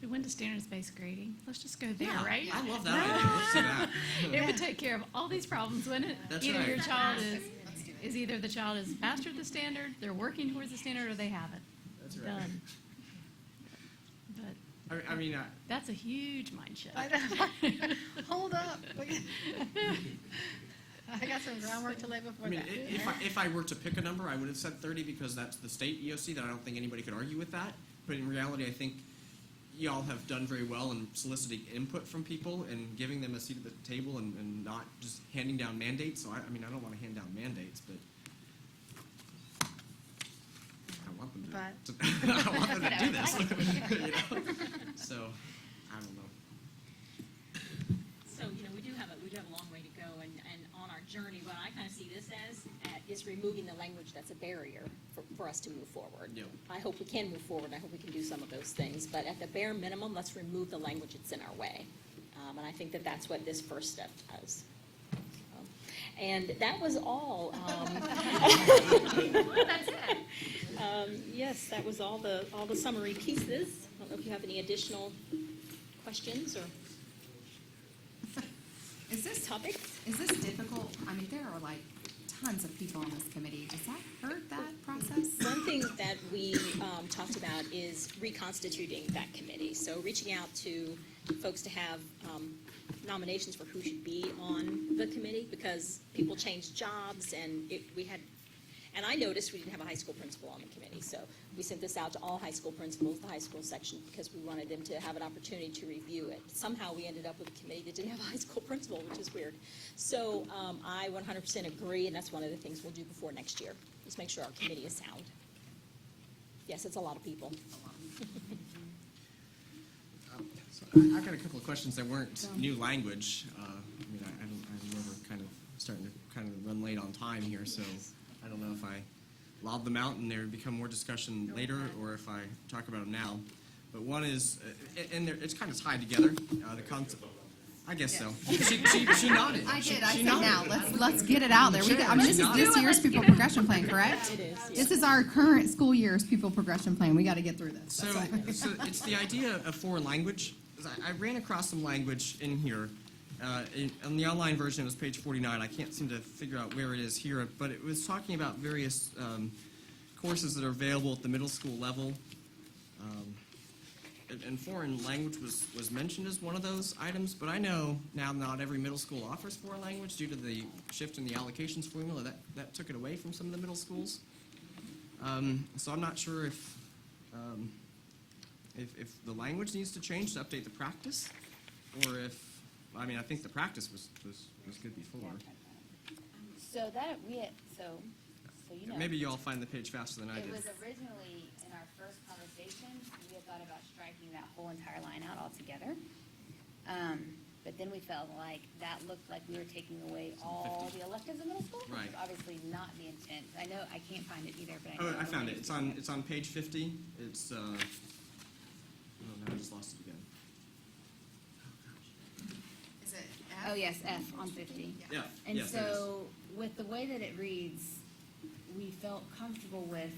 We went to standards-based grading. Let's just go there, Yeah, right? I love that idea. Let's do that. It would take care of all these problems, wouldn't it? That's Either right. your child is, Let's do it. is either the child is mastered the standard, they're working towards the standard, or they haven't. That's right. Done. But I mean, that's a huge mind shift. I know. Hold up. I got some groundwork to lay before I mean, that. if I were to pick a number, I would have said 30 because that's the state EOC. That I don't think anybody could argue with that. But in reality, I think y'all have done very well in soliciting input from people and giving them a seat at the table and not just handing down mandates. So I mean, I don't want to hand down mandates, but I want them to. I want them to do this. You know? So I don't know. So, we do have a long way to go, and on our journey, what I kind of see this as is removing the language that's a barrier for us to move forward. Yep. I hope we can move forward, and I hope we can do some of those things, but at the bare minimum, let's remove the language that's in our way. And I think that that's what this first step does. And that was all. That's it. Yes, that was all the summary pieces. I don't know if you have any additional questions or Is this topics? Is this difficult? I mean, there are like tons of people on this committee. Does that hurt that process? One thing that we talked about is reconstituting that committee. So reaching out to folks to have nominations for who should be on the committee, because people changed jobs, and and I noticed we didn't have a high school principal on the committee. So we sent this out to all high school principals, the high school section, because we wanted them to have an opportunity to review it. Somehow we ended up with a committee that didn't have a high school principal, which is weird. So I 100% agree, and that's one of the things we'll do before next year, is make sure our committee is sound. Yes, it's a lot of people. So I've got a couple of questions that weren't new language. I mean, I remember kind of starting to kind of run late on time here, so I don't know if I lob them out and there become more discussion later, or if I talk about them now. But one is, and it's kind of tied together. The concept. I guess so. She nodded. I did. She I said nodded. now. Let's get it out there. I mean, this is this year's pupil progression plan, correct? It is, yes. This is our current school year's pupil progression plan. We got to get through this. So it's the idea of foreign language. I ran across some language in here. On the online version, it was page 49. I can't seem to figure out where it is here, but it was talking about various courses that are available at the middle school level. And foreign language was mentioned as one of those items, but I know now not every middle school offers foreign language due to the shift in the allocations formula. That took it away from some of the middle schools. So I'm not sure if the language needs to change to update the practice, or if, I mean, I think the practice was good before. So that, so you know. Maybe you all find the page faster than I It did. was originally, in our first conversation, we had thought about striking that whole entire line out altogether. But then we felt like that looked like we were taking away all the electives in middle school, which Right. is obviously not the intent. I know, I can't find it either, but I know. Oh, I found it. It's on page 50. It's, oh, no, I just lost it again. Is it Oh, yes, F on 50. Yeah, And yes, there it is. so, with the way that it reads, we felt comfortable with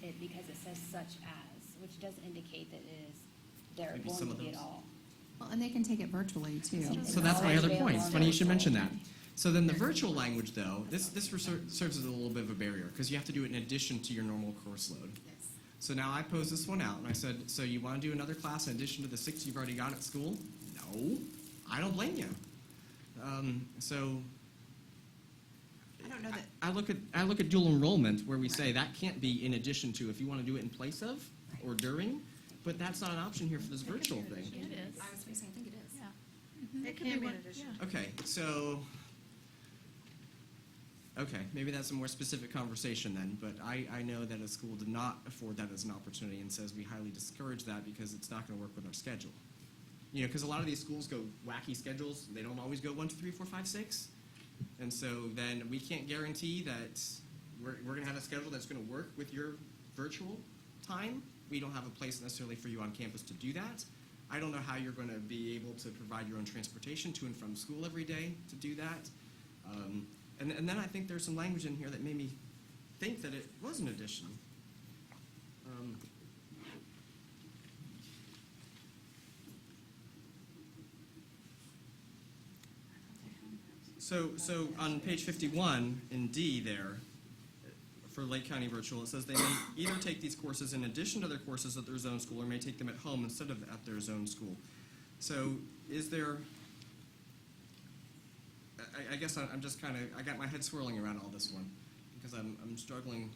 it because it says such as, which does indicate that it is, they're Maybe going some to of be it those. all. Well, and they can take it virtually too. So that's my other point. It's funny you should mention that. Okay. So then the virtual language, though, this serves as a little bit of a barrier because you have to do it in addition to your normal course load. Yes. So now I posed this one out and I said, so you want to do another class in addition to the 6 you've already got at school? No, I don't blame you. So I don't know that. I look at dual enrollment where we say that can't be in addition to if you want to do it in place of or during, but that's not an option here for this virtual thing. It is. I was saying, I think it is. Yeah. It can be an addition. Okay, so, okay, maybe that's a more specific conversation then, but I know that a school did not afford that as an opportunity and says we highly discourage that because it's not going to work with our schedule. you know, because a lot of these schools go wacky schedules. They don't always go 1, 2, 3, 4, 5, 6. And so then we can't guarantee that we're going to have a schedule that's going to work with your virtual time. We don't have a place necessarily for you on campus to do that. I don't know how you're going to be able to provide your own transportation to and from school every day to do that. And then I think there's some language in here that made me think that it was an addition. So on page 51 in D there, for Lake County Virtual, it says they may either take these courses in addition to their courses at their zone school or may take them at home instead of at their zone school. So is there, I guess I'm just kind of, I got my head swirling around all this one because I'm struggling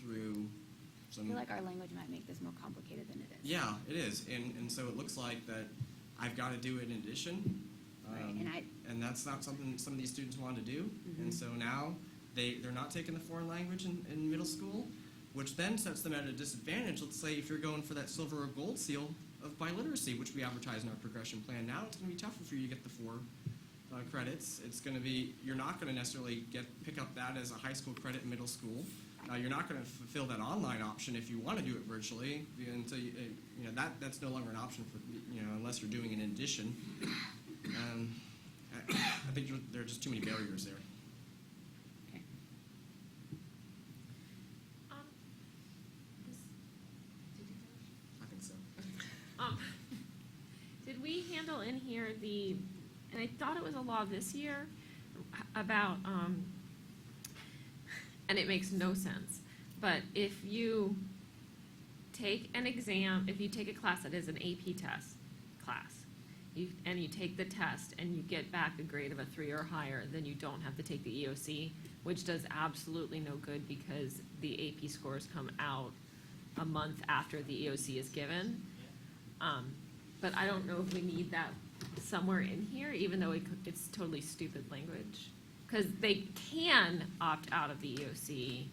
through I some. feel like our language might make this more complicated than it is. Yeah, it is. And so it looks like that I've got to do it in addition. Right, And that's not something some of these students want to do. And so now they're not taking the foreign language in middle school, which then sets them at a disadvantage. Let's say if you're going for that silver or gold seal of biliteracy, which we advertise in our progression plan now, it's going to be tougher for you to get the 4 credits. It's going to be, you're not going to necessarily pick up that as a high school credit in middle school. You're not going to fulfill that online option if you want to do it virtually. Until that's no longer an option for unless you're doing it in addition. I think there are just too many barriers there. Okay. I think so. Did we handle in here and I thought it was a law this year about, and it makes no sense, but if you take an exam, if you take a class that is an AP test class, and you take the test and you get back a grade of a 3 or higher, then you don't have to take the EOC, which does absolutely no good because the AP scores come out a month after the EOC is given. But I don't know if we need that somewhere in here, even though it's totally stupid language. Because they can opt out of the EOC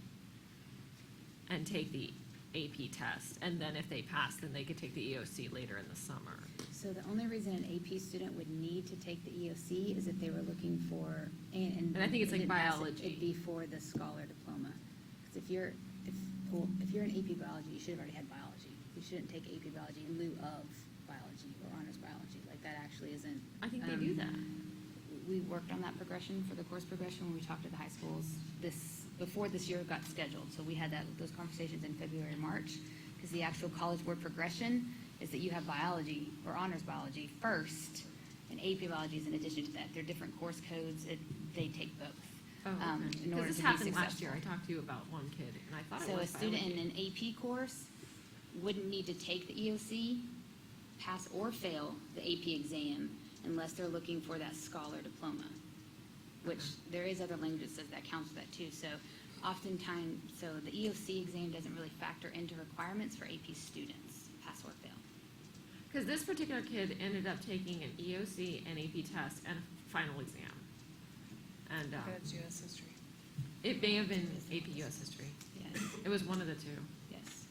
and take the AP test, and then if they pass, then they could take the EOC later in the summer. So the only reason an AP student would need to take the EOC is if they were looking for, and I think it's like didn't pass it, biology. It'd be for the scholar diploma. Because if you're in AP biology, you should have already had biology. You shouldn't take AP biology in lieu of biology or honors biology. Like that actually isn't. I think they do that. We worked on that progression for the course progression when we talked to the high schools before this year got scheduled. So we had those conversations in February and March, because the actual College Board progression is that you have biology or honors biology first, and AP biology is in addition to that. They're different course codes. They take both. Oh, okay. In order Because this to be happened last year. successful. I talked to you about one kid, and I thought it So was a student in biology. an AP course wouldn't need to take the EOC, pass or fail the AP exam, unless they're looking for that scholar diploma, which there is other language that says that counts for that too. So oftentimes, the EOC exam doesn't really factor into requirements for AP students, pass or fail. Because this particular kid ended up taking an EOC, an AP test, and a final exam. And That's US history. it may have been AP US History. Yes, It was one of the two. yes.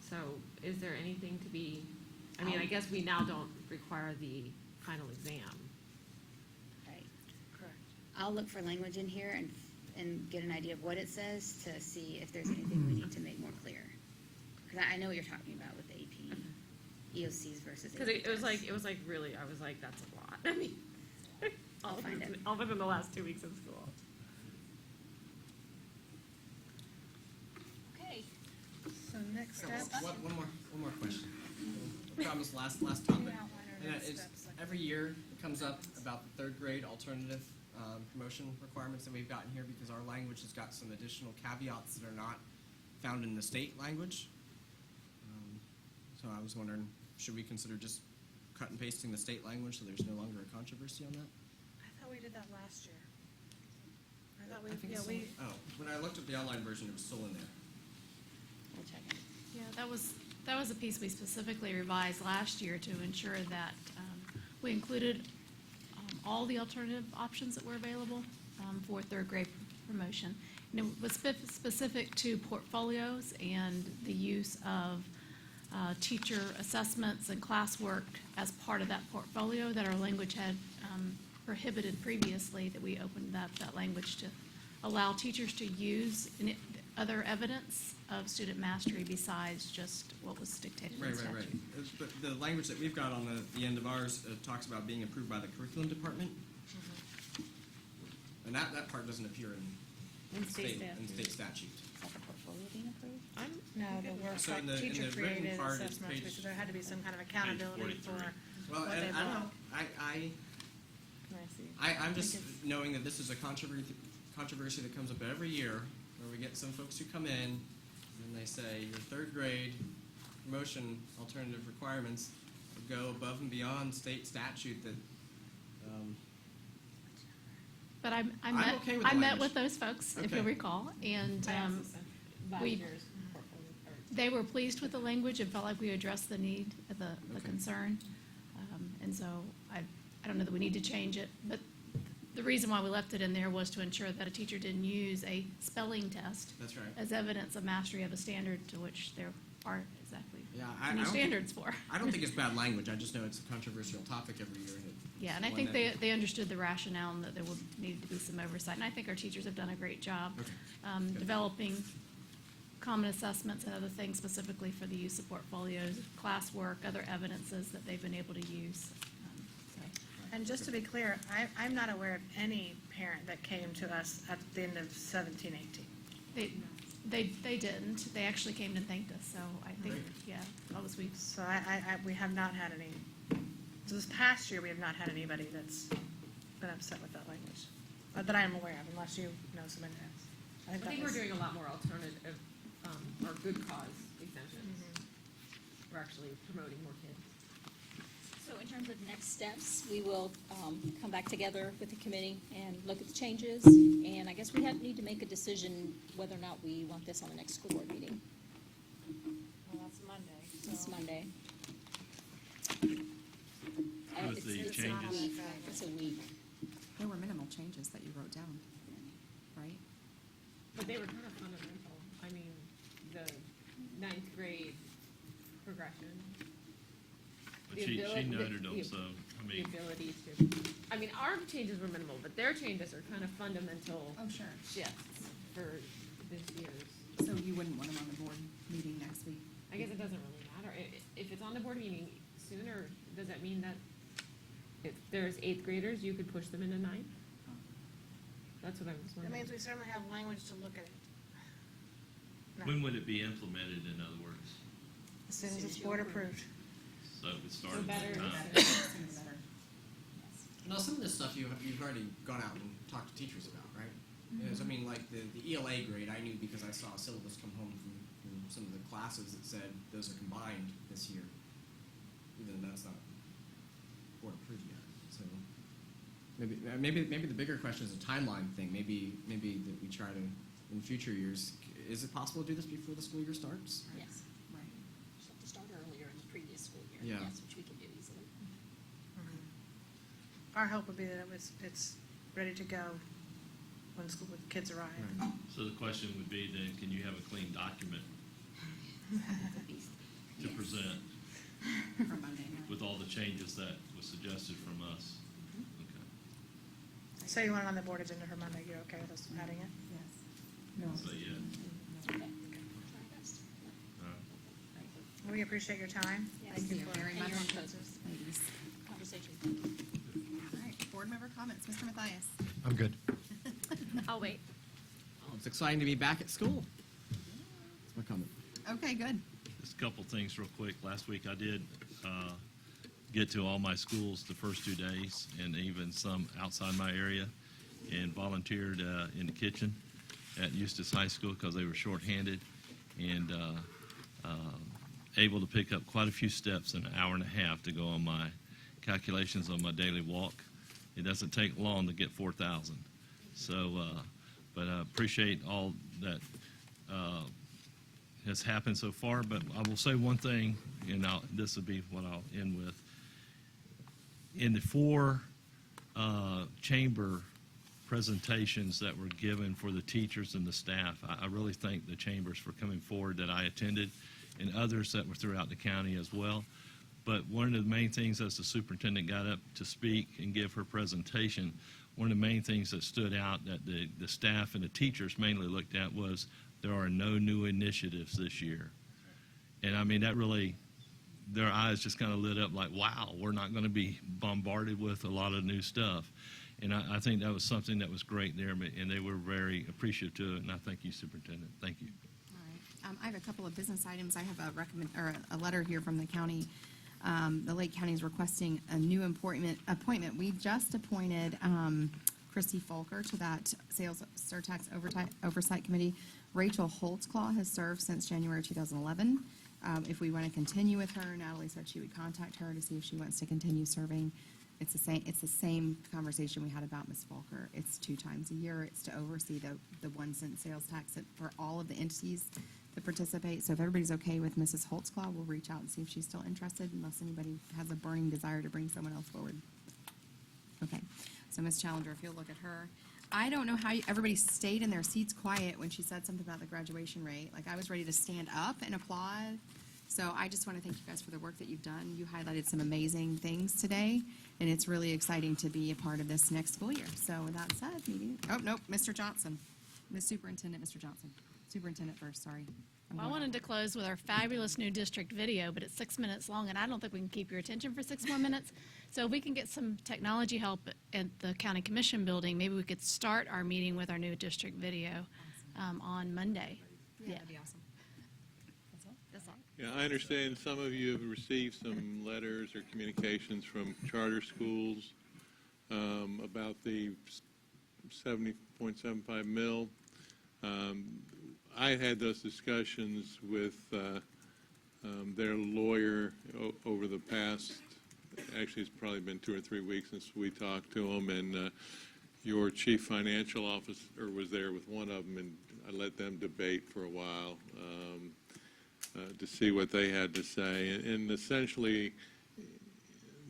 So is there anything to be, I guess we now don't require the final exam. Right. Correct. I'll look for language in here and get an idea of what it says to see if there's anything we need to make more clear. Because I know what you're talking about with the AP, EOCs versus AP Because it was tests. like really, I was like, that's a lot. I mean, I'll find it. all within the last 2 weeks of school. Okay. So next Okay, steps. one more question. I promise last topic. Can you outline our And next it's, steps? every year it comes up about the 3rd grade alternative promotion requirements that we've gotten here because our language has got some additional caveats that are not found in the state language. So I was wondering, should we consider just cut and pasting the state language so there's no longer a controversy on that? I thought we did that last year. I thought I think yeah, it's we, oh, when I looked at the online version, it was still in there. We'll check it. Yeah, that was a piece we specifically revised last year to ensure that we included all the alternative options that were available for 3rd grade promotion. And it was specific to portfolios and the use of teacher assessments and classwork as part of that portfolio that our language had prohibited previously, that we opened up that language to allow teachers to use other evidence of student mastery besides just what was dictated in Right, statute. right, right. But the language that we've got on the end of ours talks about being approved by the curriculum department. And that part doesn't appear in state statute. Is that the portfolio being approved? No, the work, So in the teacher written created part, it's assessments, page- because there had to be some kind of accountability for 43. Well, what and they I don't want. know, I see. I'm just Because- knowing that this is a controversy that comes up every year, where we get some folks who come in, and they say, your third grade promotion alternative requirements go above and beyond state statute that, But I I'm met, okay with the I met language. with those folks, if you'll Okay. recall, and I also sent last we- year's portfolio, or they were pleased with the language and felt like we addressed the need, the Okay. concern. And so I don't know that we need to change it, but the reason why we left it in there was to ensure that a teacher didn't use a spelling test that's right. as evidence of mastery of a standard to which there aren't exactly Yeah, I any don't think- standards for. I don't think it's bad language, I just know it's a controversial topic every year. Yeah, and I think they understood the rationale and that there would need to be some oversight. And I think our teachers have done a great job Okay. Good. developing common assessments and other things specifically for the use of portfolios, classwork, other evidences that they've been able to use. So, And just to be clear, I'm not aware of any parent that came to us at the end of 17, 18. They didn't. They actually came and thanked us, so I think, Great. yeah, that was sweet. So we have not had any, so this past year, we have not had anybody that's been upset with that language, that I am aware of, unless you know somebody else. I that think we're was- doing a lot more alternative, or good cause exemptions. We're actually promoting more kids. So in terms of next steps, we will come back together with the committee and look at the changes. And I guess we need to make a decision whether or not we want this on the next school board meeting. Well, that's Monday. This so- Monday. With the It's changes. not a week. It's a week. There were minimal changes that you wrote down, right? But they were kind of fundamental. I mean, the ninth grade progression. But The she ability- noted them, the- so, I The mean, ability to, I mean, our changes were minimal, but their changes are kind of fundamental Oh, sure. shifts for this year's. So you wouldn't want them on the board meeting next week? I guess it doesn't really matter. If it's on the board meeting sooner, does that mean that if there's eighth graders, you could push them into ninth? That's what I was That wondering. means we certainly have language to look at it. No. when would it be implemented, in other words? As soon as it's board approved. So it So started better. at the time. Better. Now, some of this stuff you've already gone out and talked to teachers about, right? Yes, I mean, like the ELA grade, I knew because I saw a syllabus come home from some of the classes that said those are combined this year, even though that's not board approved yet. So maybe the bigger question is a timeline thing. Maybe that we try to, in future years, is it possible to do this before the school year starts? Yes. Right. Just have to start earlier in the previous school year. Yeah. Yes, which we can do easily. Our hope would be that it's ready to go when kids arrive. Right. So the question would be then, can you have a clean document to present For Monday night. with all the changes that was suggested from us? Okay. So you want it on the board agenda for Monday, you're okay with us adding it? Yes. No. So, yeah. Okay. Try our best. All right. We appreciate your time. Yes. Thank you Thank you for very And much. your input. Ladies. Conversation. All right, board member comments, Mr. Matthias. I'm good. I'll wait. Oh, it's exciting to be back at school. That's my comment. Okay, good. Just a couple things real quick. Last week I did get to all my schools the first 2 days, and even some outside my area, and volunteered in the kitchen at Eustis High School because they were shorthanded, and able to pick up quite a few steps in an hour and a half to go on my calculations on my daily walk. It doesn't take long to get 4,000. So, but I appreciate all that has happened so far. But I will say one thing, and this will be what I'll end with. In the 4 chamber presentations that were given for the teachers and the staff, I really thank the chambers for coming forward that I attended and others that were throughout the county as well. But one of the main things as the superintendent got up to speak and give her presentation, one of the main things that stood out that the staff and the teachers mainly looked at was there are no new initiatives this year. And I mean, that really, their eyes just kind of lit up like, wow, we're not going to be bombarded with a lot of new stuff. And I think that was something that was great there, and they were very appreciative to it, and I thank you, Superintendent. Thank you. All right. I have a couple of business items. I have a letter here from the county. The Lake County is requesting a new appointment. We just appointed Christy Folker to that Sales Surtax Oversight Committee. Rachel Holtzclaw has served since January 2011. If we want to continue with her, Natalie said she would contact her to see if she wants to continue serving. It's the same conversation we had about Ms. Folker. It's 2 times a year. It's to oversee the 1 cent sales tax for all of the entities that participate. So if everybody's okay with Mrs. Holtzclaw, we'll reach out and see if she's still interested, unless anybody has a burning desire to bring someone else forward. Okay. So Ms. Challenger, if you'll look at her. I don't know how everybody stayed in their seats quiet when she said something about the graduation rate. Like, I was ready to stand up and applaud. So I just want to thank you guys for the work that you've done. You highlighted some amazing things today, and it's really exciting to be a part of this next school year. So with that said, Mr. Johnson, Ms. Superintendent, Mr. Johnson. Superintendent first, sorry. Well, I wanted to close with our fabulous new district video, but it's 6 minutes long, and I don't think we can keep your attention for 6 more minutes. So if we can get some technology help at the County Commission building, maybe we could start our meeting with our new district video on Monday. Yeah, that'd be awesome. That's all. Yeah, I understand some of you have received some letters or communications from charter schools about the 70.75 mil. I had those discussions with their lawyer over the past, actually it's probably been 2 or 3 weeks since we talked to them, and your chief financial officer was there with one of them, and I let them debate for a while to see what they had to say. And essentially,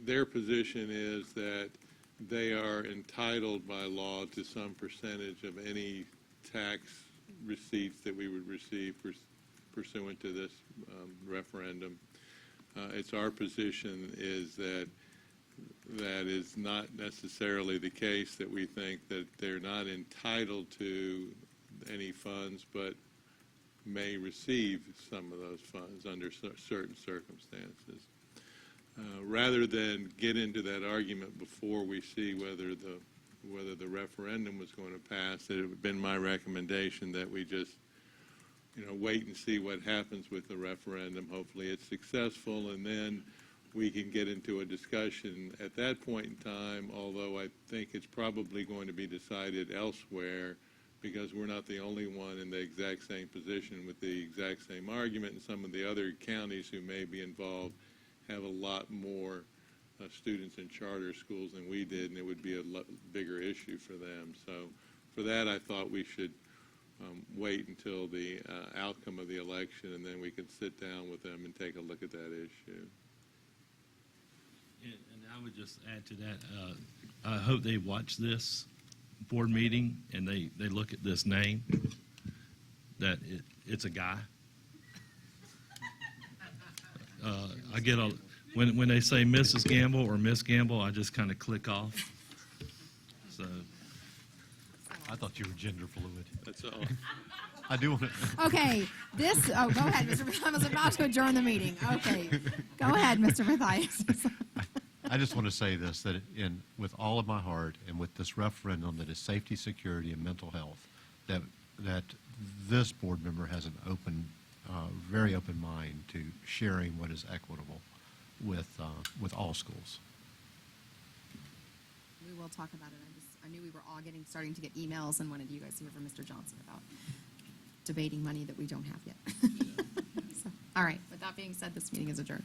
their position is that they are entitled by law to some percentage of any tax receipts that we would receive pursuant to this referendum. It's our position is that is not necessarily the case, that we think that they're not entitled to any funds, but may receive some of those funds under certain circumstances. Rather than get into that argument before we see whether the referendum was going to pass, it would have been my recommendation that we just, wait and see what happens with the referendum. Hopefully it's successful, and then we can get into a discussion at that point in time, although I think it's probably going to be decided elsewhere, because we're not the only one in the exact same position with the exact same argument, and some of the other counties who may be involved have a lot more students in charter schools than we did, and it would be a bigger issue for them. So for that, I thought we should wait until the outcome of the election, and then we can sit down with them and take a look at that issue. And I would just add to that, I hope they watch this board meeting and they look at this name, that it's a guy. I get when they say Mrs. Gamble or Miss Gamble, I just kind of click off. So I thought you were gender fluid. That's all. I do want to. Okay, go ahead, Mr. I was about to adjourn the meeting. Okay, go ahead, Mr. Mathias. I just want to say this, that with all of my heart and with this referendum that is safety, security, and mental health, that this board member has an very open mind to sharing what is equitable with all schools. We will talk about it. I knew we were all starting to get emails and wanted you guys to hear from Mr. Johnson about debating money that we don't have yet. So, all right, with that being said, this meeting is adjourned.